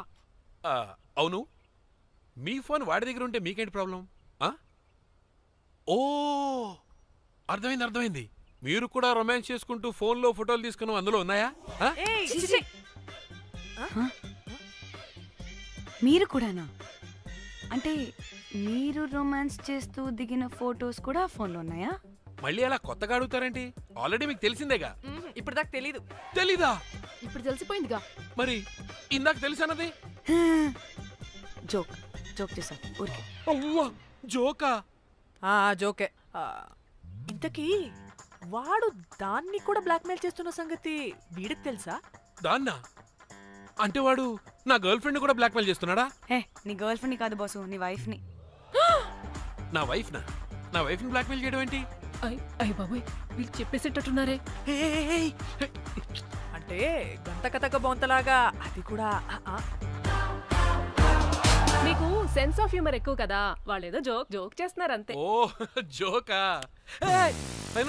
S21: అవును, మీ ఫోన్ వాడి దగ్గర ఉంటే మీకేంటి ప్రాబ్లం? ఓ అర్థమైంది అర్థమైంది. మీరు కూడా రొమాన్స్ చేసుకుంటూ ఫోన్లో ఫోటోలు తీసుకున్నాం, అందులో ఉన్నాయా?
S1: మీరు కూడానా? అంటే మీరు రొమాన్స్ చేస్తూ దిగిన ఫోటోస్ కూడా ఫోన్లో ఉన్నాయా?
S21: మళ్ళీ అలా కొత్తగా అడుగుతారేంటి? ఆల్రెడీ మీకు తెలిసిందేగా.
S2: ఇప్పుడు దాకా తెలీదు.
S21: తెలీదా?
S9: ఇప్పుడు తెలిసిపోయిందిగా.
S21: మరి ఇందాక తెలిసన్నది
S1: జోక్ జోక్ చేశా ఊరికే.
S21: జోకా?
S2: జోకే. ఇంతకీ వాడు దాన్ని కూడా బ్లాక్మెయిల్ చేస్తున్న సంగతి వీడికి తెలుసా?
S21: దాన్నా? అంటే వాడు నా గర్ల్ ఫ్రెండ్ కూడా బ్లాక్మెయిల్ చేస్తున్నాడా?
S1: నీ గర్ల్ ఫ్రెండ్ కాదు బాసు, నీ వైఫ్ ని.
S21: నా వైఫ్ ని బ్లాక్మెయిల్ చేయడం ఏంటి?
S13: అయ్య బాబోయ్, వీళ్ళు చెప్పేసేటట్టున్నారే.
S2: అంటే గంట కథక బొంతలాగా అది కూడా.
S13: మీకు సెన్స్ ఆఫ్ హ్యూమర్ ఎక్కువ కదా, వాళ్ళేదో జోక్ జోక్ చేస్తున్నారు అంతే.
S21: ఓ జోకా?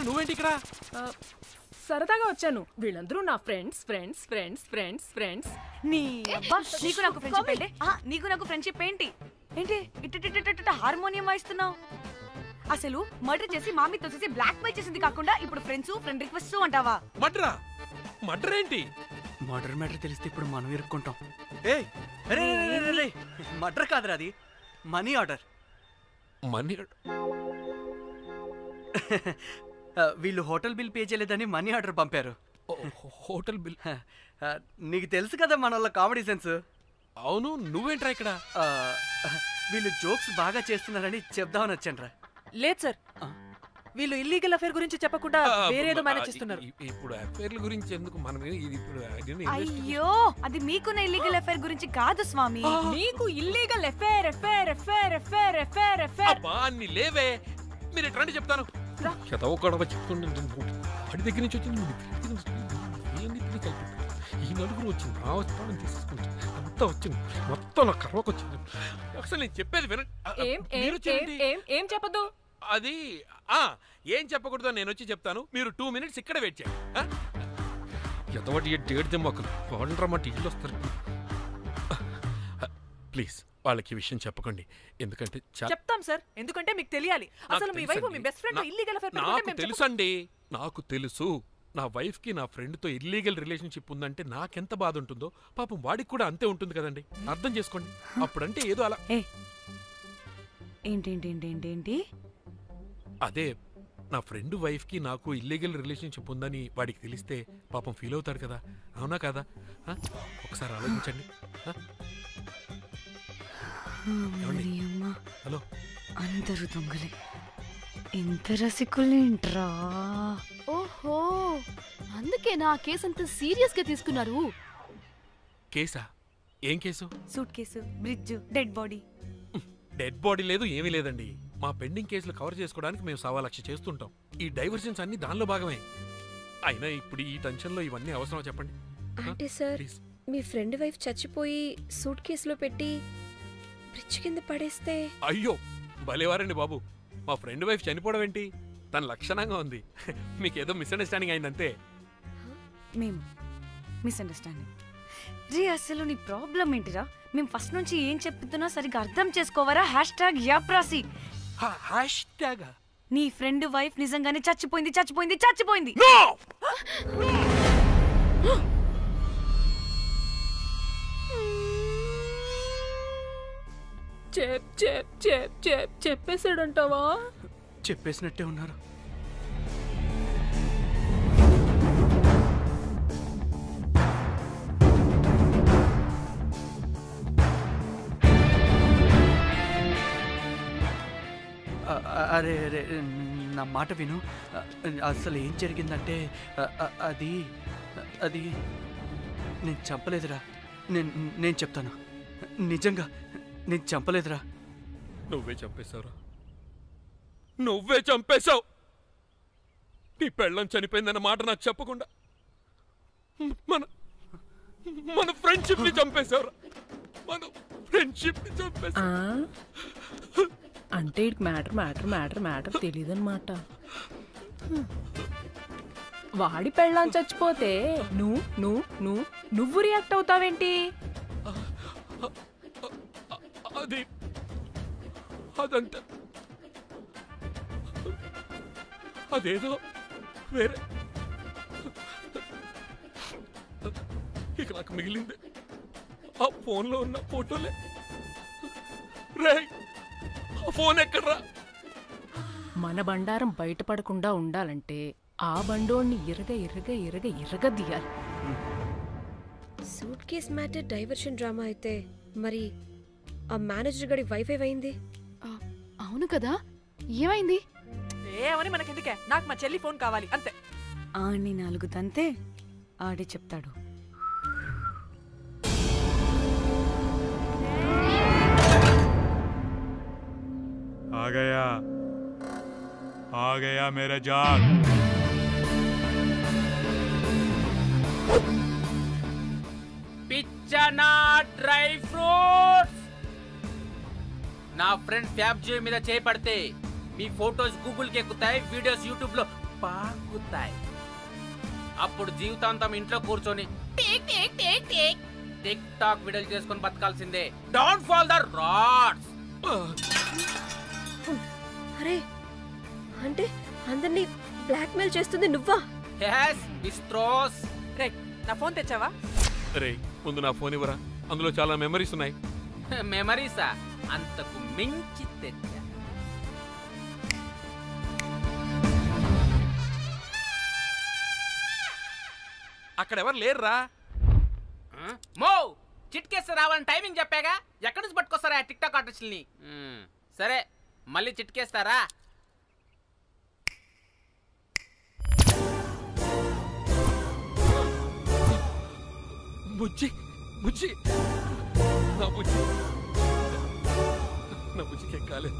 S21: నువ్వేంటి ఇక్కడ?
S13: సరదాగా వచ్చాను. వీళ్ళందరూ నా friends friends friends friends friends.
S1: నీకు నాకు ఫ్రెండ్షిప్ ఏంటి? నీకు నాకు ఫ్రెండ్షిప్ ఏంటి? ఏంటి ఇట్ట హార్మోనియం వాయిస్తున్నావు? అసలు మర్డర్ చేసి మామీ తోసేసి బ్లాక్ మెయిల్ చేసింది కాకుండా ఇప్పుడు ఫ్రెండ్స్ ఫ్రెండ్ రిక్వెస్ట్ అంటావా?
S21: మర్డర్ ఏంటి?
S16: మర్డర్ మ్యాటర్ తెలిస్తే ఇప్పుడు మనం ఇరుక్కుంటాం. మర్డర్ కాదురా, అది మనీ ఆర్డర్.
S21: మనీ?
S16: వీళ్ళు హోటల్ బిల్ పే చేయలేదని మనీ ఆర్డర్ పంపారు.
S21: Hotel bill?
S16: నీకు తెలుసు కదా మన వాళ్ళ కామెడీ సెన్స్.
S21: అవును, నువ్వేంట్రా ఇక్కడ?
S16: వీళ్ళు జోక్స్ బాగా చేస్తున్నారని చెప్దామని వచ్చానురా.
S2: లేదు సార్, వీళ్ళు ఇల్లీగల్ అఫేర్ గురించి చెప్పకుండా వేరేదో మేనేజ్ చేస్తున్నారు.
S21: ఇప్పుడు అఫేర్ల గురించి ఎందుకు మనం?
S1: అయ్యో, అది మీకున్న ఇల్లీగల్ అఫేర్ గురించి కాదు స్వామి.
S13: మీకు illegal affair affair affair affair affair affair.
S21: అబ్బా అన్ని లేవే, మీరు ఎట్లాంటి చెప్తాను. వాడి దగ్గర నుంచి వచ్చింది, ఈ నలుగురు వచ్చింది, నా వస్తాను తీసుకుంటా, అంతా వచ్చింది, మొత్తం నా కర్మకు వచ్చింది. అసలు నేను చెప్పేది వినండి.
S13: ఏం చెప్పదు?
S21: అది ఏం చెప్పకూడదు, నేను వచ్చి చెప్తాను. మీరు 2 minutes ఇక్కడ వెయిట్ చేయండి. ఎంతవాటి డేట్ దెమ్మకలు వాడరమ్మాట ఇల్లు వస్తారు. ప్లీజ్ వాళ్ళకి విషయం చెప్పకండి, ఎందుకంటే
S2: చెప్తాం సార్, ఎందుకంటే మీకు తెలియాలి. అసలు మీ వైఫ్ మీ బెస్ట్ ఫ్రెండ్ ఇల్లీగల్ అఫేర్ పెట్టుకుంటే
S21: నాకు తెలుసండి, నాకు తెలుసు. నా వైఫ్ కి నా ఫ్రెండ్ తో ఇల్లీగల్ రిలేషన్షిప్ ఉందంటే నాకెంత బాధ ఉంటుందో పాపం వాడికి కూడా అంతే ఉంటుంది కదండి. అర్థం చేసుకోండి. అప్పుడంటే ఏదో అలా.
S1: ఏంటి?
S21: అదే నా ఫ్రెండ్ వైఫ్ కి నాకు ఇల్లీగల్ రిలేషన్షిప్ ఉందని వాడికి తెలిస్తే పాపం ఫీల్ అవుతాడు కదా, అవునా కదా? ఒకసారి ఆలోచించండి. హలో,
S1: అందరూ దొంగలే, ఇంత రసికులేంట్రా?
S9: ఓహో, అందుకే నా కేసు అంత సీరియస్ గా తీసుకున్నారు.
S21: కేసా? ఏం case?
S1: Suit case, bridge, dead body.
S21: Dead body లేదు, ఏమీ లేదండి. మా పెండింగ్ కేసులు కవర్ చేసుకోవడానికి మేము 1,00,000 చేస్తుంటాం. ఈ డైవర్షన్స్ అన్ని దానిలో భాగమే. అయినా ఇప్పుడు ఈ టెన్షన్లో ఇవన్నీ అవసరం చెప్పండి.
S8: అంటే సార్, మీ ఫ్రెండ్ వైఫ్ చచ్చిపోయి సూట్ కేసులో పెట్టి బ్రిడ్జ్ కింద పడేస్తే?
S21: అయ్యో భలేవారండి బాబు. మా ఫ్రెండ్ వైఫ్ చనిపోవడం ఏంటి? తన లక్షణంగా ఉంది. మీకేదో మిస్అండర్స్టాండింగ్ అయిందంతే.
S1: మేము మిస్అండర్స్టాండింగ్ రే. అసలు నీ ప్రాబ్లం ఏంటిరా? మేము ఫస్ట్ నుంచి ఏం చెప్తున్నా సరిగ్గా అర్థం చేసుకోవరా? #యాప్రాసి. నీ ఫ్రెండ్ వైఫ్ నిజంగానే చచ్చిపోయింది చచ్చిపోయింది చచ్చిపోయింది.
S13: చెప్పేసాడంటావా?
S16: చెప్పేసినట్టే ఉన్నారు. అరే అరే నా మాట విను. అసలు ఏం జరిగిందంటే అది అది నేను చంపలేదురా. నేను చెప్తాను, నిజంగా నేను చంపలేదురా.
S21: నువ్వే చంపేశావురా. నువ్వే చంపేశావు. నీ పెళ్ళం చనిపోయిందన్న మాట నాకు చెప్పకుండా మన మన ఫ్రెండ్షిప్ ని చంపేశావురా. మన ఫ్రెండ్షిప్ ని చంపేశా.
S13: అంటే మ్యాటర్ తెలియదన్నమాట. వాడి పెళ్ళాం చచ్చిపోతే నువ్వు రియాక్ట్ అవుతావేంటి?
S21: అదంతా అదేదో వేరే. ఇక నాకు మిగిలింది ఆ ఫోన్లో ఉన్న ఫోటోలే. రే, ఆ ఫోన్ ఎక్కడ్రా?
S13: మన బండారం బయటపడకుండా ఉండాలంటే ఆ బండోడిని ఇరగదీయాలి.
S8: Suitcase matter diversion drama అయితే మరి ఆ మేనేజర్ గడి వైఫ్ ఏమైంది?
S9: అవును కదా, ఏమైంది?
S2: ఏమని మనకెందుకే? నాకు మా చెల్లి ఫోన్ కావాలి అంతే.
S1: ఆడిని 4 తంతే ఆడే చెప్తాడు.
S3: आ गया मेरा जाग.
S12: పిచ్చనా డ్రై ఫ్రూట్స్. నా ఫ్రెండ్ ఫ్యాబ్ జియో మీద చేపడితే మీ ఫోటోస్ గూగుల్ కి ఎక్కుతాయి, వీడియోస్ యూట్యూబ్ లో పాకుతాయి. అప్పుడు జీవితాంతం ఇంట్లో కూర్చొని టిక్ టాక్ వీడియోలు చేసుకొని బతకాల్సిందే. Don't fall the rods.
S8: అరే, అంటే అందరినీ బ్లాక్మెయిల్ చేస్తుంది నువ్వా?
S12: yes బిస్ట్రోస్.
S2: రే, నా ఫోన్ తెచ్చావా?
S21: రే, ముందు నా ఫోన్ ఇవ్వరా. అందులో చాలా మెమరీస్ ఉన్నాయి.
S12: మెమరీసా? అంతకు మించి తెచ్చా.
S21: అక్కడ ఎవరు లేరురా.
S12: మో చిట్కేస్తే రావాలని టైమింగ్ చెప్పాగా. ఎక్కడి నుంచి పట్టుకొస్తారా టిక్ టాక్ ఆర్టిస్టుల్ని? సరే, మళ్ళీ చిట్కేస్తారా?
S21: బుజ్జి బుజ్జి నా బుజ్జి నా బుజ్జికి కాలేదు.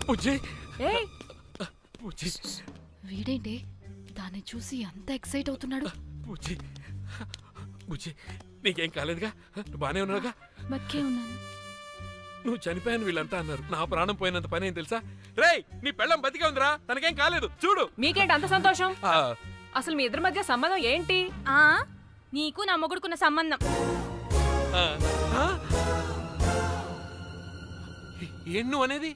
S21: బుజ్జి బుజ్జి.
S9: వీడేంటి దాన్ని చూసి అంత ఎక్సైట్ అవుతున్నాడు?
S21: బుజ్జి బుజ్జి, నీకేం కాలేదుగా? నువ్వు బానే ఉన్నావుగా?
S9: బతికే ఉన్నాను.
S21: నువ్వు చనిపోయాను వీళ్ళంతా అన్నారు. నా ప్రాణం పోయినంత పని ఏం తెలుసా? రేయ్, నీ పెళ్ళం బతికే ఉందిరా, తనకేం కాలేదు. చూడు.
S13: మీకేంటి అంత సంతోషం? అసలు మీ ఇద్దరి మధ్య సంబంధం ఏంటి?
S1: నీకు నా మొగుడుకున్న సంబంధం.
S21: ఏం నువ్వు అనేది?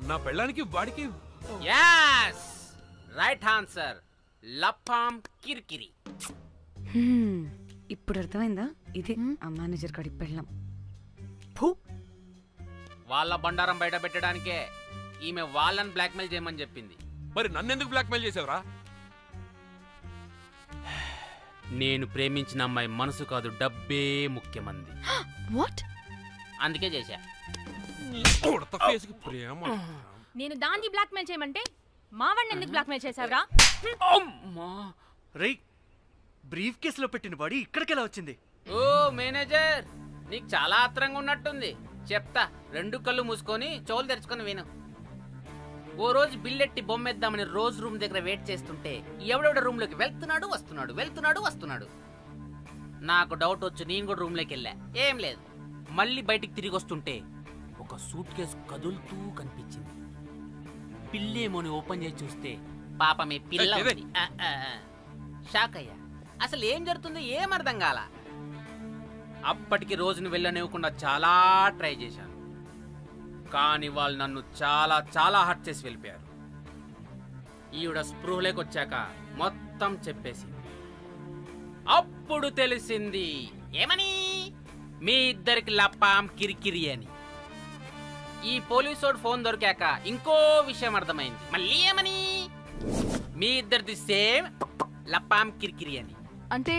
S21: నా పెళ్ళానికి వాడికి?
S12: yes right answer. లపాం కిరికిరి.
S1: ఇప్పుడు అర్థమైందా? ఇదే ఆ మేనేజర్ గడి పెళ్ళం.
S12: వాళ్ళ బండారం బయట పెట్టడానికే ఈమె వాళ్ళని బ్లాక్మెయిల్ చేయమని చెప్పింది.
S21: మరి నన్నెందుకు బ్లాక్మెయిల్ చేసావురా?
S12: నేను ప్రేమించిన అమ్మాయి మనసు కాదు, డబ్బే ముఖ్యమంది.
S9: వాట్?
S12: అందుకే చేశా.
S1: నేను దాన్ని బ్లాక్మెయిల్ చేయమంటే మావాడిని ఎందుకు బ్లాక్మెయిల్ చేశావురా?
S16: రేయ్, బ్రీఫ్ కేసులో పెట్టిన బాడీ ఇక్కడికెలా వచ్చింది?
S12: ఓ మేనేజర్, నీకు చాలా ఆత్రంగా ఉన్నట్టుంది. చెప్తా, 2 కళ్ళు మూసుకొని చెవులు తెరుచుకొని విను. ఓ రోజు బిల్లెట్టి బొమ్మేద్దామని రోజు రూమ్ దగ్గర వెయిట్ చేస్తుంటే ఎవడెవడ రూమ్లోకి వెళ్తున్నాడు వస్తున్నాడు. నాకు డౌట్ వచ్చి నేను కూడా రూమ్లోకి వెళ్ళా. ఏం లేదు. మళ్ళీ బయటికి తిరిగి వస్తుంటే ఒక సూట్ కేసు కదులుతూ కనిపించింది. పిల్లేమోని ఓపెన్ చేసి చూస్తే పాపమే పిల్ల ఉంది. షాక్ అయ్యా. అసలు ఏం జరుగుతుందో ఏం అర్థం కాల. అప్పటికి రోజును వెళ్ళనివ్వకుండా చాలా ట్రై చేశాను, కానీ వాళ్ళు నన్ను చాలా చాలా హర్ట్ చేసి వెళ్ళిపోయారు. ఈవిడ స్పృహలోకి వచ్చాక మొత్తం చెప్పేసింది. అప్పుడు తెలిసింది ఏమని, మీ ఇద్దరికి లపాం కిరికిరి అని. ఈ పోలీసోడు ఫోన్ దొరికాక ఇంకో విషయం అర్థమైంది. మళ్ళీ ఏమని, మీ ఇద్దరిది సేమ్ లపాం కిరికిరి అని.
S9: అంటే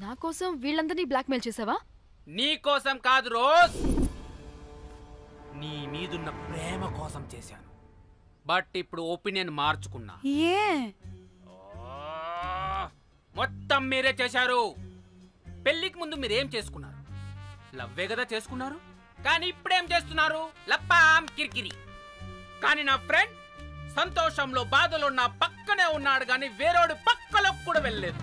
S9: నా కోసం వీళ్ళందరినీ బ్లాక్మెయిల్ చేసావా?
S12: నీ కోసం కాదు రోజ్, నీ మీదున్న ప్రేమ కోసం చేశాను. బట్ ఇప్పుడు ఒపీనియన్ మార్చుకున్నా. మొత్తం మీరే చేశారు. పెళ్లికి ముందు మీరేం చేసుకున్నారు? లవ్వే కదా చేసుకున్నారు. కానీ ఇప్పుడేం చేస్తున్నారు? లప్పాం కిరికిరి. కానీ నా ఫ్రెండ్ సంతోషంలో బాధలో నా పక్కనే ఉన్నాడు, కానీ వేరేడు పక్కలోకి కూడా వెళ్ళలేదు.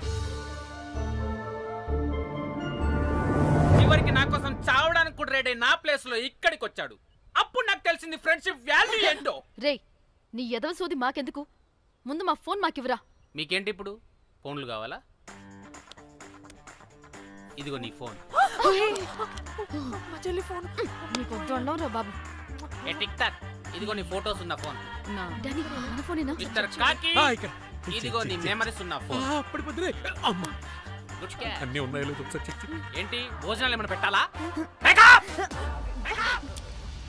S12: చివరికి నా కోసం చావడానికి కూడా రెడీ నా ప్లేస్ లో ఇక్కడికి వచ్చాడు. అప్పుడు నాకు తెలిసింది ఫ్రెండ్షిప్ వాల్యూ ఏంటో.
S9: రే, నీ ఎదవ సోది మాకెందుకు? ముందు మా ఫోన్ మాకివ్వరా.
S12: మీకేంటి ఇప్పుడు ఫోన్లు కావాలా? ఇదిగో నీ ఫోన్.
S9: నీకు వద్దు బాబు.
S12: ఏ టిక్ టాక్, ఇదిగో నీ ఫోటోస్ ఉన్న ఫోన్. మిస్టర్ కాకి, ఇదిగో నీ మెమరీస్ ఉన్న ఫోన్.
S21: అన్నీ ఉన్నాయో లేదో ఒకసారి చెక్ చెయ్యి.
S12: ఏంటి భోజనాలు ఏమైనా పెట్టాలా?